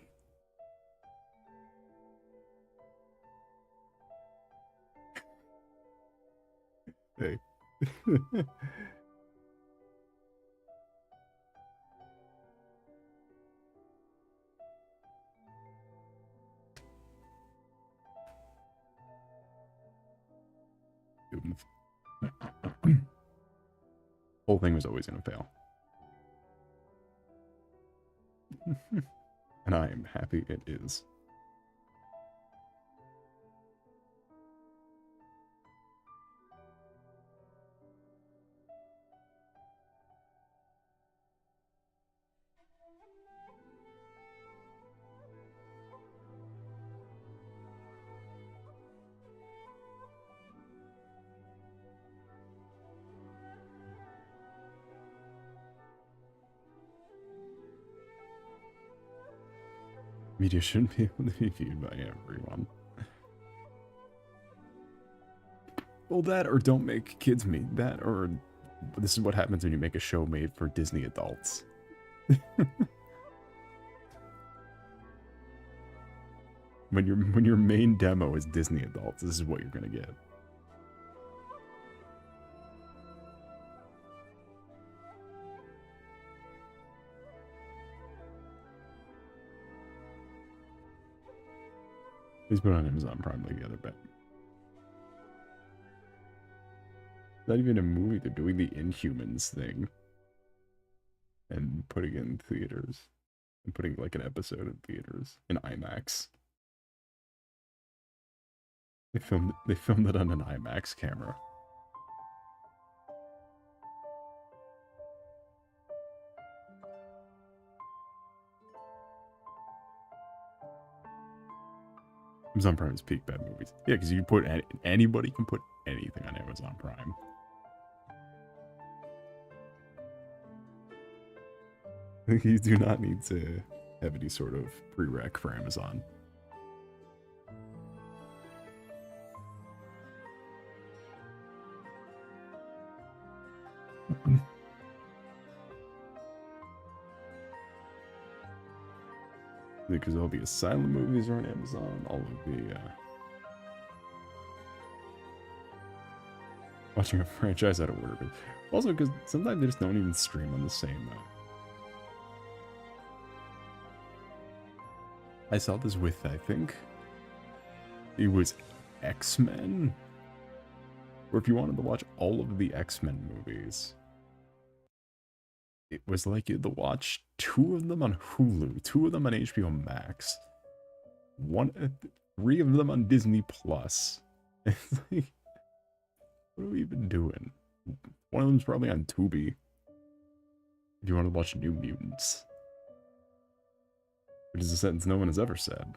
Hey. Whole thing was always gonna fail. And I am happy it is. Media shouldn't be able to be viewed by everyone. Well, that or don't make kids meet. That or this is what happens when you make a show made for Disney adults. When your main demo is Disney adults, this is what you're gonna get. Please put it on Amazon Prime like the other bet. Not even a movie, they're doing the Inhumans thing. And putting it in theaters. And putting like an episode in theaters. In IMAX. They filmed it on an IMAX camera. Amazon Prime's peak bad movies. Yeah, because you put anybody can put anything on Amazon Prime. You do not need to have any sort of prereq for Amazon. Because all the Asylum movies are on Amazon, all of the watching a franchise out of order, but also because sometimes they just don't even stream on the same I saw this with, I think it was X-Men, or if you wanted to watch all of the X-Men movies, it was like you had to watch 2 of them on Hulu, 2 of them on HBO Max, 3 of them on Disney Plus. It's like, what have we been doing? One of them's probably on Tubi. If you want to watch New Mutants. Which is a sentence no one has ever said,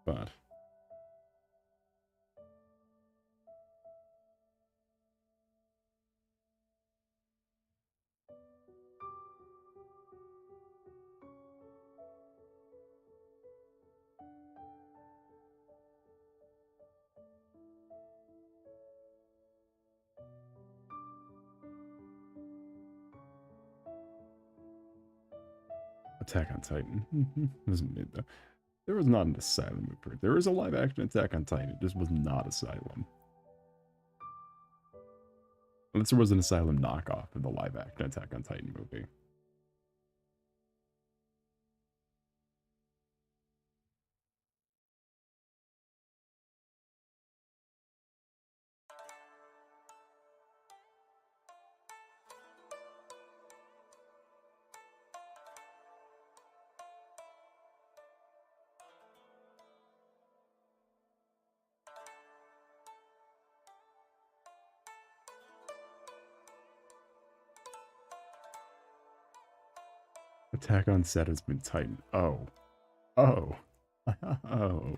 but... Attack on Titan. It was mid though. There was not an Asylum movie. There is a live action Attack on Titan. It just was not Asylum. Unless there was an Asylum knockoff of the live action Attack on Titan movie. Attack on set has been tightened. Oh. Oh. Oh.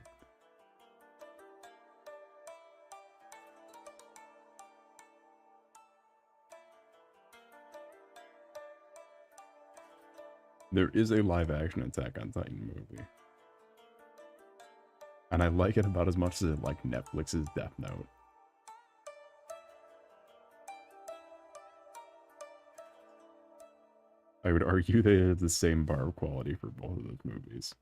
There is a live action Attack on Titan movie. And I like it about as much as I like Netflix's Death Note. I would argue they have the same bar of quality for both of those movies.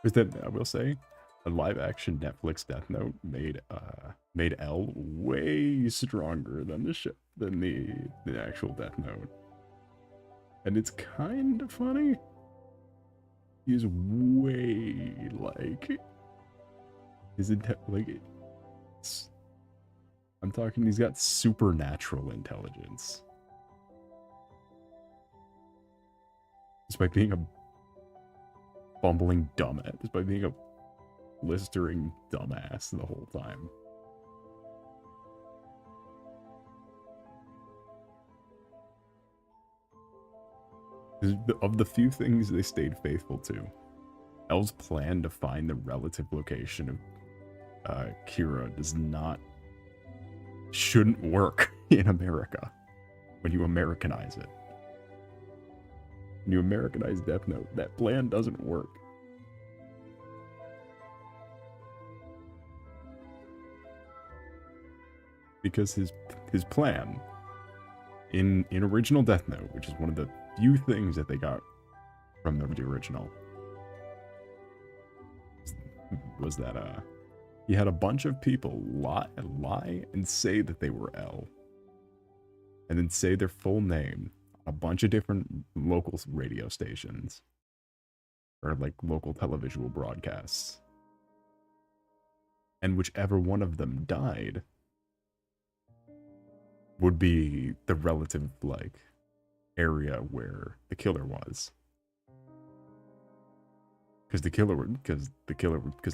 Is that, I will say, a live-action Netflix Death Note made L way stronger than the actual Death Note, and it's kind of funny. He's way like I'm talking. He's got supernatural intelligence, despite being a bumbling dumbass, despite being a blistering dumbass the whole time. Of the few things they stayed faithful to, L's plan to find the relative location of Kira shouldn't work in America when you Americanize it. When you Americanize Death Note, that plan doesn't work. Because his plan in original Death Note, which is one of the few things that they got from the original, was that he had a bunch of people lie and say that they were L, and then say their full name on a bunch of different local radio stations or like local televisual broadcasts, and whichever one of them died would be the relative like area where the killer was. Because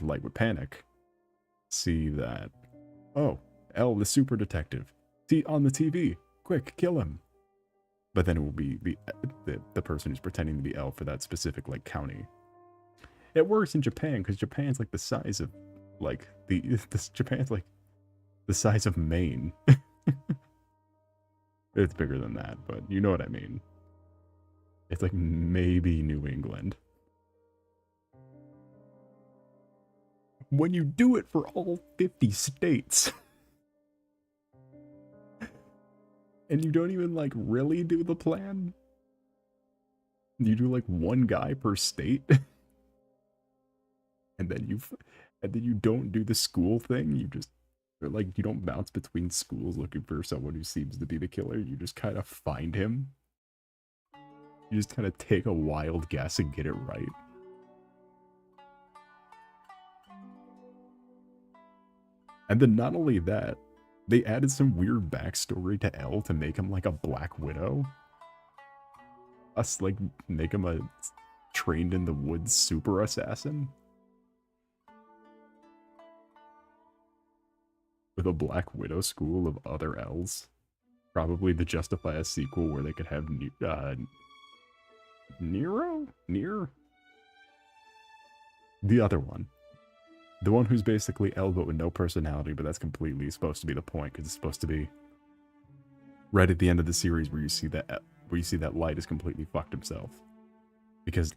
Light would panic, see that, oh, L, the super detective, see on the TV, quick, kill him. But then it will be the person who's pretending to be L for that specific like county. It works in Japan because Japan's like the size of like Japan's like the size of Maine. It's bigger than that, but you know what I mean. It's like maybe New England. When you do it for all 50 states, and you don't even like really do the plan, you do like one guy per state, and then you don't do the school thing. You just like, you don't bounce between schools looking for someone who seems to be the killer. You just kind of find him. You just kind of take a wild guess and get it right. And then not only that, they added some weird backstory to L to make him like a Black Widow. Like make him a trained in the woods super assassin. With a Black Widow school of other L's. Probably to justify a sequel where they could have Nero? The other one. The one who's basically L but with no personality, but that's completely supposed to be the point, because it's supposed to be right at the end of the series where you see that Light is completely fucked himself because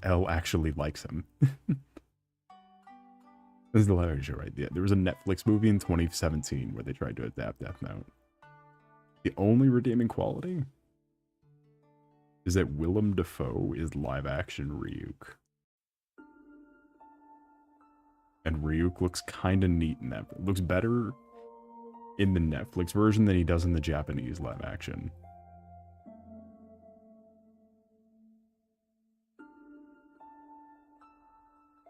L actually likes him. This is the letter show, right? Yeah, there was a Netflix movie in 2017 where they tried to adapt Death Note. The only redeeming quality is that Willem Dafoe is live-action Ryuk. And Ryuk looks kind of neat in that. It looks better in the Netflix version than he does in the Japanese live-action.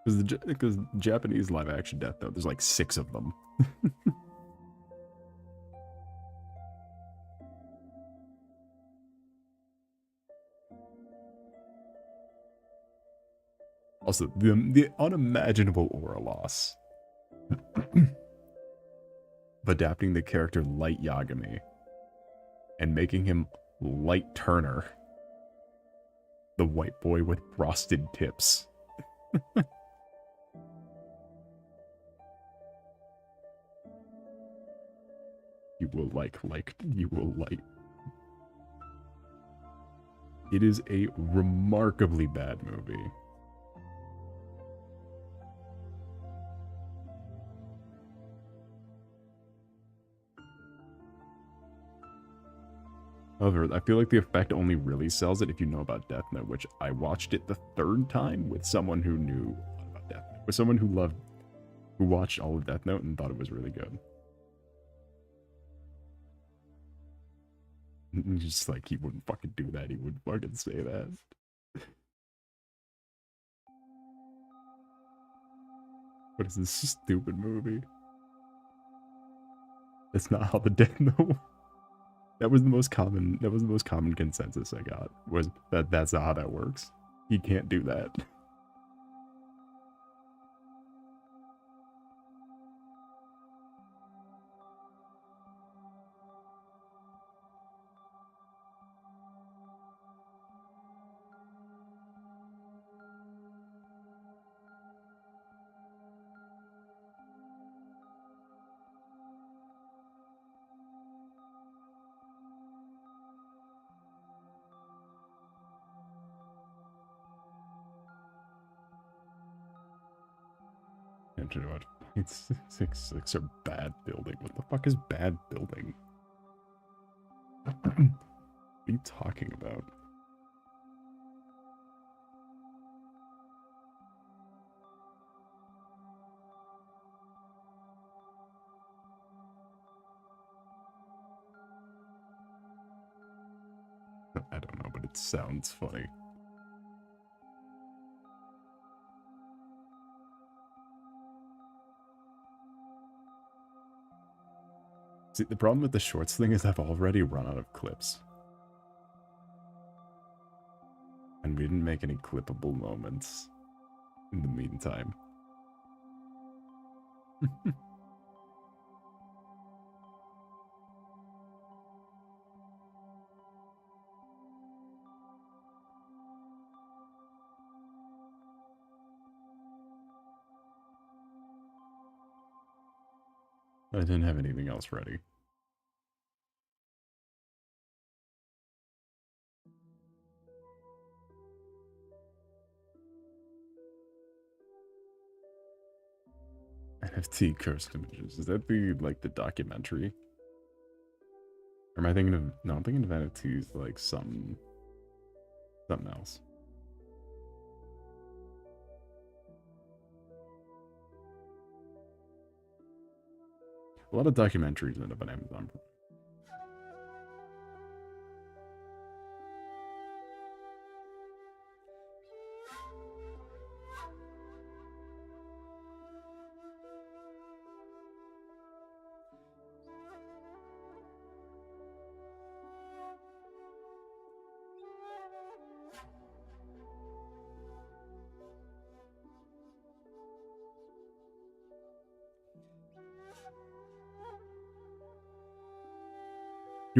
Because the Japanese live-action Death Note, there's like 6 of them. Also, the unimaginable aura loss of adapting the character Light Yagami and making him Light Turner, the white boy with frosted tips. You will like. It is a remarkably bad movie. However, I feel like the effect only really sells it if you know about Death Note, which I watched it the 3rd time with someone who knew about Death Note, with someone who watched all of Death Note and thought it was really good. And just like, he wouldn't fucking do that, he wouldn't fucking say that. What is this stupid movie? That's not how the Death Note. That was the most common consensus I got, was that that's not how that works. He can't do that. It's 6 are bad building. What the fuck is bad building? What are you talking about? I don't know, but it sounds funny. See, the problem with the shorts thing is I've already run out of clips. And we didn't make any clippable moments in the meantime. I didn't have anything else ready. NFT cursed images. Is that the the documentary? Or am I thinking of no, I'm thinking of NFTs like something else. A lot of documentaries end up on Amazon.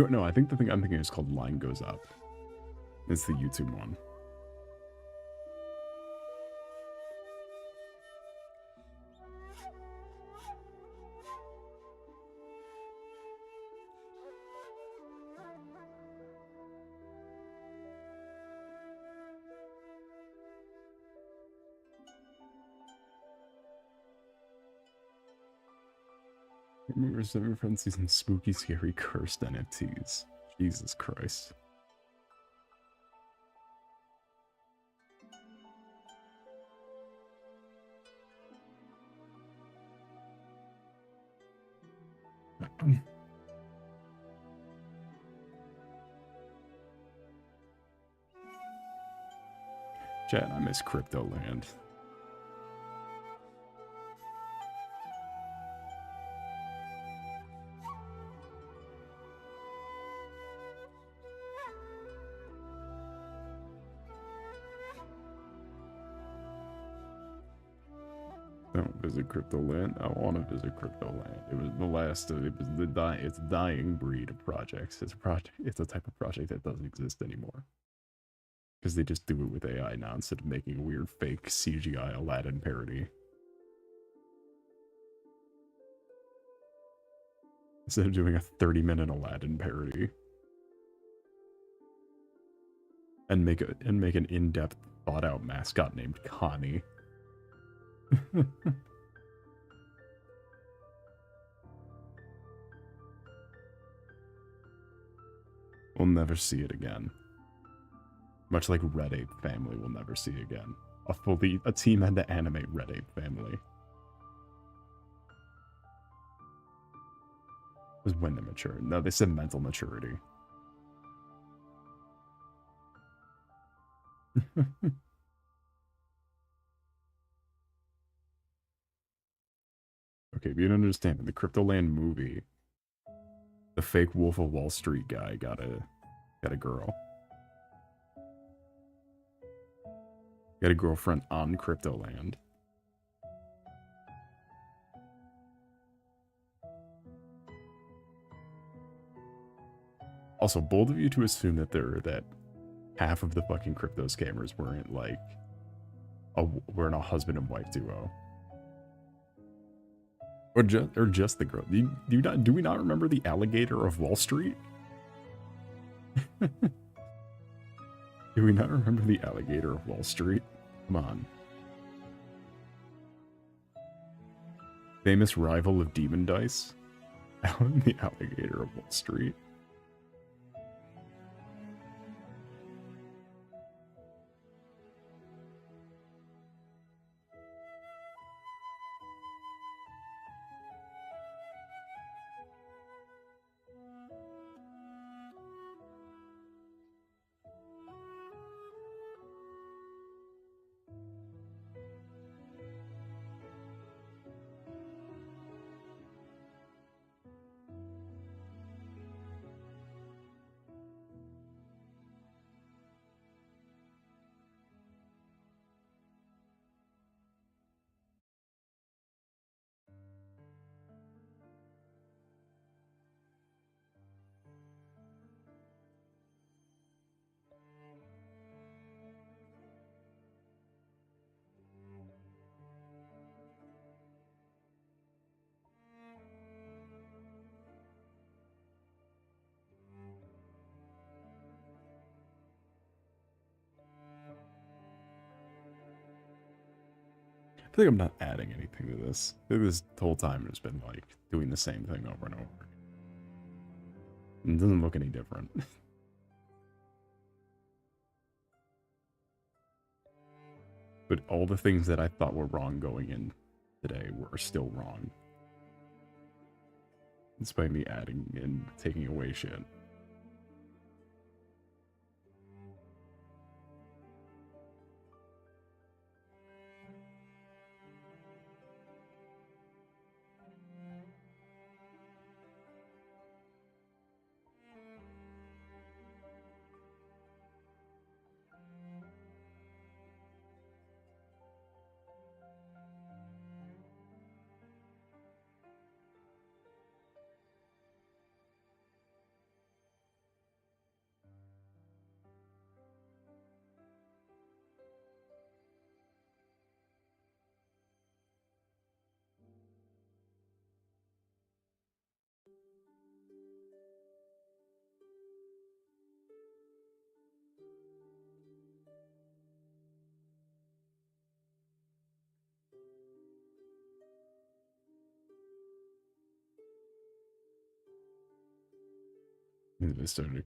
No, I think the thing I'm thinking is called Line Goes Up. It's the YouTube one. Remember some friends using spooky, scary, cursed NFTs. Jesus Christ. Chat, I miss Crypto Land. Don't visit Crypto Land. I want to visit Crypto Land. It was the last. It was it's a dying breed of projects. It's a project. It's a type of project that doesn't exist anymore. Because they just do it with AI now instead of making a weird fake CGI Aladdin parody. Instead of doing a 30-minute Aladdin parody. And make an in-depth, thought-out mascot named Connie. We'll never see it again. Much like Red Ape Family will never see again. A team had to animate Red Ape Family. It was when they matured. No, they said mental maturity. Okay, if you don't understand, in the Cryptoland movie, the fake Wolf of Wall Street guy got a girl. Got a girlfriend on Cryptoland. Also, bold of you to assume that half of the fucking crypto scammers weren't like weren't a husband and wife duo. Or just the girl. Do we not remember the alligator of Wall Street? Do we not remember the alligator of Wall Street? Come on. Famous rival of Demon Dice? Alan the alligator of Wall Street. I feel like I'm not adding anything to this. This whole time has been like doing the same thing over and over. It doesn't look any different. But all the things that I thought were wrong going in today were still wrong. Despite me adding and taking away shit.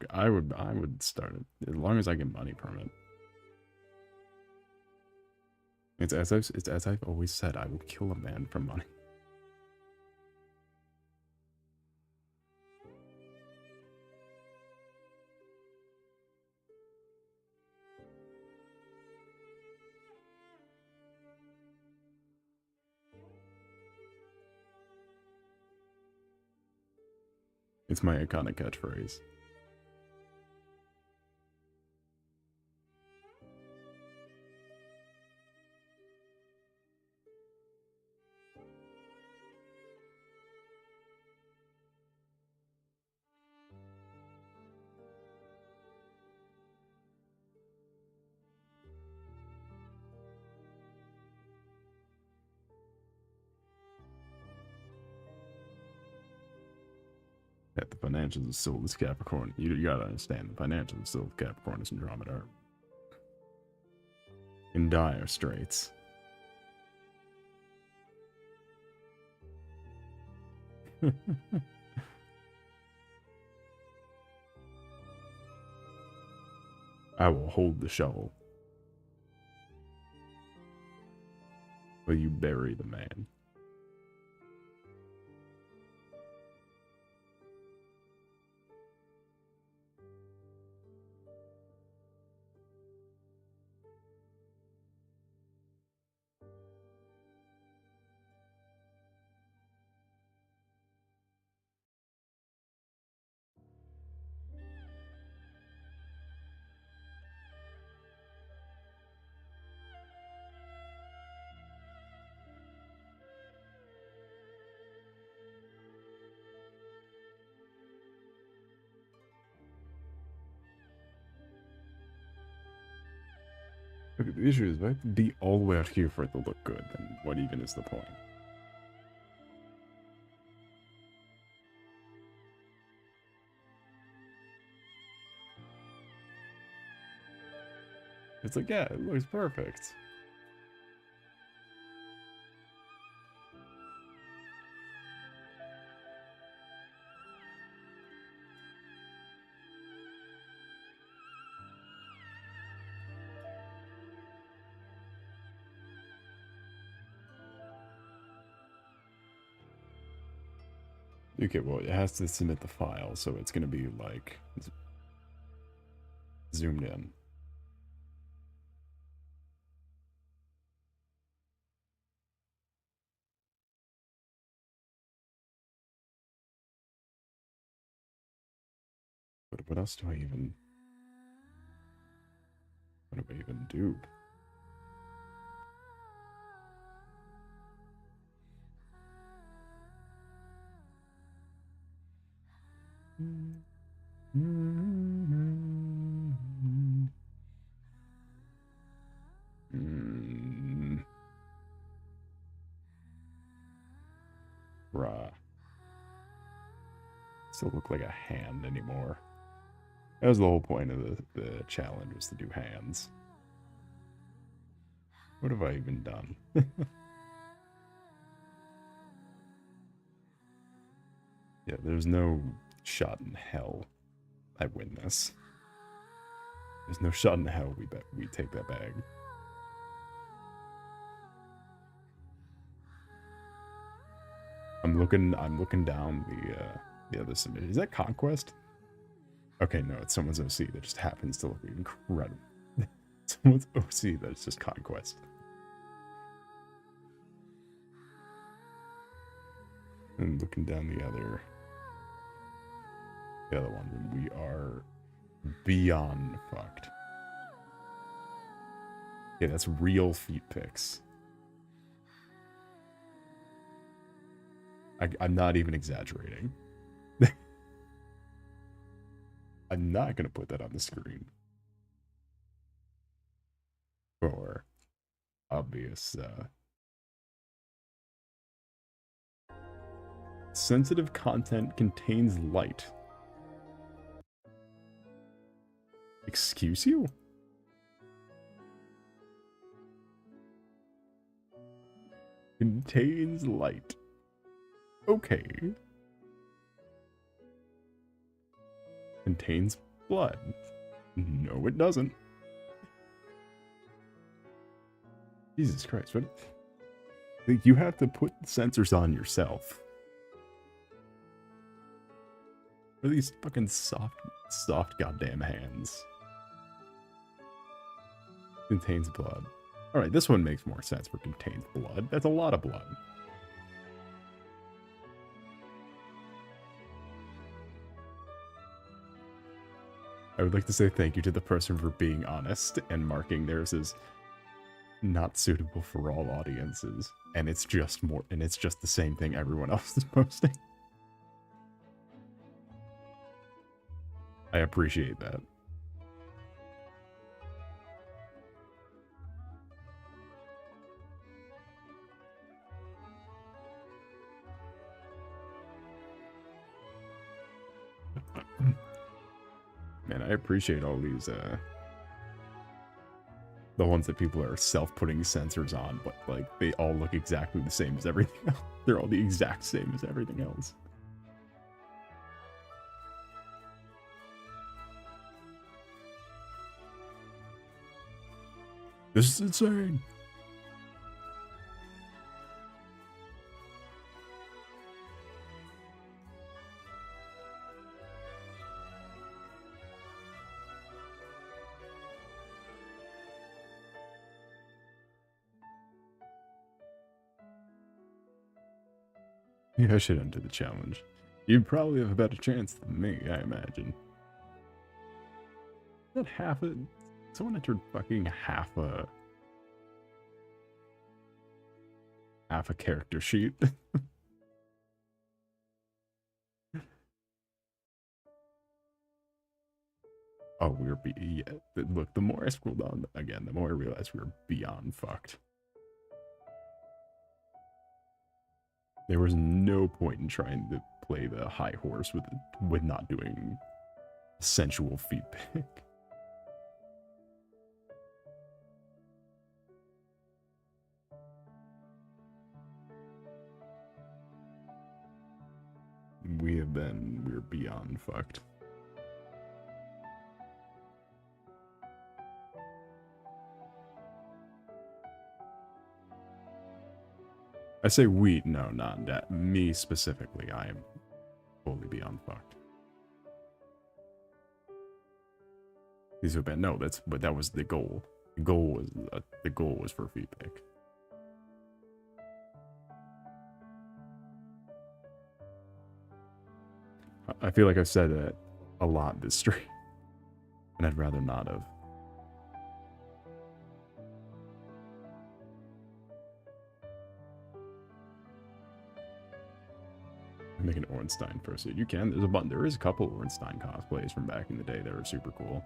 I would start it as long as I get money from it. It's as I've always said, I will kill a man for money. It's my iconic catchphrase. At the financials of Solace Capricorn. You gotta understand, the financials of Solace Capricornus and Andromeda are in dire straits. I will hold the shovel while you bury the man. Look, the issue is, if I have to be all the way out here for it to look good, then what even is the point? It's like, yeah, it looks perfect. Okay, well, it has to submit the file, so it's going to be, like, zoomed in. But what else do I even... What do I even do? Bruh. Still look like a hand anymore. That was the whole point of the challenge, was to do hands. What have I even done? Yeah, there's no shot in hell I win this. There's no shot in hell we take that bag. I'm looking down the other submission. Is that Conquest? Okay, no, it's someone's OC that just happens to look incredible. Someone's OC that's just Conquest. And looking down the other one, we are beyond fucked. Yeah, that's real feet pics. I'm not even exaggerating. I'm not going to put that on the screen. For obvious, sensitive content contains light. Excuse you? Contains light. Okay. contains blood. No, it doesn't. Jesus Christ, what? Like, you have to put sensors on yourself. What are these fucking soft goddamn hands? Contains blood. Alright, this one makes more sense for contains blood. That's a lot of blood. I would like to say thank you to the person for being honest and marking theirs as not suitable for all audiences. And it's just the same thing everyone else is posting. I appreciate that. Man, I appreciate all these, the ones that people are self-putting sensors on, but, like, they all look exactly the same as everything else. They're all the exact same as everything else. This is insane. Yeah, I should enter the challenge. You'd probably have a better chance than me, I imagine. That half a... Someone entered fucking half a character sheet. Oh, yeah, look, the more I scroll down again, the more I realize we're beyond fucked. There was no point in trying to play the high horse with not doing sensual feedback. We're beyond fucked. I say we, no, not that. Me specifically, I am fully beyond fucked. These are bad. No, but that was the goal. The goal was for feedback. I feel like I've said that a lot this stream, and I'd rather not have. Make an Ornstein fursuit. You can. There is a couple Ornstein cosplays from back in the day that are super cool.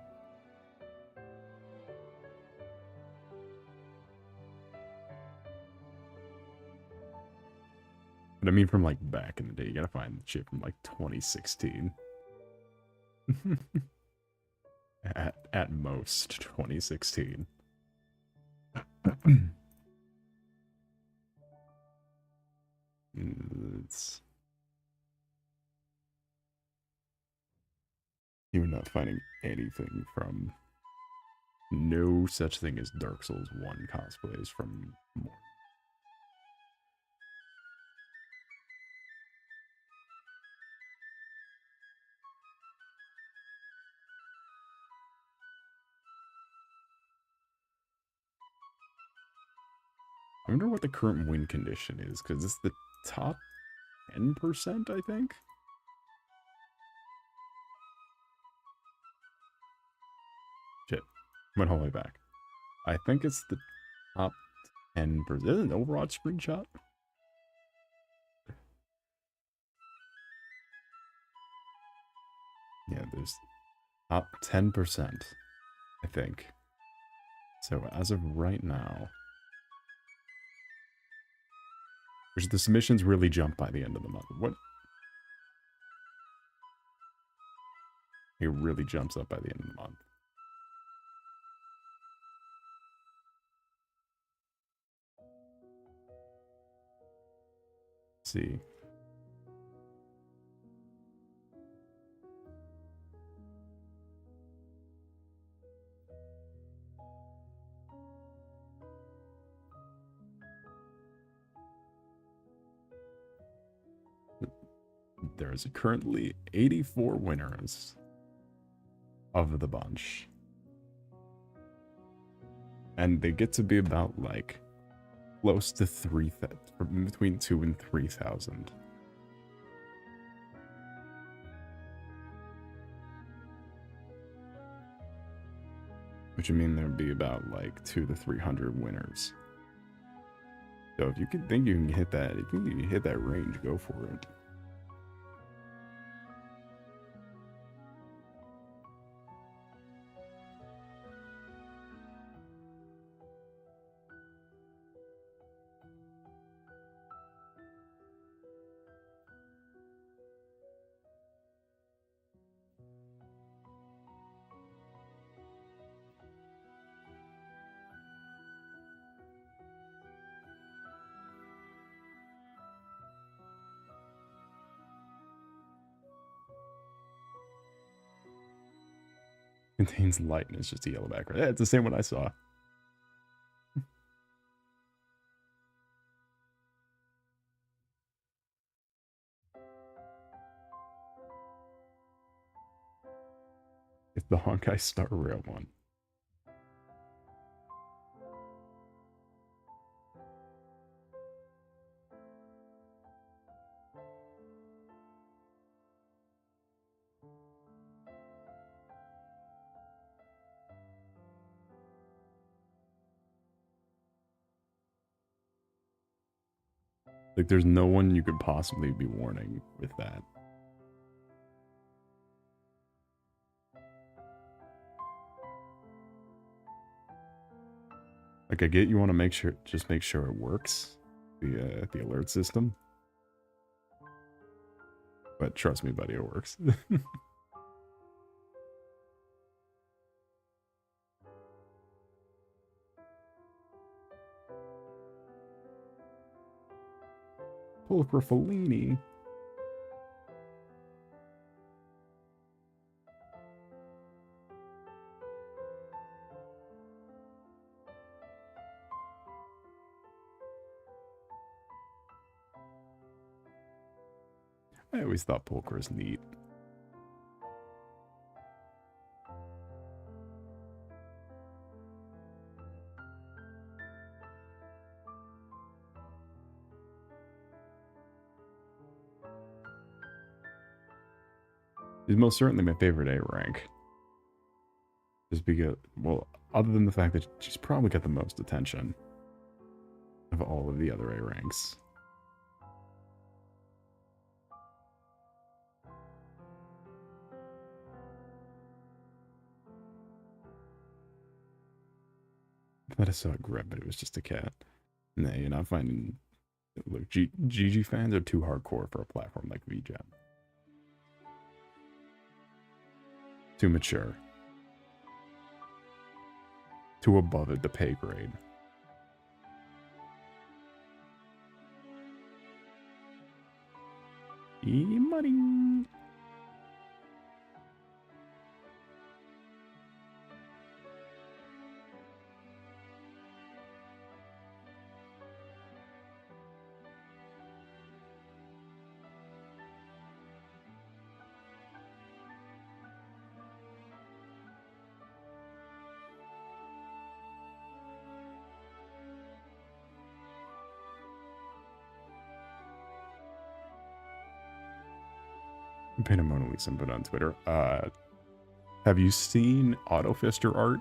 But I mean, from like back in the day, you gotta find shit from like 2016. at most 2016. You're not finding anything from no such thing as Dark Souls 1 cosplays from more. I wonder what the current win condition is, because it's the top 10%, I think? Shit. Went all the way back. I think it's the top 10%. Is it an Overwatch screenshot? Yeah, there's top 10%, I think. So as of right now, which the submissions really jump by the end of the month. What? It really jumps up by the end of the month. Let's see. there's currently 84 winners of the bunch. And they get to be about, like, close to between 2,000 and 3,000. Which would mean there'd be about, like, 200 to 300 winners. So if you think you can hit that, if you think you can hit that range, go for it. Contains light and it's just a yellow background. Yeah, it's the same one I saw. It's the Honkai Star Rail one. Like, there's no one you could possibly be warning with that. Like, I get you want to make sure it works, the alert system. But trust me, buddy, it works. Pulcra Fellini. I always thought Pulcra was neat. He's most certainly my favorite A rank. Just because, well, other than the fact that she's probably got the most attention of all of the other A ranks. I thought I saw a grub, but it was just a cat. Nah, you're not finding... Look, GG fans are too hardcore for a platform like VGen. Too mature. Too above it, the pay grade. Money. Paint a Mona Lisa and put it on Twitter. Have you seen Autofister art?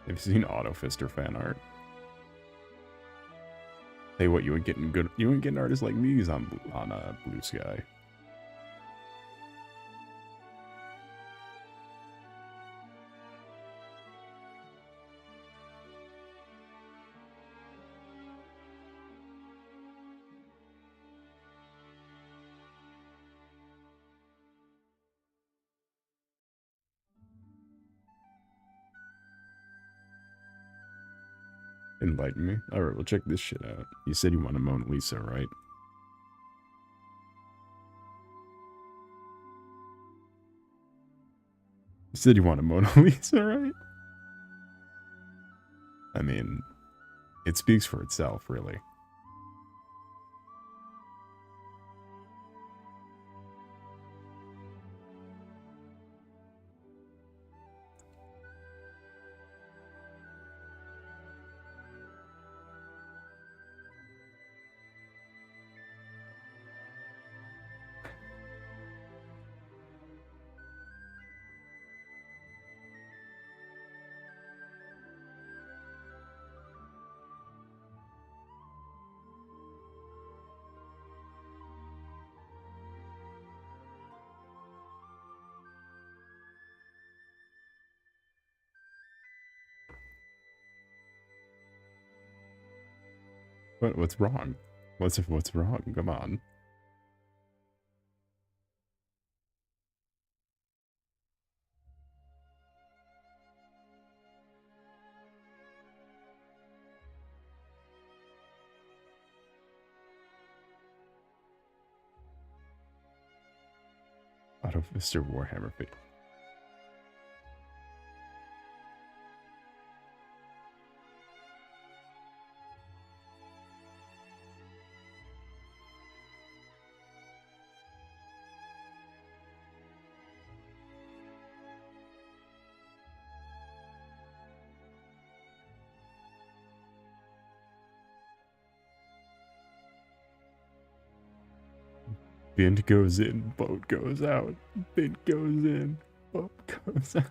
Have you seen Autofister fan art? Hey, what, you ain't getting artists like these on Blue Sky. Enlighten me. Alright, well, check this shit out. You said you want a Mona Lisa, right? You said you want a Mona Lisa, right? I mean, it speaks for itself, really. What's wrong? What's wrong? Come on. Auto Fister Warhammer fate. Bint goes in, boat goes out. Bint goes in, boat goes out.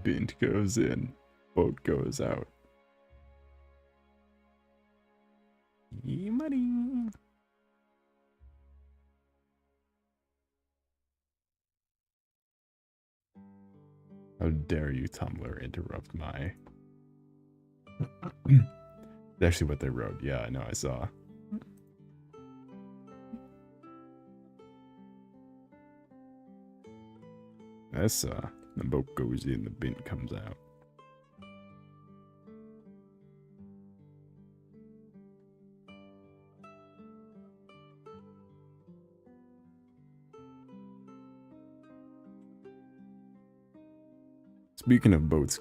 Bint goes in, boat goes out. Money. How dare you, Tumblr, interrupt my... That's actually what they wrote. Yeah, I know, I saw. That's, the boat goes in, the bint comes out. Speaking of boats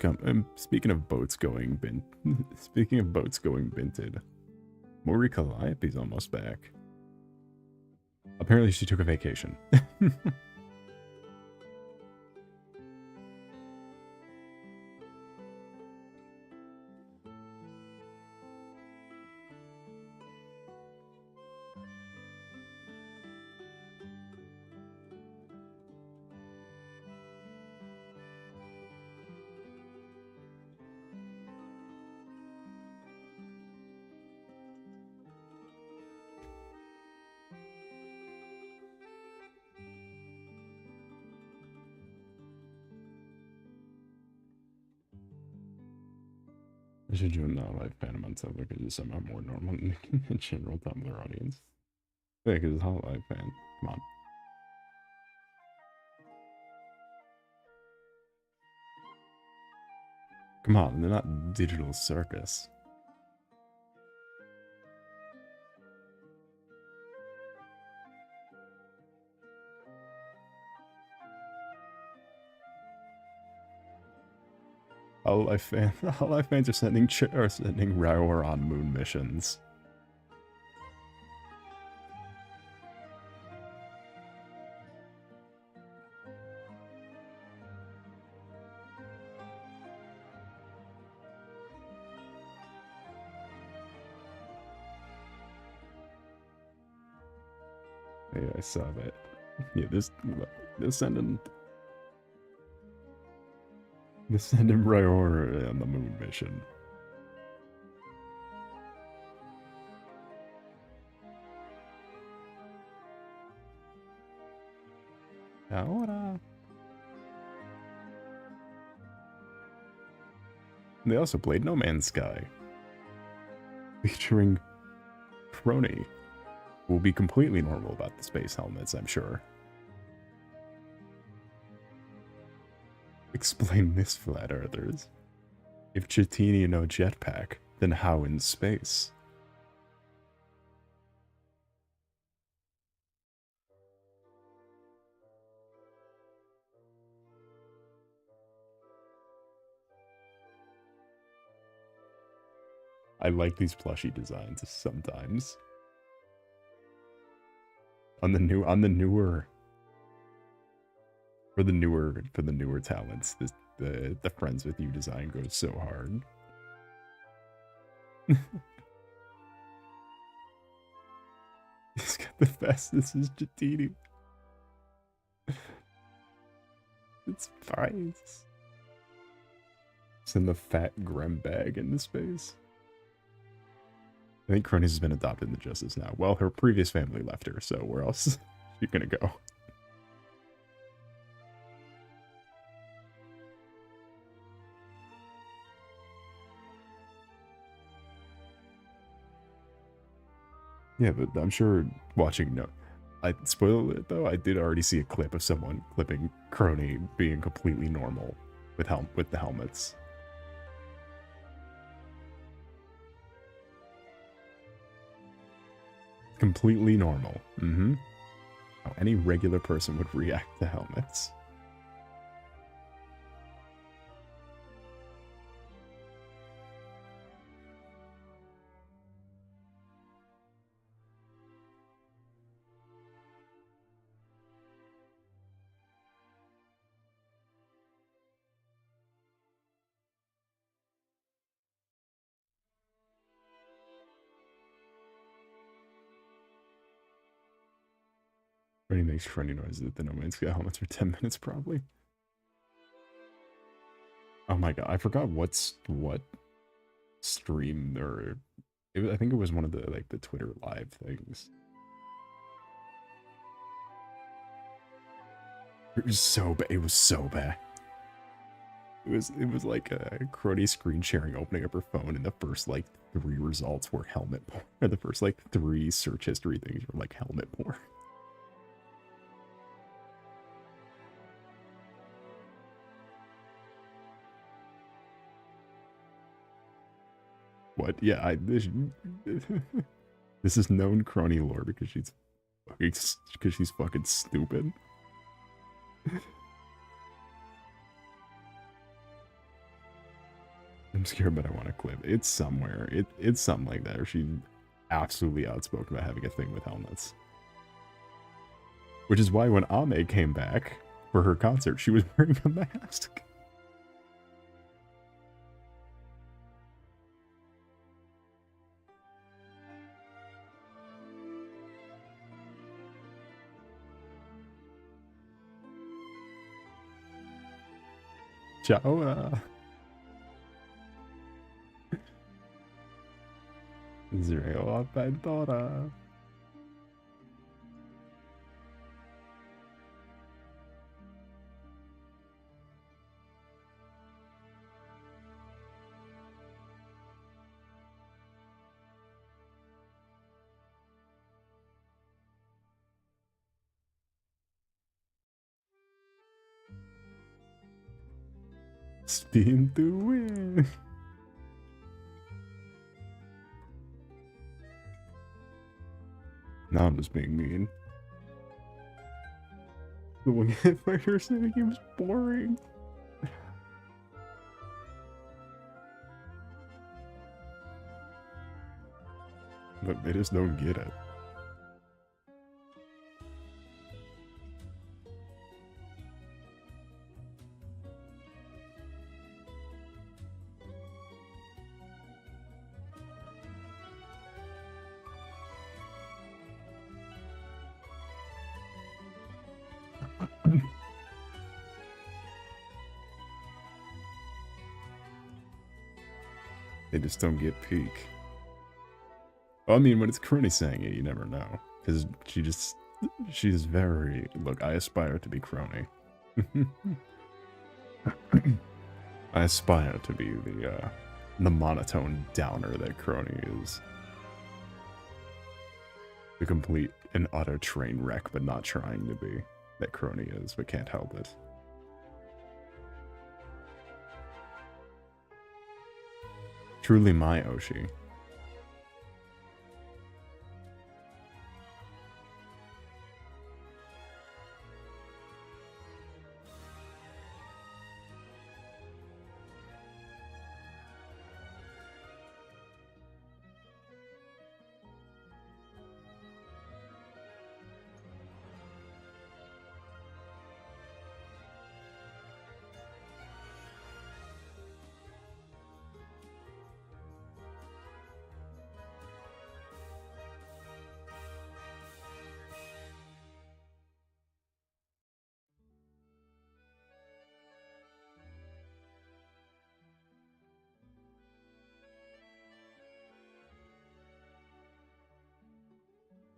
speaking of boats going binted, Mori Calliope's almost back. Apparently she took a vacation. I should do a non-life Phantom on Tumblr because it's somehow more normal than the general Tumblr audience. Yeah, because it's Hollow Life fan. Come on. Come on, they're not Digital Circus. Hollow Life fans are sending Raor on moon missions. Yeah, I saw that. Yeah, they're sending Raor on the moon mission. Ahora. They also played No Man's Sky, featuring Crony, who will be completely normal about the space helmets, I'm sure. Explain this, flat earthers. If Chitini no jetpack, then how in space? I like these plushie designs sometimes. For the newer talents, the Friends with You design goes so hard. He's got the fastest is Jatini. It's fine. Send the fat Grem bag into space. I think Cronies has been adopted into justice now. Well, her previous family left her, so where else is she gonna go? Yeah, but I'm sure watching I spoil it though. I did already see a clip of someone clipping Crony being completely normal with the helmets. Completely normal. Mm-hmm. How any regular person would react to helmets. Crony makes funny noises at the No Man's Sky helmets for 10 minutes probably. Oh my god, I forgot what stream or I think it was one of the Twitter live things. It was so bad. It was so bad. It was like a Crony screen sharing opening up her phone, and the first like 3 results were helmet porn. Or the first like 3 search history things were like helmet porn. What? Yeah, this is known Crony lore because she's fucking stupid. I'm scared, but I want a clip. It's somewhere. It's something like that, or she's absolutely outspoken about having a thing with helmets. Which is why when Ame came back for her concert, she was wearing a mask. Ciao. Zero avventura. Spin to win. Now I'm just being mean. The one hit fighter said the game was boring. But they just don't get it. They just don't get peak. Well, I mean, when it's Crony saying it, you never know. Because she's very... Look, I aspire to be Crony. I aspire to be the monotone downer that Crony is. The complete and utter train wreck, but not trying to be. That Crony is, but can't help it. Truly my Oshi.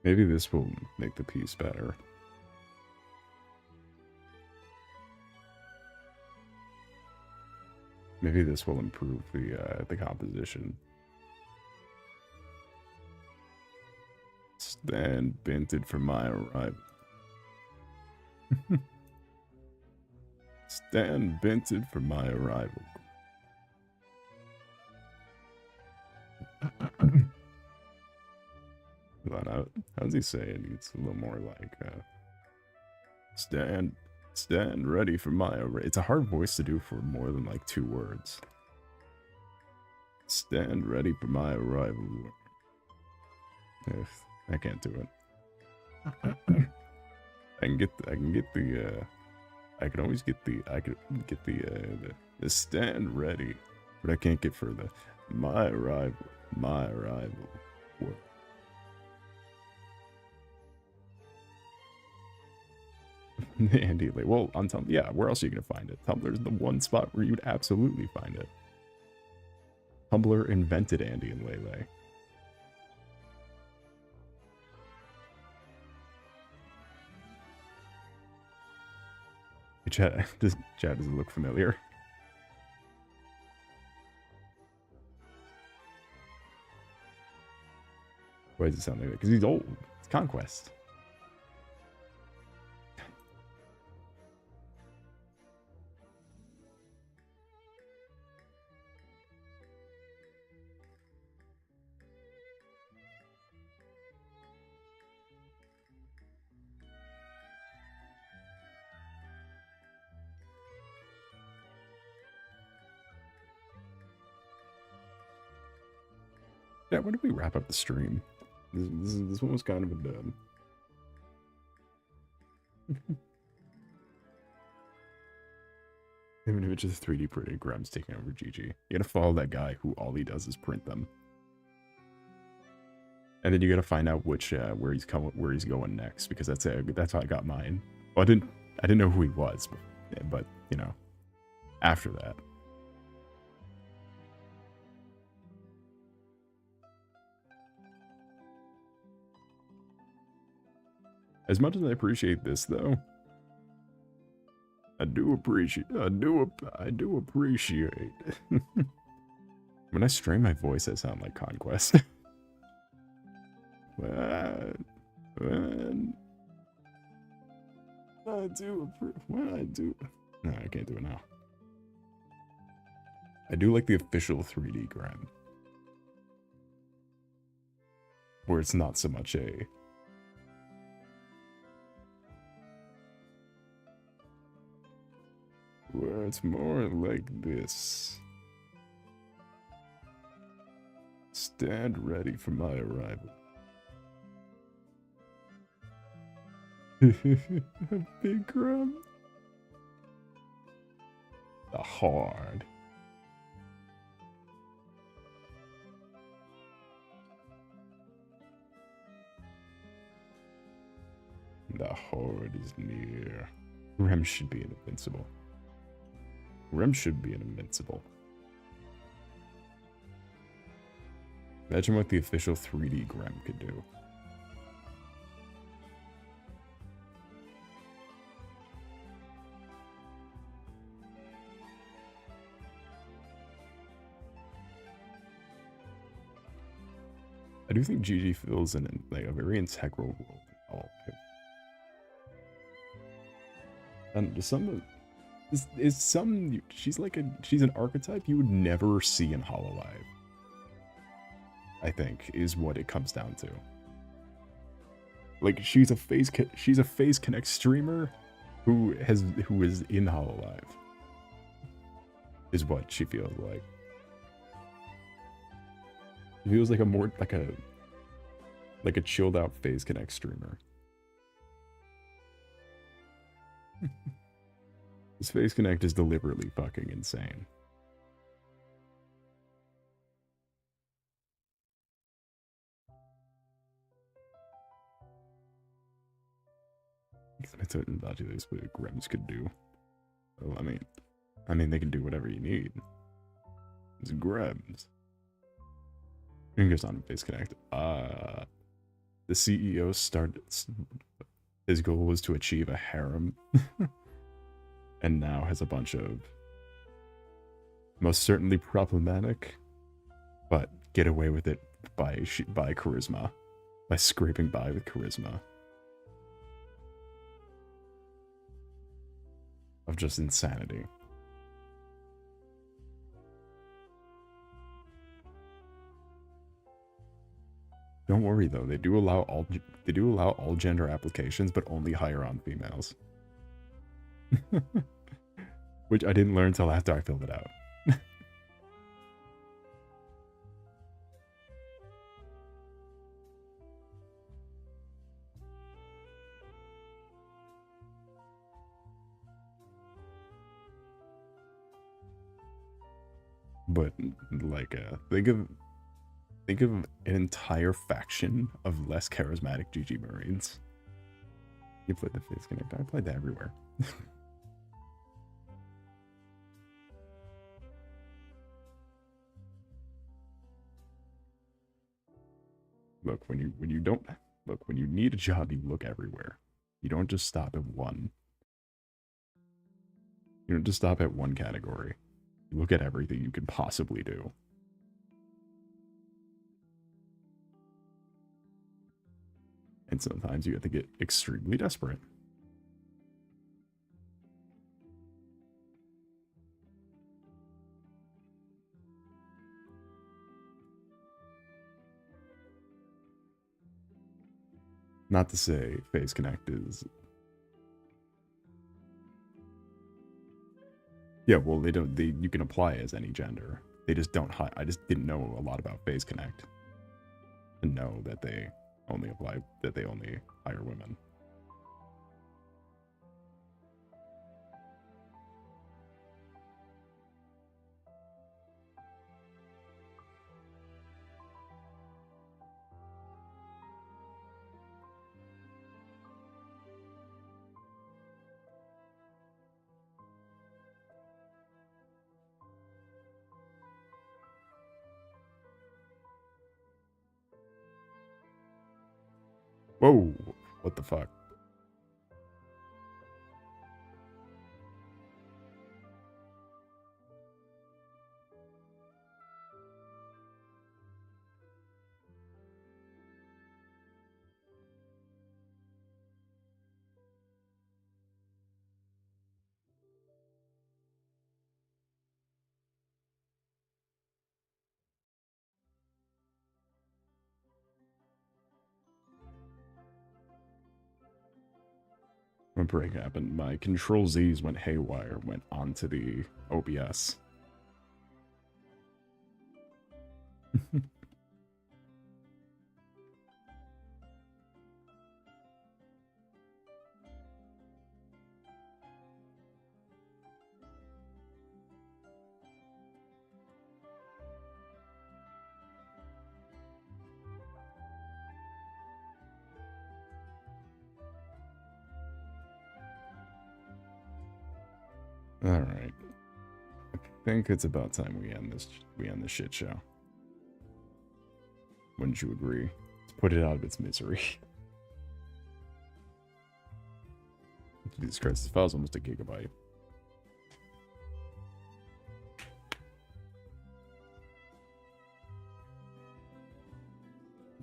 Maybe this will make the piece better. Maybe this will improve the composition. Stand bented for my arrival. Stand bented for my arrival. How does he say it? It's a little more like stand ready for my arrival. It's a hard voice to do for more than like 2 words. Stand ready for my arrival. Ugh, I can't do it. I can always get the stand ready, but I can't get for the my arrival word. Andy, like, well, on Tumblr, yeah, where else are you gonna find it? Tumblr's the one spot where you'd absolutely find it. Tumblr invented Andy and Lele. Chat, does it look familiar? Why does it sound like that? Because he's old. It's Conquest. Yeah, when did we wrap up the stream? This one was kind of a dud. Even if it's just 3D printed, Grem's taking over GG. You gotta follow that guy who all he does is print them. And then you gotta find out which where he's going next, because that's how I got mine. Well, I didn't know who he was, but you know, after that. As much as I appreciate this, though, I do appreciate. When I strain my voice, I sound like Conquest. When I do. No, I can't do it now. I do like the official 3D Grem, where it's not so much a. Where it's more like this. Stand ready for my arrival. Big Grem. The hard. The horde is near. Grem should be an invincible. Grem should be an invincible. Imagine what the official 3D Grem could do. I do think Gigi fills in like a very integral role in all of it. And she's an archetype you would never see in Hololive. I think is what it comes down to. Like she's a Phase Connect streamer who is in Hololive. Is what she feels like. She feels like a more like a chilled out Phase Connect streamer. This Phase Connect is deliberately fucking insane. That's what Grems could do. Well, I mean, they can do whatever you need. It's Grems. You can just on Phase Connect. the CEO started. His goal was to achieve a harem, and now has a bunch of most certainly problematic, but get away with it by charisma, by scraping by with charisma. Of just insanity. Don't worry though, they do allow all gender applications, but only hire on females. Which I didn't learn until after I filled it out. But like think of an entire faction of less charismatic GG Marines. You played the Face Connect. I played that everywhere. Look, when you need a job, you look everywhere. You don't just stop at one. You don't just stop at one category. You look at everything you can possibly do. And sometimes you have to get extremely desperate. Not to say Phase Connect is... Yeah, well, you can apply as any gender. They just don't hire. I just didn't know a lot about Phase Connect to know that they only hire women. Whoa, what the fuck? When break happened, my Control Z's went haywire, went onto the OBS. All right. I think it's about time we end this shit show. Wouldn't you agree? Let's put it out of its misery. Jesus Christ, this file's almost a gigabyte.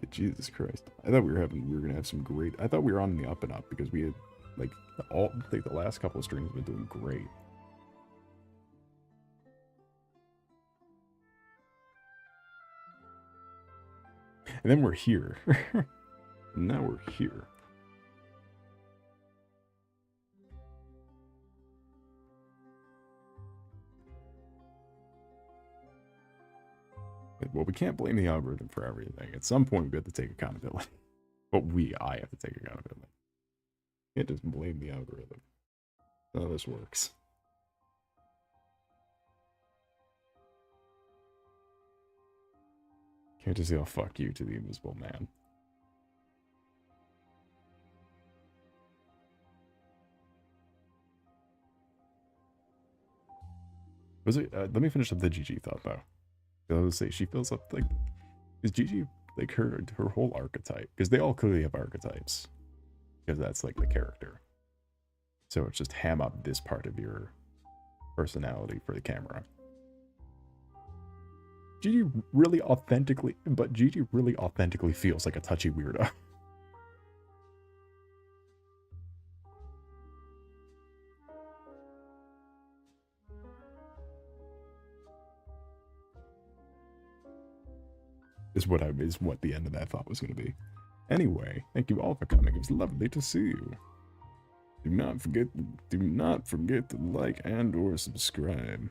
Jesus Christ. I thought we were gonna have some great... I thought we were on the up and up because we had like the last couple of streams have been doing great. And then we're here. And now we're here. Well, we can't blame the algorithm for everything. At some point, we have to take accountability. But I have to take accountability. Can't just blame the algorithm. That's how this works. Can't just yell fuck you to the invisible man. Was it? Let me finish up the GG thought though. I was say she feels up like, is GG like her whole archetype, because they all clearly have archetypes, because that's like the character. So it's just ham up this part of your personality for the camera. Gigi really authentically feels like a touchy weirdo. is what the end of that thought was going to be. Anyway, thank you all for coming. It was lovely to see you. Do not forget to like and or subscribe,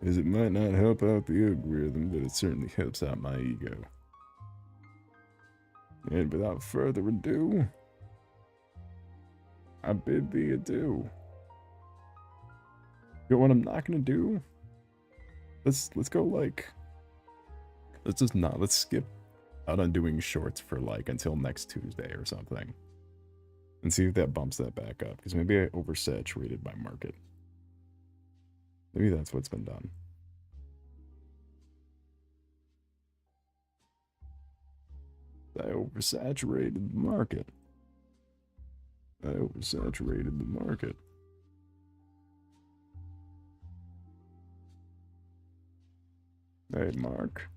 as it might not help out the algorithm, but it certainly helps out my ego. And without further ado, I bid thee adieu. You know what I'm not gonna do? Let's go like, let's skip out on doing shorts for like until next Tuesday or something, and see if that bumps that back up, because maybe I oversaturated my market. Maybe that's what's been done. I oversaturated the market. Hey, Mark.